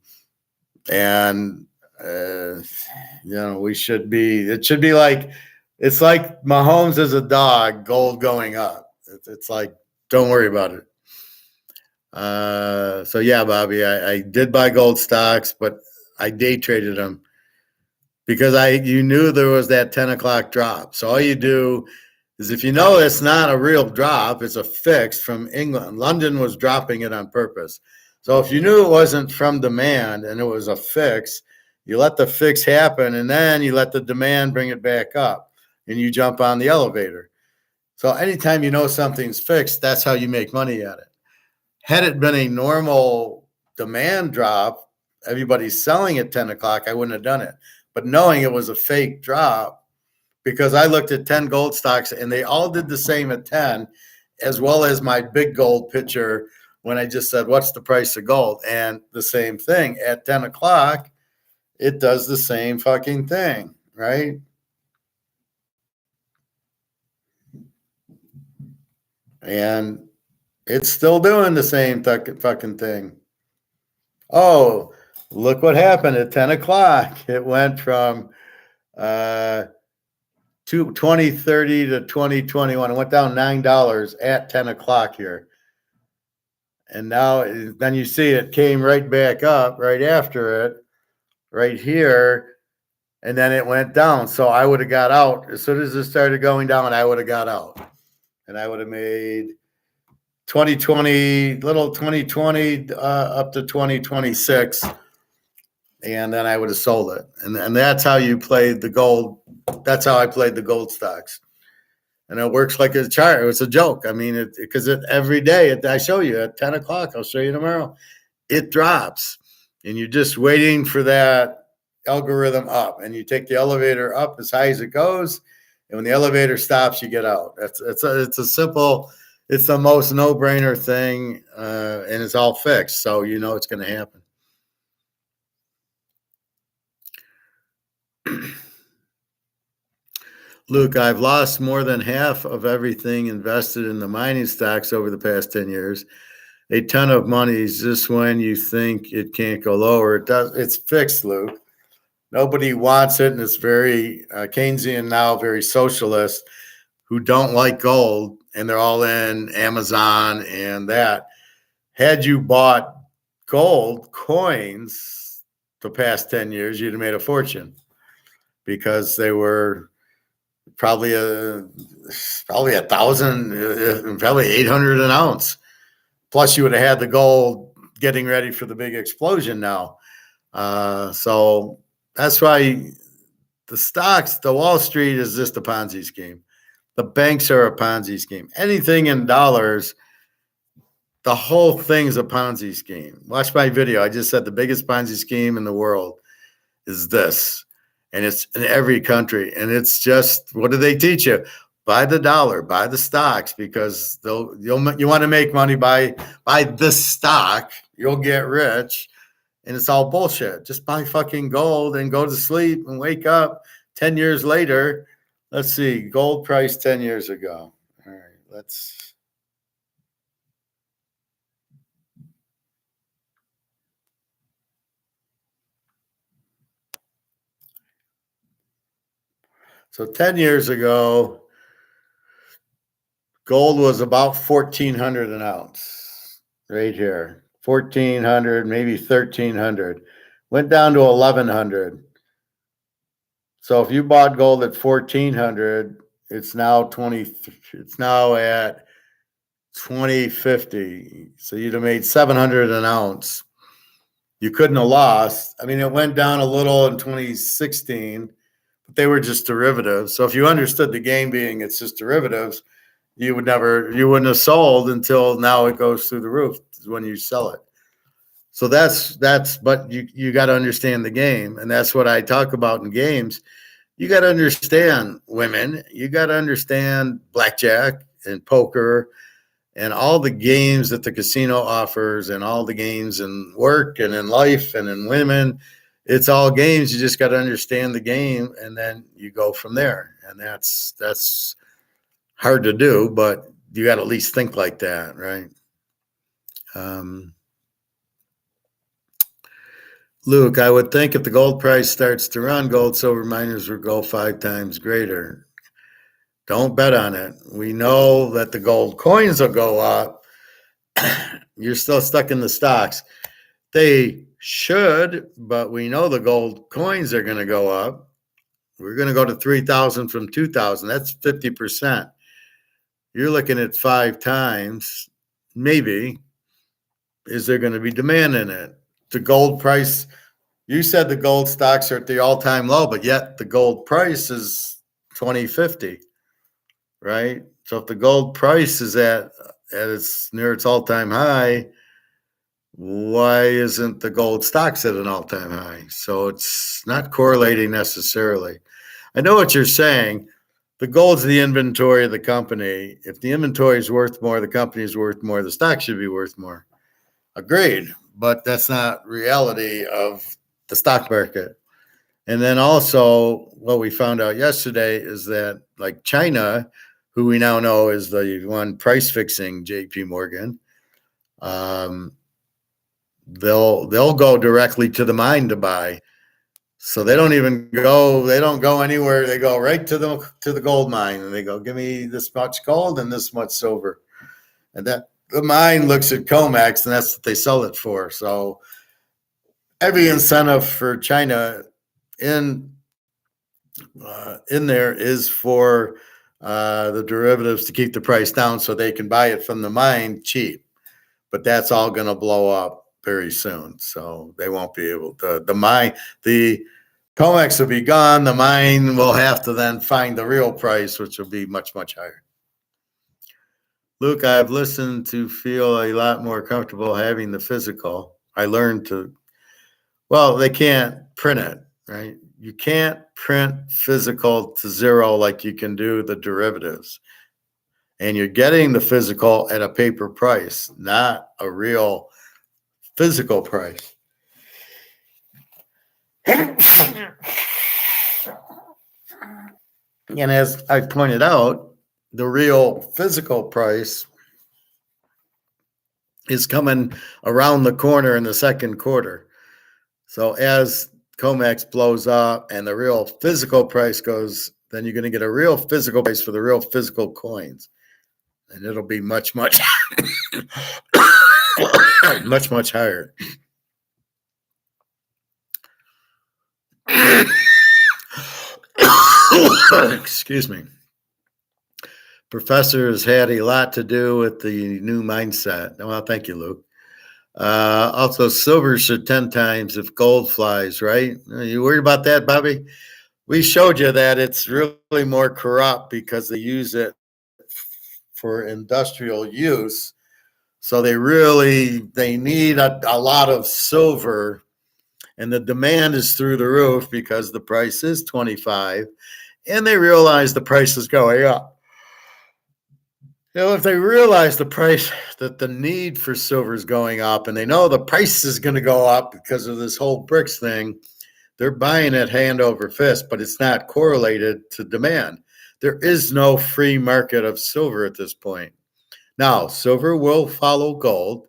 should be like, it's like Mahomes as a dog, gold going up. It's like, don't worry about it. So yeah, Bobby, I did buy gold stocks, but I day traded them because you knew there was that 10 o'clock drop. So all you do is, if you know it's not a real drop, it's a fix from England. London was dropping it on purpose. So if you knew it wasn't from demand and it was a fix, you let the fix happen and then you let the demand bring it back up and you jump on the elevator. So anytime you know something's fixed, that's how you make money at it. Had it been a normal demand drop, everybody's selling at 10 o'clock, I wouldn't have done it. But knowing it was a fake drop, because I looked at 10 gold stocks and they all did the same at 10, as well as my big gold picture when I just said, what's the price of gold? And the same thing at 10 o'clock, it does the same fucking thing, right? And it's still doing the same fucking thing. Oh, look what happened at 10 o'clock. It went from 2030 to 2021. It went down $9 at 10 o'clock here. And now then you see it came right back up right after it. right here, and then it went down. So I would have got out. As soon as it started going down, I would have got out. And I would have made 2020 up to 2026. And then I would have sold it. And that's how you played the gold. That's how I played the gold stocks. And it works like a chart. It's a joke. I mean, because every day, I show you at 10 o'clock, I'll show you tomorrow, it drops. And you're just waiting for that algorithm up. And you take the elevator up as high as it goes. And when the elevator stops, you get out. It's a simple, it's the most no-brainer thing. And it's all fixed. So you know it's going to happen. Luke, I've lost more than half of everything invested in the mining stocks over the past 10 years. A ton of money. Is this when you think it can't go lower? It does. It's fixed, Luke. Nobody wants it, and it's very Keynesian now, very socialist, who don't like gold, and they're all in Amazon and that. Had you bought gold coins the past 10 years, you'd have made a fortune because they were probably 1,000, probably 800 an ounce. Plus, you would have had the gold getting ready for the big explosion now. So that's why the stocks, the Wall Street is just a Ponzi scheme. The banks are a Ponzi scheme. Anything in dollars, the whole thing's a Ponzi scheme. Watch my video. I just said the biggest Ponzi scheme in the world is this. And it's in every country. And it's just, what do they teach you? Buy the dollar, buy the stocks, because you want to make money by this stock. You'll get rich. And it's all bullshit. Just buy fucking gold and go to sleep and wake up 10 years later. Let's see, gold price 10 years ago. All right, let's. So 10 years ago, gold was about 1,400 an ounce, right here. 1,400, maybe 1,300. Went down to 1,100. So if you bought gold at 1,400, it's now at 2,050. So you'd have made 700 an ounce. You couldn't have lost. I mean, it went down a little in 2016. They were just derivatives. So if you understood the game being it's just derivatives, you wouldn't have sold until now it goes through the roof when you sell it. So but you got to understand the game. And that's what I talk about in games. You got to understand women. You got to understand blackjack and poker and all the games that the casino offers and all the games in work and in life and in women. It's all games. You just got to understand the game, and then you go from there. And that's hard to do, but you got to at least think like that, right? Luke, I would think if the gold price starts to run, gold, silver miners will go 5 times greater. Don't bet on it. We know that the gold coins will go up. You're still stuck in the stocks. They should, but we know the gold coins are going to go up. We're going to go to 3,000 from 2,000. That's 50%. You're looking at 5 times, maybe. Is there going to be demand in it? The gold price, you said the gold stocks are at the all-time low, but yet the gold price is 2050, right? So if the gold price is at its near its all-time high, why isn't the gold stocks at an all-time high? So it's not correlating necessarily. I know what you're saying. The gold's the inventory of the company. If the inventory is worth more, the company is worth more, the stock should be worth more. Agreed, but that's not reality of the stock market. And then also what we found out yesterday is that like China, who we now know is the one price fixing JP Morgan, they'll go directly to the mine to buy. So they don't go anywhere. They go right to the gold mine and they go, give me this much gold and this much silver. And that the mine looks at COMEX and that's what they sell it for. So every incentive for China in there is for the derivatives to keep the price down so they can buy it from the mine cheap. But that's all going to blow up very soon. So they won't be able to. The COMEX will be gone. The mine will have to then find the real price, which will be much, much higher. Luke, I've listened to feel a lot more comfortable having the physical. I learned to, well, they can't print it, right? You can't print physical to zero like you can do the derivatives. And you're getting the physical at a paper price, not a real physical price. And as I pointed out, the real physical price is coming around the corner in the second quarter. So as COMEX blows up and the real physical price goes, then you're going to get a real physical price for the real physical coins. And it'll be much, much, much, much higher. Excuse me. Professor has had a lot to do with the new mindset. Well, thank you, Luke. Also, silver should 10 times if gold flies, right? Are you worried about that, Bobby? We showed you that it's really more corrupt because they use it for industrial use. So they need a lot of silver, and the demand is through the roof because the price is 25, and they realize the price is going up. You know, if they realize the price, that the need for silver is going up, and they know the price is going to go up because of this whole BRICS thing, they're buying it hand over fist, but it's not correlated to demand. There is no free market of silver at this point. Now, silver will follow gold.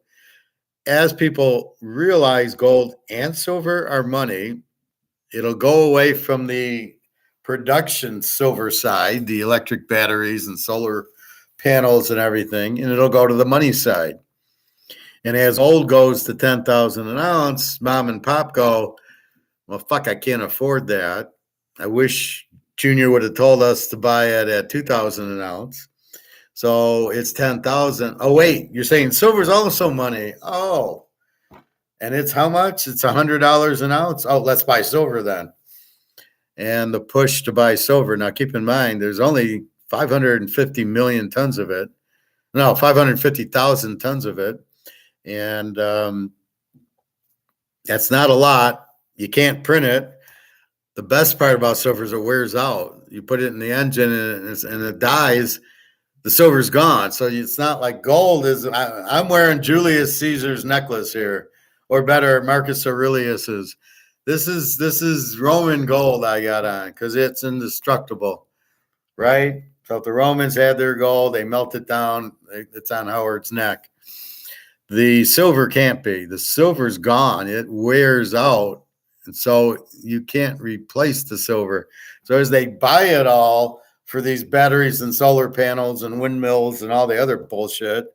As people realize gold and silver are money, it'll go away from the production silver side, the electric batteries and solar panels and everything, and it'll go to the money side. And as gold goes to 10,000 an ounce, mom and pop go, well, fuck, I can't afford that. I wish Junior would have told us to buy it at 2,000 an ounce. So it's 10,000. Oh, wait, you're saying silver's also money. Oh, and it's how much? It's $100 an ounce. Oh, let's buy silver then. And the push to buy silver. Now, keep in mind, there's only 550 million tons of it. No, 550,000 tons of it. And that's not a lot. You can't print it. The best part about silver is it wears out. You put it in the engine and it dies. The silver's gone. So it's not like gold is. I'm wearing Julius Caesar's necklace here, or better, Marcus Aurelius's. This is Roman gold I got on because it's indestructible, right? So if the Romans had their gold, they melt it down. It's on Howard's neck. The silver can't be. The silver's gone. It wears out. And so you can't replace the silver. So as they buy it all for these batteries and solar panels and windmills and all the other bullshit,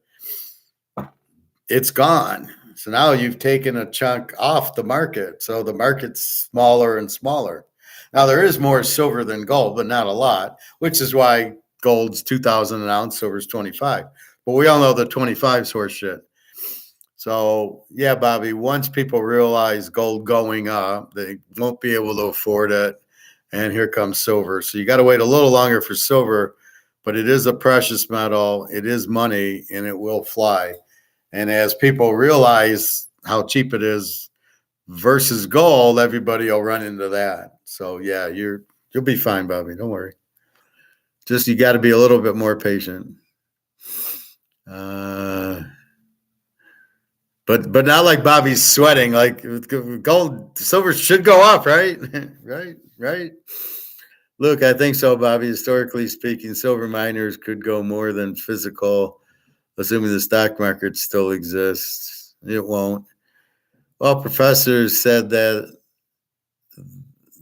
it's gone. So now you've taken a chunk off the market. So the market's smaller and smaller. Now there is more silver than gold, but not a lot, which is why gold's 2,000 an ounce, silver's 25. But we all know the 25's horse shit. So, yeah, Bobby, once people realize gold going up, they won't be able to afford it. And here comes silver. So you got to wait a little longer for silver, but it is a precious metal. It is money, and it will fly. And as people realize how cheap it is versus gold, everybody will run into that. So, yeah, you'll be fine, Bobby. Don't worry. Just you got to be a little bit more patient. But not like Bobby's sweating. Like gold, silver should go up, right? right. Look, I think so, Bobby. Historically speaking, silver miners could go more than physical, assuming the stock market still exists. It won't. Well, professors said that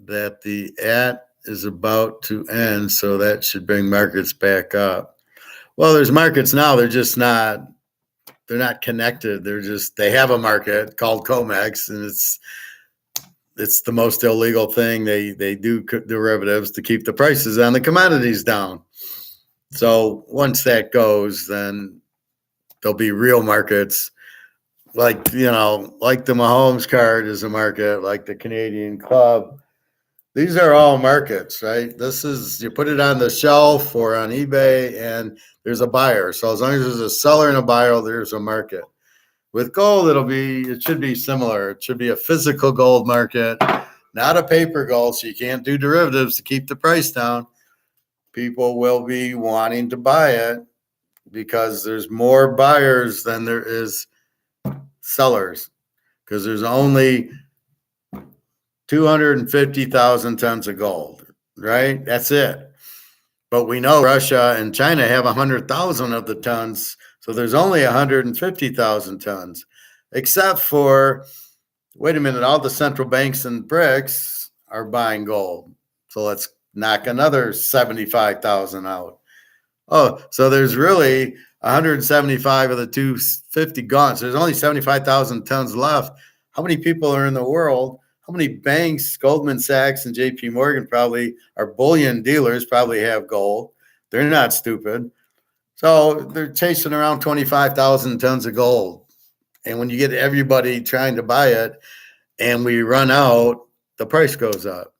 the at is about to end, so that should bring markets back up. Well, there's markets now. They're just not. They're not connected. They have a market called COMEX, and it's the most illegal thing. They do derivatives to keep the prices on the commodities down. So once that goes, then there'll be real markets, like the Mahomes card is a market, like the Canadian Club. These are all markets, right? This is, you put it on the shelf or on eBay, and there's a buyer. So as long as there's a seller and a buyer, there's a market. With gold, it should be similar. It should be a physical gold market, not a paper gold. So you can't do derivatives to keep the price down. People will be wanting to buy it because there's more buyers than there is sellers, because there's only 250,000 tons of gold, right? That's it. But we know Russia and China have 100,000 of the tons, so there's only 150,000 tons, except for, wait a minute, all the central banks and BRICS are buying gold. So let's knock another 75,000 out. Oh, so there's really 175 of the 250 gone. So there's only 75,000 tons left. How many people are in the world? How many banks, Goldman Sachs and JP Morgan probably are bullion dealers, probably have gold. They're not stupid. So they're chasing around 25,000 tons of gold. And when you get everybody trying to buy it and we run out, the price goes up.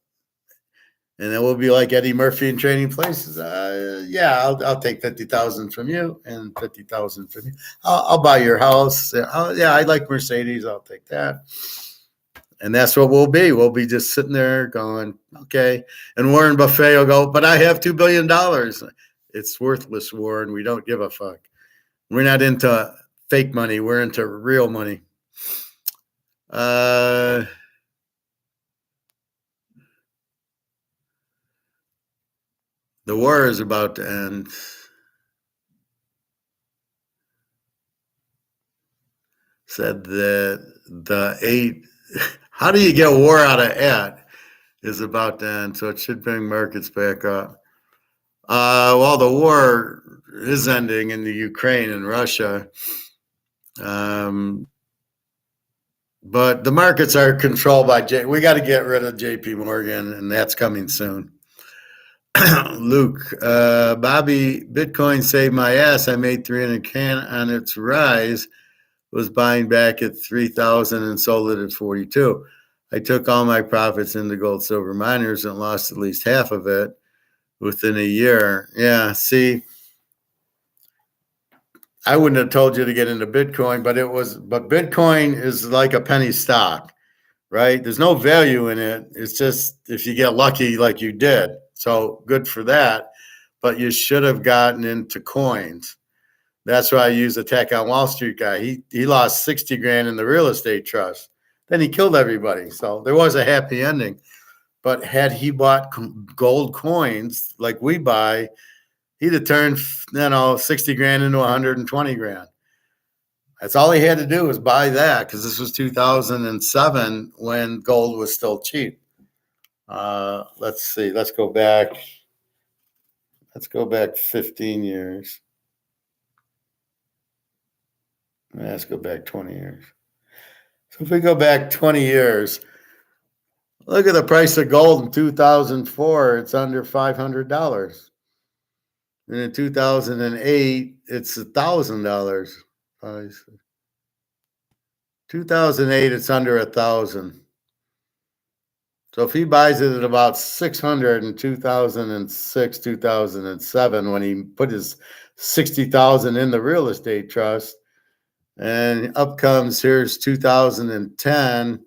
And then we'll be like Eddie Murphy in Trading Places. I'll take 50,000 from you and 50,000 from you. I'll buy your house. I like Mercedes. I'll take that. And that's what we'll be. We'll be just sitting there going, okay. And Warren Buffett will go, but I have $2 billion. It's worthless, Warren. We don't give a fuck. We're not into fake money. We're into real money. The war is about to end. Said that how do you get war out of at is about to end, so it should bring markets back up. Well, the war is ending in the Ukraine and Russia. But the markets are controlled by we got to get rid of JP Morgan, and that's coming soon. Luke, Bobby, Bitcoin saved my ass. I made 300K on its rise. Was buying back at 3,000 and sold it at 42. I took all my profits into gold, silver miners and lost at least half of it within a year. Yeah, see, I wouldn't have told you to get into Bitcoin, but Bitcoin is like a penny stock, right? There's no value in it. It's just if you get lucky like you did. So good for that. But you should have gotten into coins. That's why I use the Tech on Wall Street guy. He lost 60 grand in the real estate trust. Then he killed everybody. So there was a happy ending. But had he bought gold coins like we buy, he'd have turned 60 grand into 120 grand. That's all he had to do was buy that, because this was 2007 when gold was still cheap. Let's see. Let's go back 15 years. Let's go back 20 years. So if we go back 20 years, look at the price of gold in 2004. It's under $500. And in 2008, it's $1,000. 2008, it's under 1,000. So if he buys it at about 600 in 2006, 2007, when he put his 60,000 in the real estate trust, and up comes, here's 2010,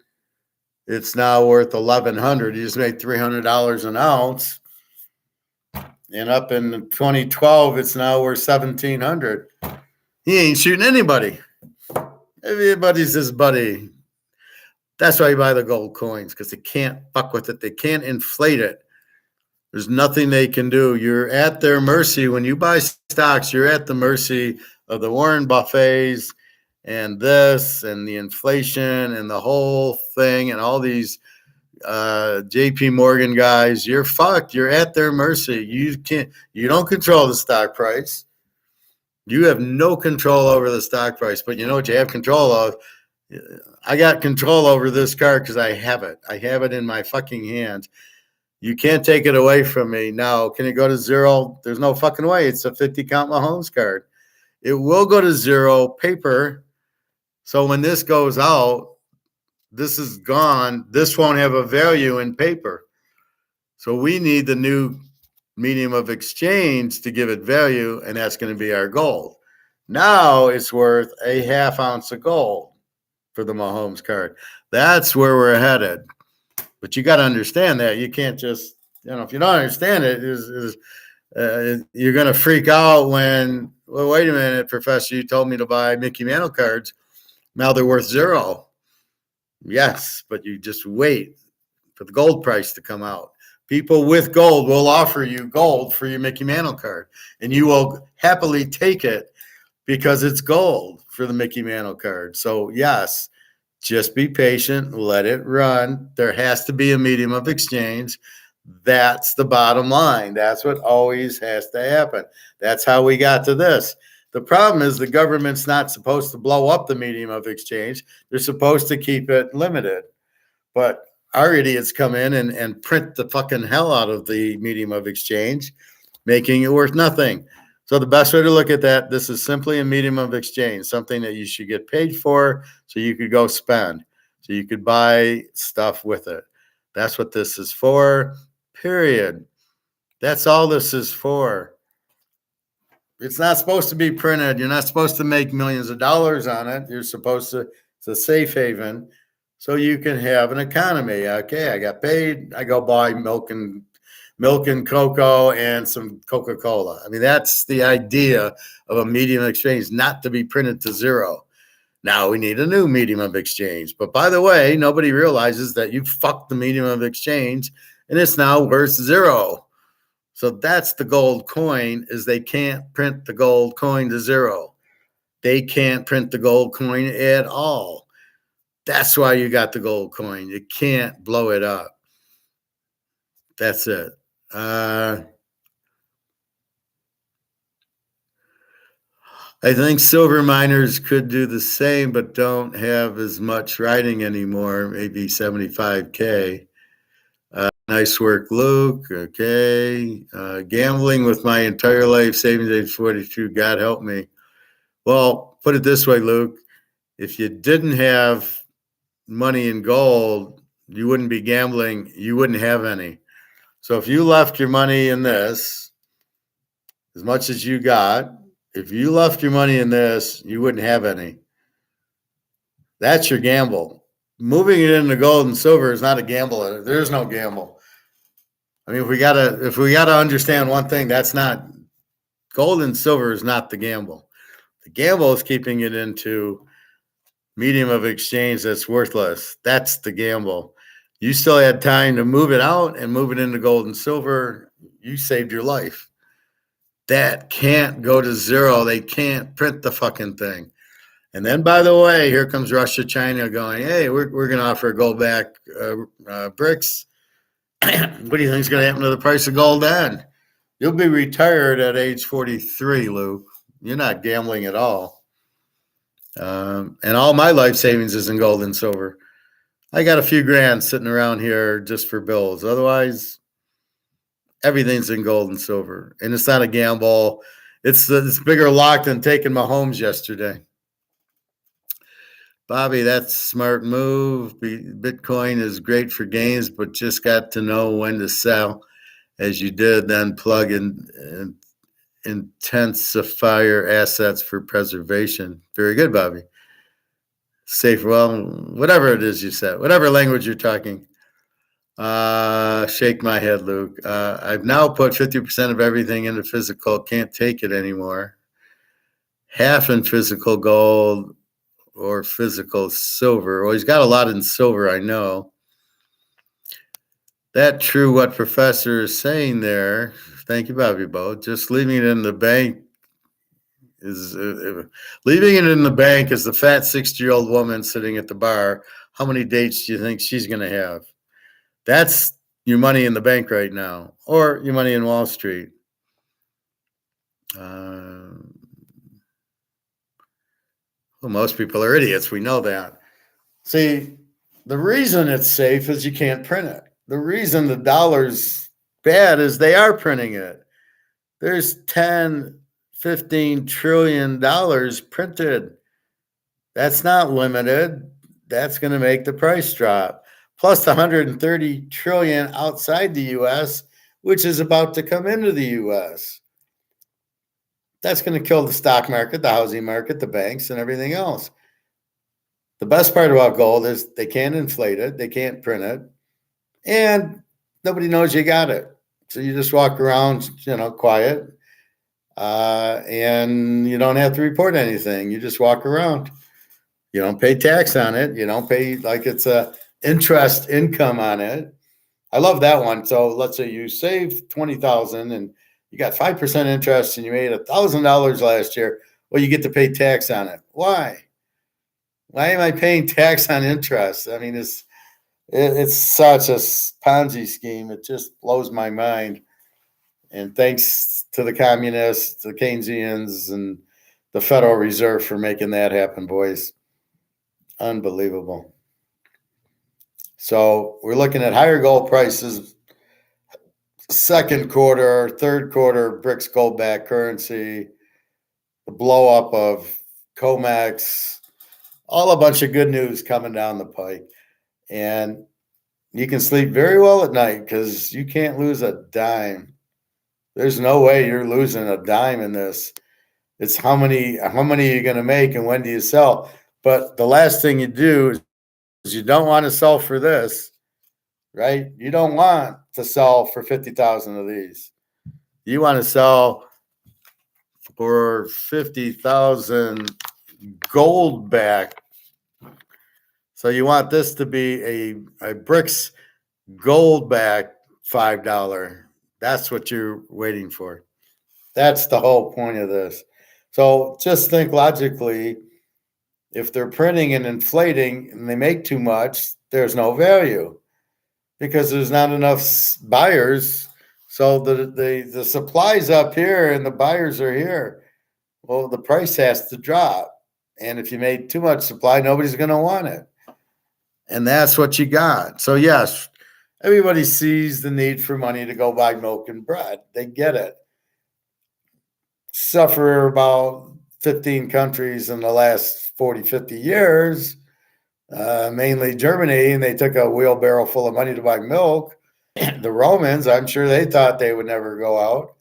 it's now worth 1,100. He just made $300 an ounce. And up in 2012, it's now worth 1,700. He ain't shooting anybody. Everybody's his buddy. That's why you buy the gold coins, because they can't fuck with it. They can't inflate it. There's nothing they can do. You're at their mercy. When you buy stocks, you're at the mercy of the Warren Buffets and this and the inflation and the whole thing and all these JP Morgan guys. You're fucked. You're at their mercy. You don't control the stock price. You have no control over the stock price, but you know what you have control of? I got control over this card because I have it. I have it in my fucking hands. You can't take it away from me. Now, can it go to zero? There's no fucking way. It's a 50 count Mahomes card. It will go to zero paper. So when this goes out, this is gone. This won't have a value in paper. So we need the new medium of exchange to give it value, and that's going to be our gold. Now it's worth a half ounce of gold for the Mahomes card. That's where we're headed. But you got to understand that. You can't just, if you don't understand it, you're going to freak out when, well, wait a minute, Professor, you told me to buy Mickey Mantle cards. Now they're worth zero. Yes, but you just wait for the gold price to come out. People with gold will offer you gold for your Mickey Mantle card, and you will happily take it because it's gold for the Mickey Mantle card. So, yes, just be patient, let it run. There has to be a medium of exchange. That's the bottom line. That's what always has to happen. That's how we got to this. The problem is the government's not supposed to blow up the medium of exchange. They're supposed to keep it limited. But our idiots come in and print the fucking hell out of the medium of exchange, making it worth nothing. So the best way to look at that, this is simply a medium of exchange, something that you should get paid for so you could go spend, so you could buy stuff with it. That's what this is for, period. That's all this is for. It's not supposed to be printed. You're not supposed to make millions of dollars on it. You're supposed to, it's a safe haven so you can have an economy. Okay, I got paid. I go buy milk and cocoa and some Coca-Cola. I mean, that's the idea of a medium of exchange, not to be printed to zero. Now we need a new medium of exchange. But by the way, nobody realizes that you fucked the medium of exchange and it's now worth zero. So that's the gold coin, is they can't print the gold coin to zero. They can't print the gold coin at all. That's why you got the gold coin. You can't blow it up. That's it. I think silver miners could do the same, but don't have as much writing anymore, maybe 75K. Nice work, Luke. Okay. Gambling with my entire life, savings age 42. God help me. Well, put it this way, Luke. If you didn't have money in gold, you wouldn't be gambling. You wouldn't have any. So if you left your money in this, as much as you got, if you left your money in this, you wouldn't have any. That's your gamble. Moving it into gold and silver is not a gamble. There's no gamble. I mean, if we gotta understand one thing, that's not gold and silver is not the gamble. The gamble is keeping it into medium of exchange that's worthless. That's the gamble. You still had time to move it out and move it into gold and silver. You saved your life. That can't go to zero. They can't print the fucking thing. And then, by the way, here comes Russia, China going, hey, we're going to offer gold back brics. What do you think is going to happen to the price of gold then? You'll be retired at age 43, Luke. You're not gambling at all. And all my life savings is in gold and silver. I got a few grand sitting around here just for bills. Otherwise, everything's in gold and silver. And it's not a gamble. It's bigger lock than taking Mahomes yesterday. Bobby, that's a smart move. Bitcoin is great for gains, but just got to know when to sell. As you did, then plug in intensifier assets for preservation. Very good, Bobby. Safe, well, whatever it is you said, whatever language you're talking. Shake my head, Luke. I've now put 50% of everything into physical. Can't take it anymore. Half in physical gold or physical silver. Well, he's got a lot in silver, I know. That true what Professor is saying there. Thank you, Bobby Bo. Just leaving it in the bank is leaving it in the bank is the fat 60-year-old woman sitting at the bar. How many dates do you think she's going to have? That's your money in the bank right now, or your money in Wall Street. Well, most people are idiots. We know that. See, the reason it's safe is you can't print it. The reason the dollar's bad is they are printing it. There's 10, 15 trillion dollars printed. That's not limited. That's going to make the price drop. Plus the 130 trillion outside the US, which is about to come into the US. That's going to kill the stock market, the housing market, the banks, and everything else. The best part about gold is they can't inflate it, they can't print it, and nobody knows you got it. So you just walk around, quiet, and you don't have to report anything. You just walk around. You don't pay tax on it. You don't pay like it's a interest income on it. I love that one. So let's say you save $20,000 and you got 5% interest and you made $1,000 last year. Well, you get to pay tax on it. Why? Why am I paying tax on interest? I mean, it's such a Ponzi scheme. It just blows my mind. And thanks to the communists, the Keynesians, and the Federal Reserve for making that happen, boys. Unbelievable. So we're looking at higher gold prices, second quarter, third quarter, BRICS gold-backed currency, the blow up of COMEX, all a bunch of good news coming down the pike. And you can sleep very well at night because you can't lose a dime. There's no way you're losing a dime in this. It's how many are you going to make and when do you sell? But the last thing you do is you don't want to sell for this, right? You don't want to sell for 50,000 of these. You want to sell for 50,000 gold back. So you want this to be a BRICS gold back $5. That's what you're waiting for. That's the whole point of this. So just think logically, if they're printing and inflating and they make too much, there's no value because there's not enough buyers. So the supply's up here and the buyers are here. Well, the price has to drop. And if you made too much supply, nobody's going to want it. And that's what you got. So yes, everybody sees the need for money to go buy milk and bread. They get it. Suffer about 15 countries in the last 40, 50 years, mainly Germany, and they took a wheelbarrow full of money to buy milk. The Romans, I'm sure they thought they would never go out.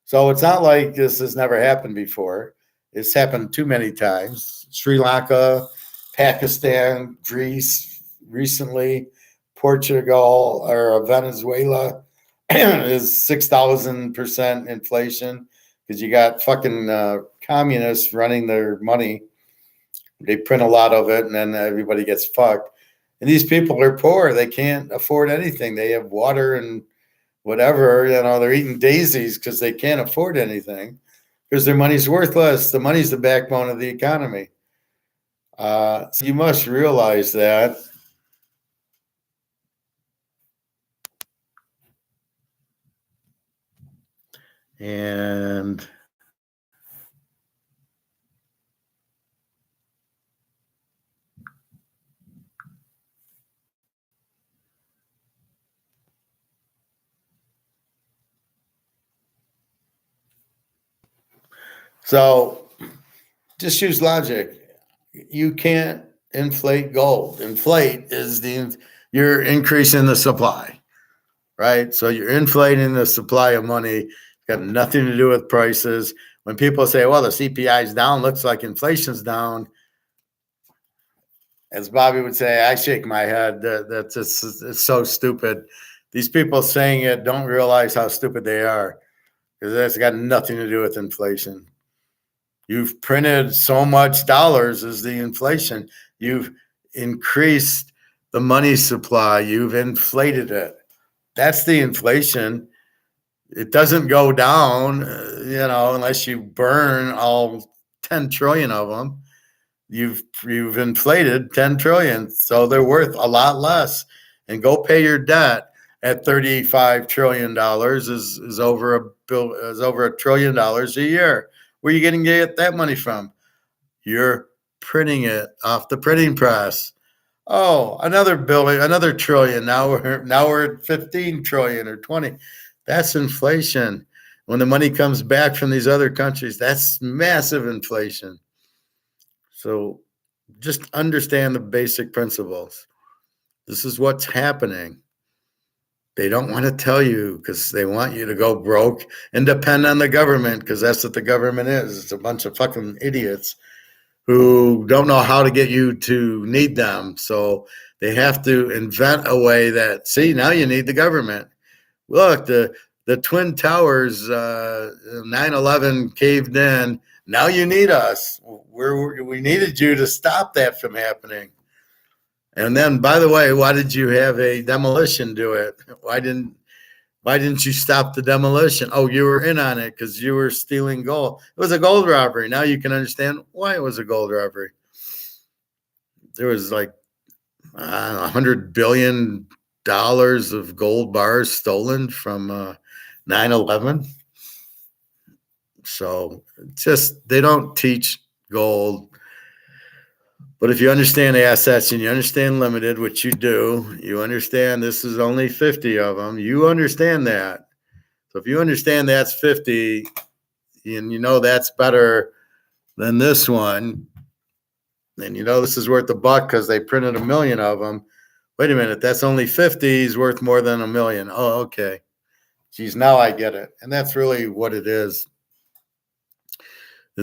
So it's not like this has never happened before. It's happened too many times. Sri Lanka, Pakistan, Greece, recently, Portugal or Venezuela is 6,000% inflation because you got fucking communists running their money. They print a lot of it and then everybody gets fucked. And these people are poor. They can't afford anything. They have water and whatever, they're eating daisies because they can't afford anything because their money's worthless. The money's the backbone of the economy. So you must realize that. And so just use logic. You can't inflate gold. Inflate is you're increasing the supply, right? So you're inflating the supply of money. It's got nothing to do with prices. When people say, well, the CPI is down, looks like inflation's down, as Bobby would say, I shake my head. That's just, it's so stupid. These people saying it don't realize how stupid they are because that's got nothing to do with inflation. You've printed so much dollars as the inflation. You've increased the money supply. You've inflated it. That's the inflation. It doesn't go down, unless you burn all 10 trillion of them. You've inflated 10 trillion, so they're worth a lot less. And go pay your debt at $35 trillion is over $1 trillion a year. Where are you going to get that money from? You're printing it off the printing press. Oh, another billion, another trillion. Now we're at 15 trillion or 20. That's inflation. When the money comes back from these other countries, that's massive inflation. So just understand the basic principles. This is what's happening. They don't want to tell you because they want you to go broke and depend on the government, because that's what the government is. It's a bunch of fucking idiots who don't know how to get you to need them. So they have to invent a way that, see, now you need the government. Look, the Twin Towers, 9/11 caved in. Now you need us. We needed you to stop that from happening. And then, by the way, why did you have a demolition do it? Why didn't you stop the demolition? Oh, you were in on it because you were stealing gold. It was a gold robbery. Now you can understand why it was a gold robbery. There was like $100 billion of gold bars stolen from 9/11. So just, they don't teach gold. But if you understand assets and you understand limited, which you do, you understand this is only 50 of them. You understand that. So if you understand that's 50 and you know that's better than this one, and you know this is worth $1 because they printed 1 million of them. Wait a minute, that's only 50 is worth more than 1 million. Oh, okay. Geez, now I get it. And that's really what it is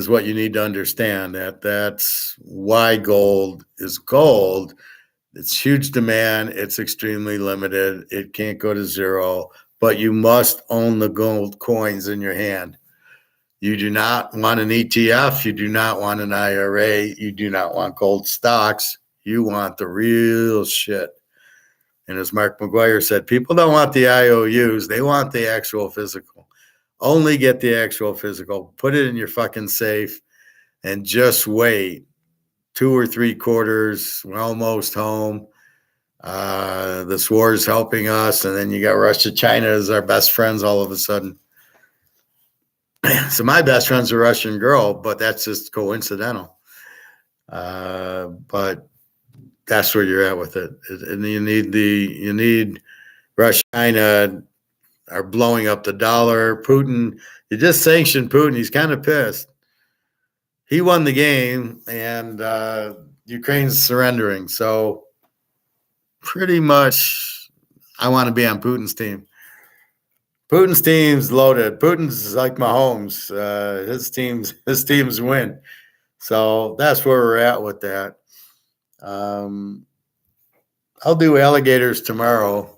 what you need to understand, that's why gold is gold. It's huge demand. It's extremely limited. It can't go to zero, but you must own the gold coins in your hand. You do not want an ETF. You do not want an IRA. You do not want gold stocks. You want the real shit. And as Mark McGuire said, people don't want the IOUs. They want the actual physical. Only get the actual physical. Put it in your fucking safe and just wait. 2 or 3 quarters. We're almost home. This war is helping us. And then you got Russia, China as our best friends all of a sudden. So my best friend's a Russian girl, but that's just coincidental. But that's where you're at with it. And you need Russia, China are blowing up the dollar. Putin, you just sanctioned Putin. He's kind of pissed. He won the game, and Ukraine's surrendering. So pretty much I want to be on Putin's team. Putin's team's loaded. Putin's like Mahomes. His teams win. So that's where we're at with that. I'll do alligators tomorrow.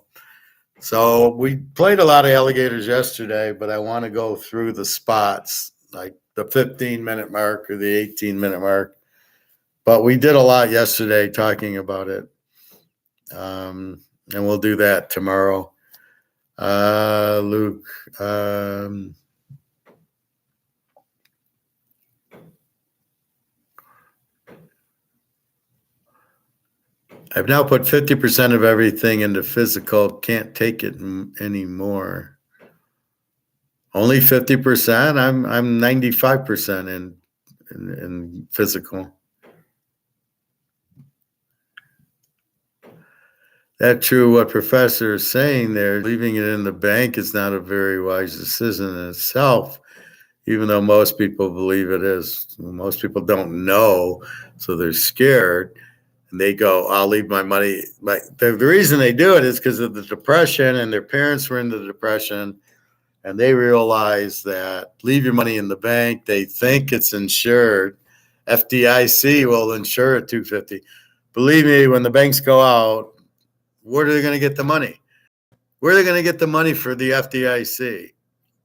So we played a lot of alligators yesterday, but I want to go through the spots, like the 15-minute mark or the 18-minute mark. But we did a lot yesterday talking about it. And we'll do that tomorrow. Luke, I've now put 50% of everything into physical. Can't take it anymore. Only 50%. I'm 95% in physical. That's true. What professor is saying there, leaving it in the bank is not a very wise decision in itself, even though most people believe it is. Most people don't know, so they're scared. And they go, I'll leave my money. The reason they do it is because of the Depression, and their parents were in the Depression, and they realize that leave your money in the bank. They think it's insured. FDIC will insure it $250. Believe me, when the banks go out, where are they going to get the money? Where are they going to get the money for the FDIC?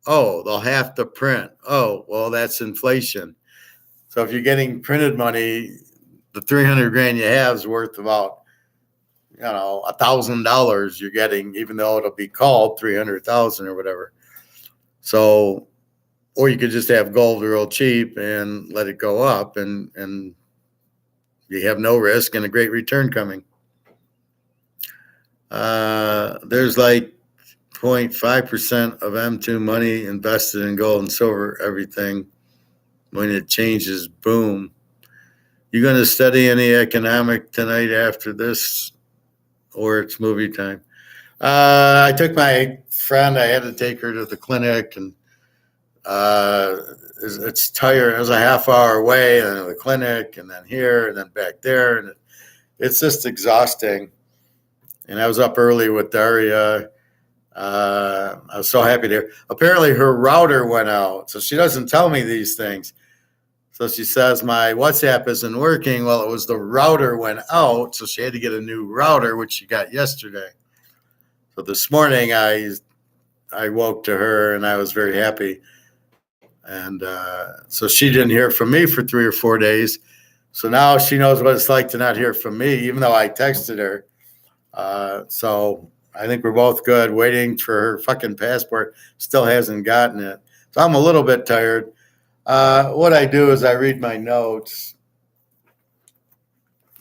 Oh, they'll have to print. Oh, well, that's inflation. So if you're getting printed money, the 300 grand you have is worth about, $1,000 you're getting, even though it'll be called 300,000 or whatever. So, or you could just have gold real cheap and let it go up, and you have no risk and a great return coming. There's like 0.5% of M2 money invested in gold and silver, everything. When it changes, boom. You going to study any economic tonight after this, or it's movie time? I took my friend. I had to take her to the clinic, and it's tired. It was a half hour away, and the clinic, and then here, and then back there, and it's just exhausting. And I was up early with Daria. I was so happy to. Apparently, her router went out, so she doesn't tell me these things. So she says my WhatsApp isn't working. Well, it was the router went out, so she had to get a new router, which she got yesterday. So this morning, I woke to her, and I was very happy. And so she didn't hear from me for 3 or 4 days. So now she knows what it's like to not hear from me, even though I texted her. So I think we're both good. Waiting for her fucking passport. Still hasn't gotten it. So I'm a little bit tired. What I do is I read my notes.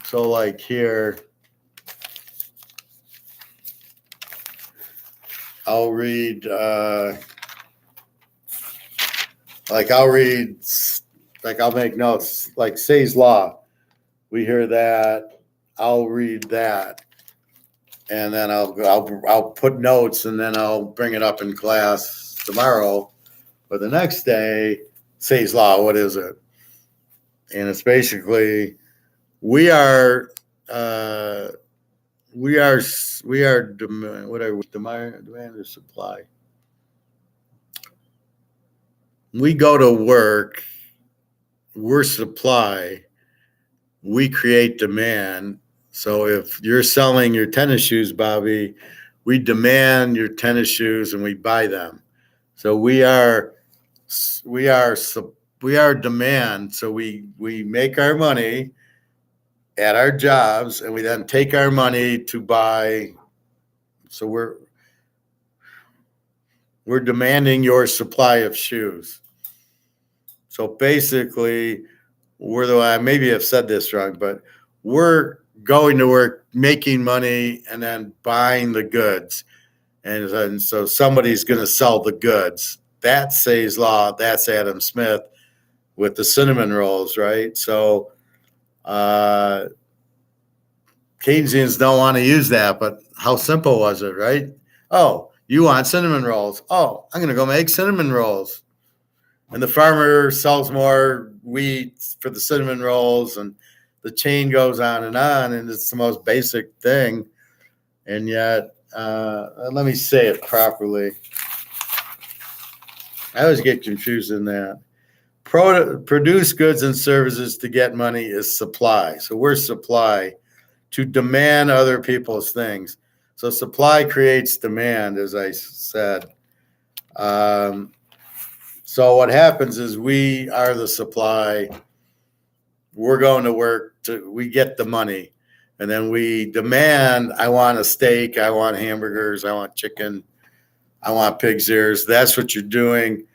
So like here, I'll read, I'll make notes, like Say's Law. We hear that. I'll read that. And then I'll put notes, and then I'll bring it up in class tomorrow. But the next day, Say's Law, what is it? And it's basically we are demand or supply. We go to work, we're supply, we create demand. So if you're selling your tennis shoes, Bobby, we demand your tennis shoes and we buy them. So we are demand. So we make our money at our jobs, and we then take our money to buy. So we're demanding your supply of shoes. So basically, maybe I've said this wrong, but we're going to work, making money, and then buying the goods. And so somebody's going to sell the goods. That's Say's Law. That's Adam Smith with the cinnamon rolls, right? So Keynesians don't want to use that, but how simple was it, right? Oh, you want cinnamon rolls. Oh, I'm going to go make cinnamon rolls. And the farmer sells more wheat for the cinnamon rolls, and the chain goes on, and it's the most basic thing. And yet, let me say it properly. I always get confused in that. Produce goods and services to get money is supply. So we're supply to demand other people's things. So supply creates demand, as I said. So what happens is we are the supply. We're going to work we get the money, and then we demand, I want a steak, I want hamburgers, I want chicken, I want pig's ears. That's what you're doing.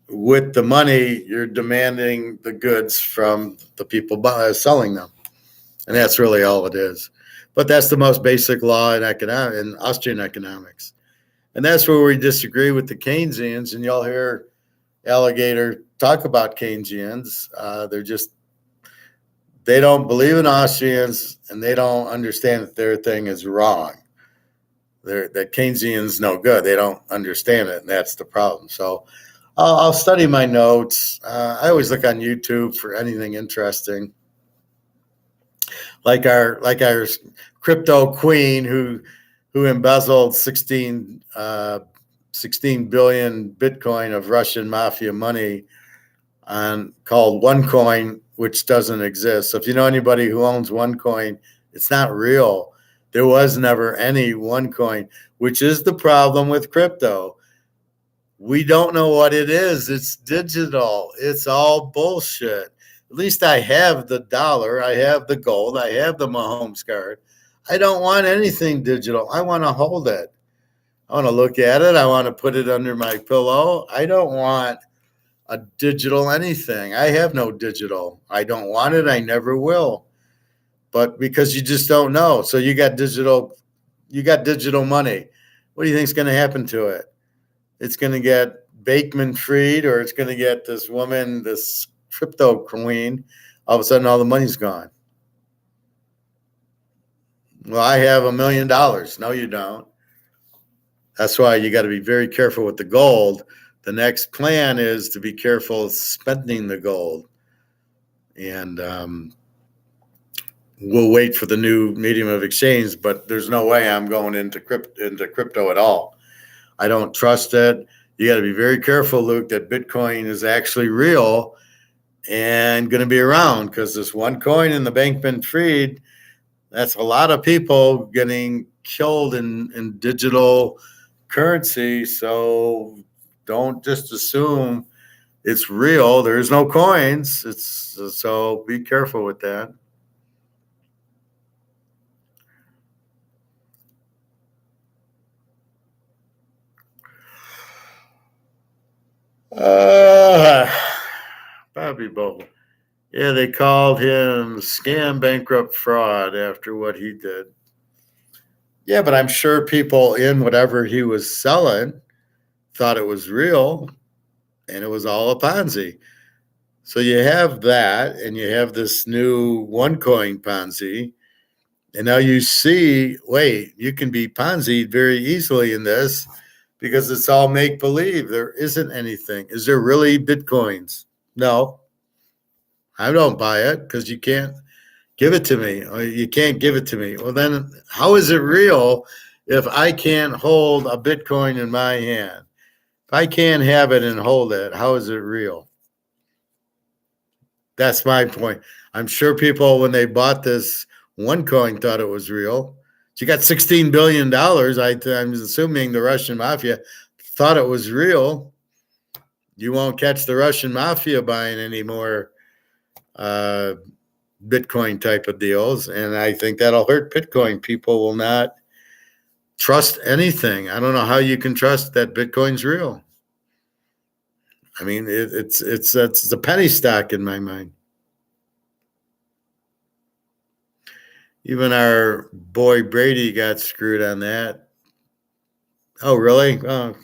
With the money, you're demanding the goods from the people selling them. And that's really all it is. But that's the most basic law in Austrian economics. And that's where we disagree with the Keynesians. And you'll hear Alligator talk about Keynesians. They don't believe in Austrians, and they don't understand that their thing is wrong. That Keynesians no good. They don't understand it, and that's the problem. So I'll study my notes. I always look on YouTube for anything interesting. Like our crypto queen who embezzled 16 billion Bitcoin of Russian mafia money called OneCoin, which doesn't exist. So if you know anybody who owns OneCoin, it's not real. There was never any OneCoin, which is the problem with crypto. We don't know what it is. It's digital. It's all bullshit. At least I have the dollar. I have the gold. I have the Mahomes card. I don't want anything digital. I want to hold it. I want to look at it. I want to put it under my pillow. I don't want a digital anything. I have no digital. I don't want it. I never will. But because you just don't know. So you got digital money. What do you think is going to happen to it? It's going to get Bateman freed, or it's going to get this woman, this crypto queen, all of a sudden all the money's gone. Well, I have $1 million. No, you don't. That's why you got to be very careful with the gold. The next plan is to be careful spending the gold. And we'll wait for the new medium of exchange, but there's no way I'm going into crypto at all. I don't trust it. You got to be very careful, Luke, that Bitcoin is actually real and going to be around, because this one coin in the Bankman-Fried, that's a lot of people getting killed in digital currency. So don't just assume it's real. There's no coins. So be careful with that. Bobby Bogle. Yeah, they called him scam, bankrupt, fraud after what he did. Yeah, but I'm sure people in whatever he was selling thought it was real, and it was all a Ponzi. So you have that, and you have this new OneCoin Ponzi, and now you see, wait, you can be Ponzi'd very easily in this because it's all make-believe. There isn't anything. Is there really Bitcoins? No. I don't buy it because you can't give it to me. Or you can't give it to me. Well, then how is it real if I can't hold a Bitcoin in my hand? If I can't have it and hold it, how is it real? That's my point. I'm sure people, when they bought this OneCoin, thought it was real. So you got $16 billion. I'm assuming the Russian mafia thought it was real. You won't catch the Russian mafia buying any more Bitcoin type of deals. And I think that'll hurt Bitcoin. People will not trust anything. I don't know how you can trust that Bitcoin's real. I mean, it's a penny stock in my mind. Even our boy Brady got screwed on that. Oh, really? Oh,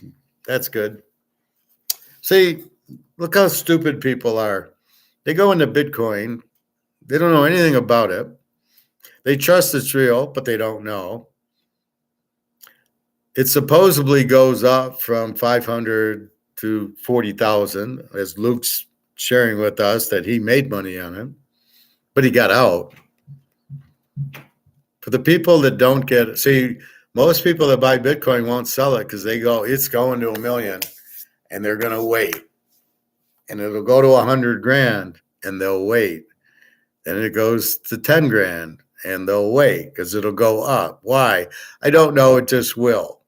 that's good. See, look how stupid people are. They go into Bitcoin. They don't know anything about it. They trust it's real, but they don't know. It supposedly goes up from 500 to 40,000, as Luke's sharing with us that he made money on it, but he got out. For the people that don't get it, see, most people that buy Bitcoin won't sell it because they go, it's going to $1 million, and they're going to wait. And it'll go to 100 grand, and they'll wait. Then it goes to 10 grand, and they'll wait because it'll go up. Why? I don't know. It just will.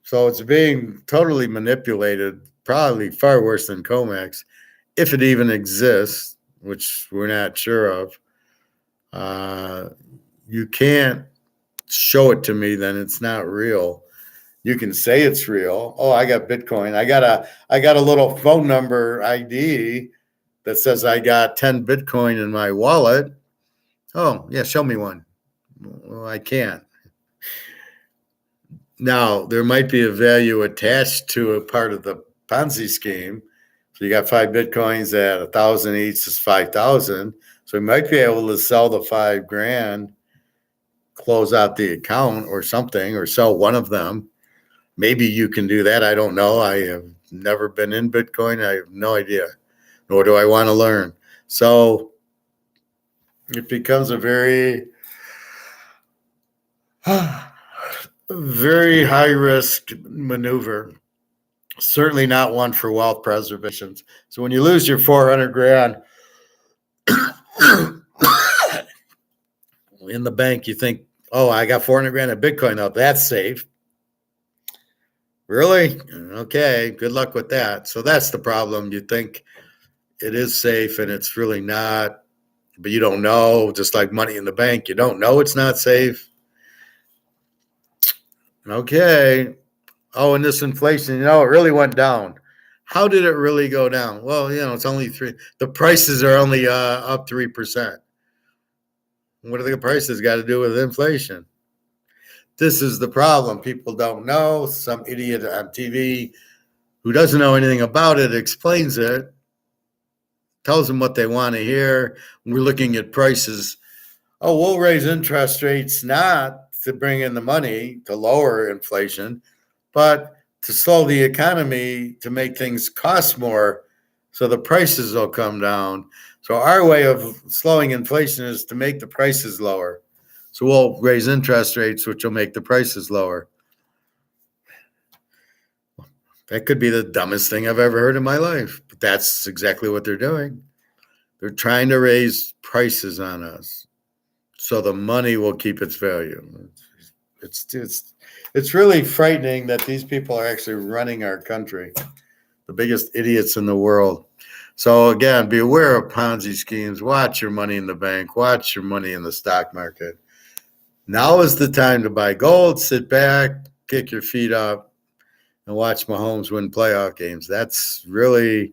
So it's being totally manipulated, probably far worse than COMEX, if it even exists, which we're not sure of. You can't show it to me, then it's not real. You can say it's real. Oh, I got Bitcoin. I got a little phone number ID that says I got 10 Bitcoin in my wallet. Oh, yeah, show me one. Well, I can't. Now, there might be a value attached to a part of the Ponzi scheme. So you got 5 Bitcoins at 1,000 each is 5,000. So we might be able to sell the 5 grand, close out the account or something, or sell one of them. Maybe you can do that. I don't know. I have never been in Bitcoin. I have no idea, nor do I want to learn. So it becomes a very, very high risk maneuver. Certainly not one for wealth preservation. So when you lose your 400 grand in the bank, you think, oh, I got 400 grand of Bitcoin up. That's safe. Really? Okay. Good luck with that. So that's the problem. You think it is safe and it's really not, but you don't know. Just like money in the bank, you don't know it's not safe. Okay. Oh, and this inflation, it really went down. How did it really go down? Well, it's only 3. The prices are only up 3%. What do the prices got to do with inflation? This is the problem. People don't know. Some idiot on TV who doesn't know anything about it explains it. tells them what they want to hear. We're looking at prices. Oh, we'll raise interest rates not to bring in the money to lower inflation, but to slow the economy to make things cost more so the prices will come down. So our way of slowing inflation is to make the prices lower. So we'll raise interest rates, which will make the prices lower. That could be the dumbest thing I've ever heard in my life, but that's exactly what they're doing. They're trying to raise prices on us so the money will keep its value. It's really frightening that these people are actually running our country, the biggest idiots in the world. So again, be aware of Ponzi schemes. Watch your money in the bank. Watch your money in the stock market. Now is the time to buy gold, sit back, kick your feet up, and watch Mahomes win playoff games. That's really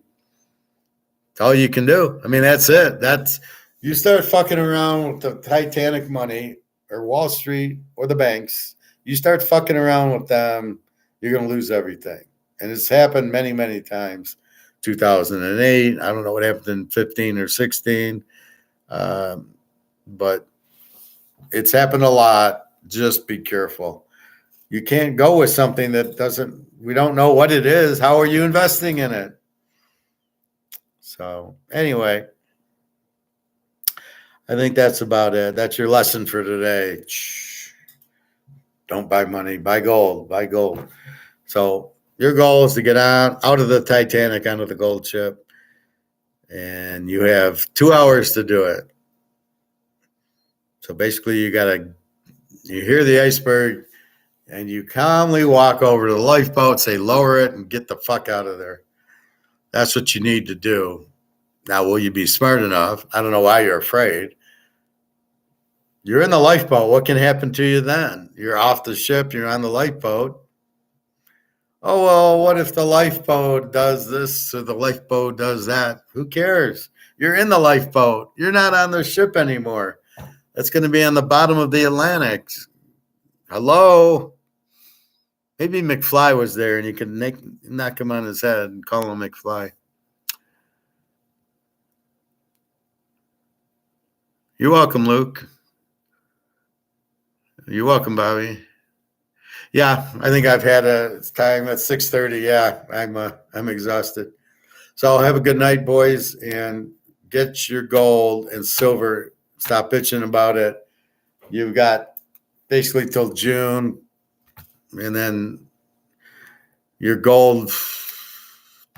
all you can do. I mean, that's it. You start fucking around with the Titanic money or Wall Street or the banks. You start fucking around with them, you're going to lose everything. And it's happened many, many times. 2008. I don't know what happened in 15 or 16. But it's happened a lot. Just be careful. You can't go with something that we don't know what it is. How are you investing in it? So anyway, I think that's about it. That's your lesson for today. Don't buy money, buy gold, buy gold. So your goal is to get out of the Titanic onto the gold ship. And you have 2 hours to do it. So basically you hear the iceberg and you calmly walk over to the lifeboat, say, lower it and get the fuck out of there. That's what you need to do. Now, will you be smart enough? I don't know why you're afraid. You're in the lifeboat. What can happen to you then? You're off the ship. You're on the lifeboat. Oh, well, what if the lifeboat does this or the lifeboat does that? Who cares? You're in the lifeboat. You're not on the ship anymore. That's going to be on the bottom of the Atlantic. Hello? Maybe McFly was there and you could knock him on his head and call him McFly. You're welcome, Luke. You're welcome, Bobby. Yeah, I think I've had it's time at 6:30. Yeah, I'm exhausted. So have a good night, boys, and get your gold and silver. Stop bitching about it. You've got basically till June, and then your gold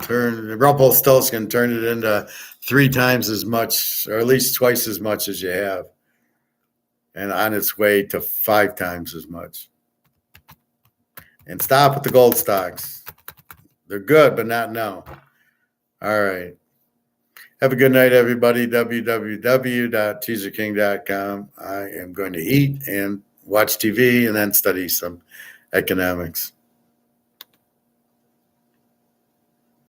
Rumpelstiltskin turned it into 3 times as much, or at least twice as much as you have, and on its way to 5 times as much. And stop with the gold stocks. They're good, but not now. All right. Have a good night, everybody. www.teaserking.com. I am going to eat and watch TV and then study some economics.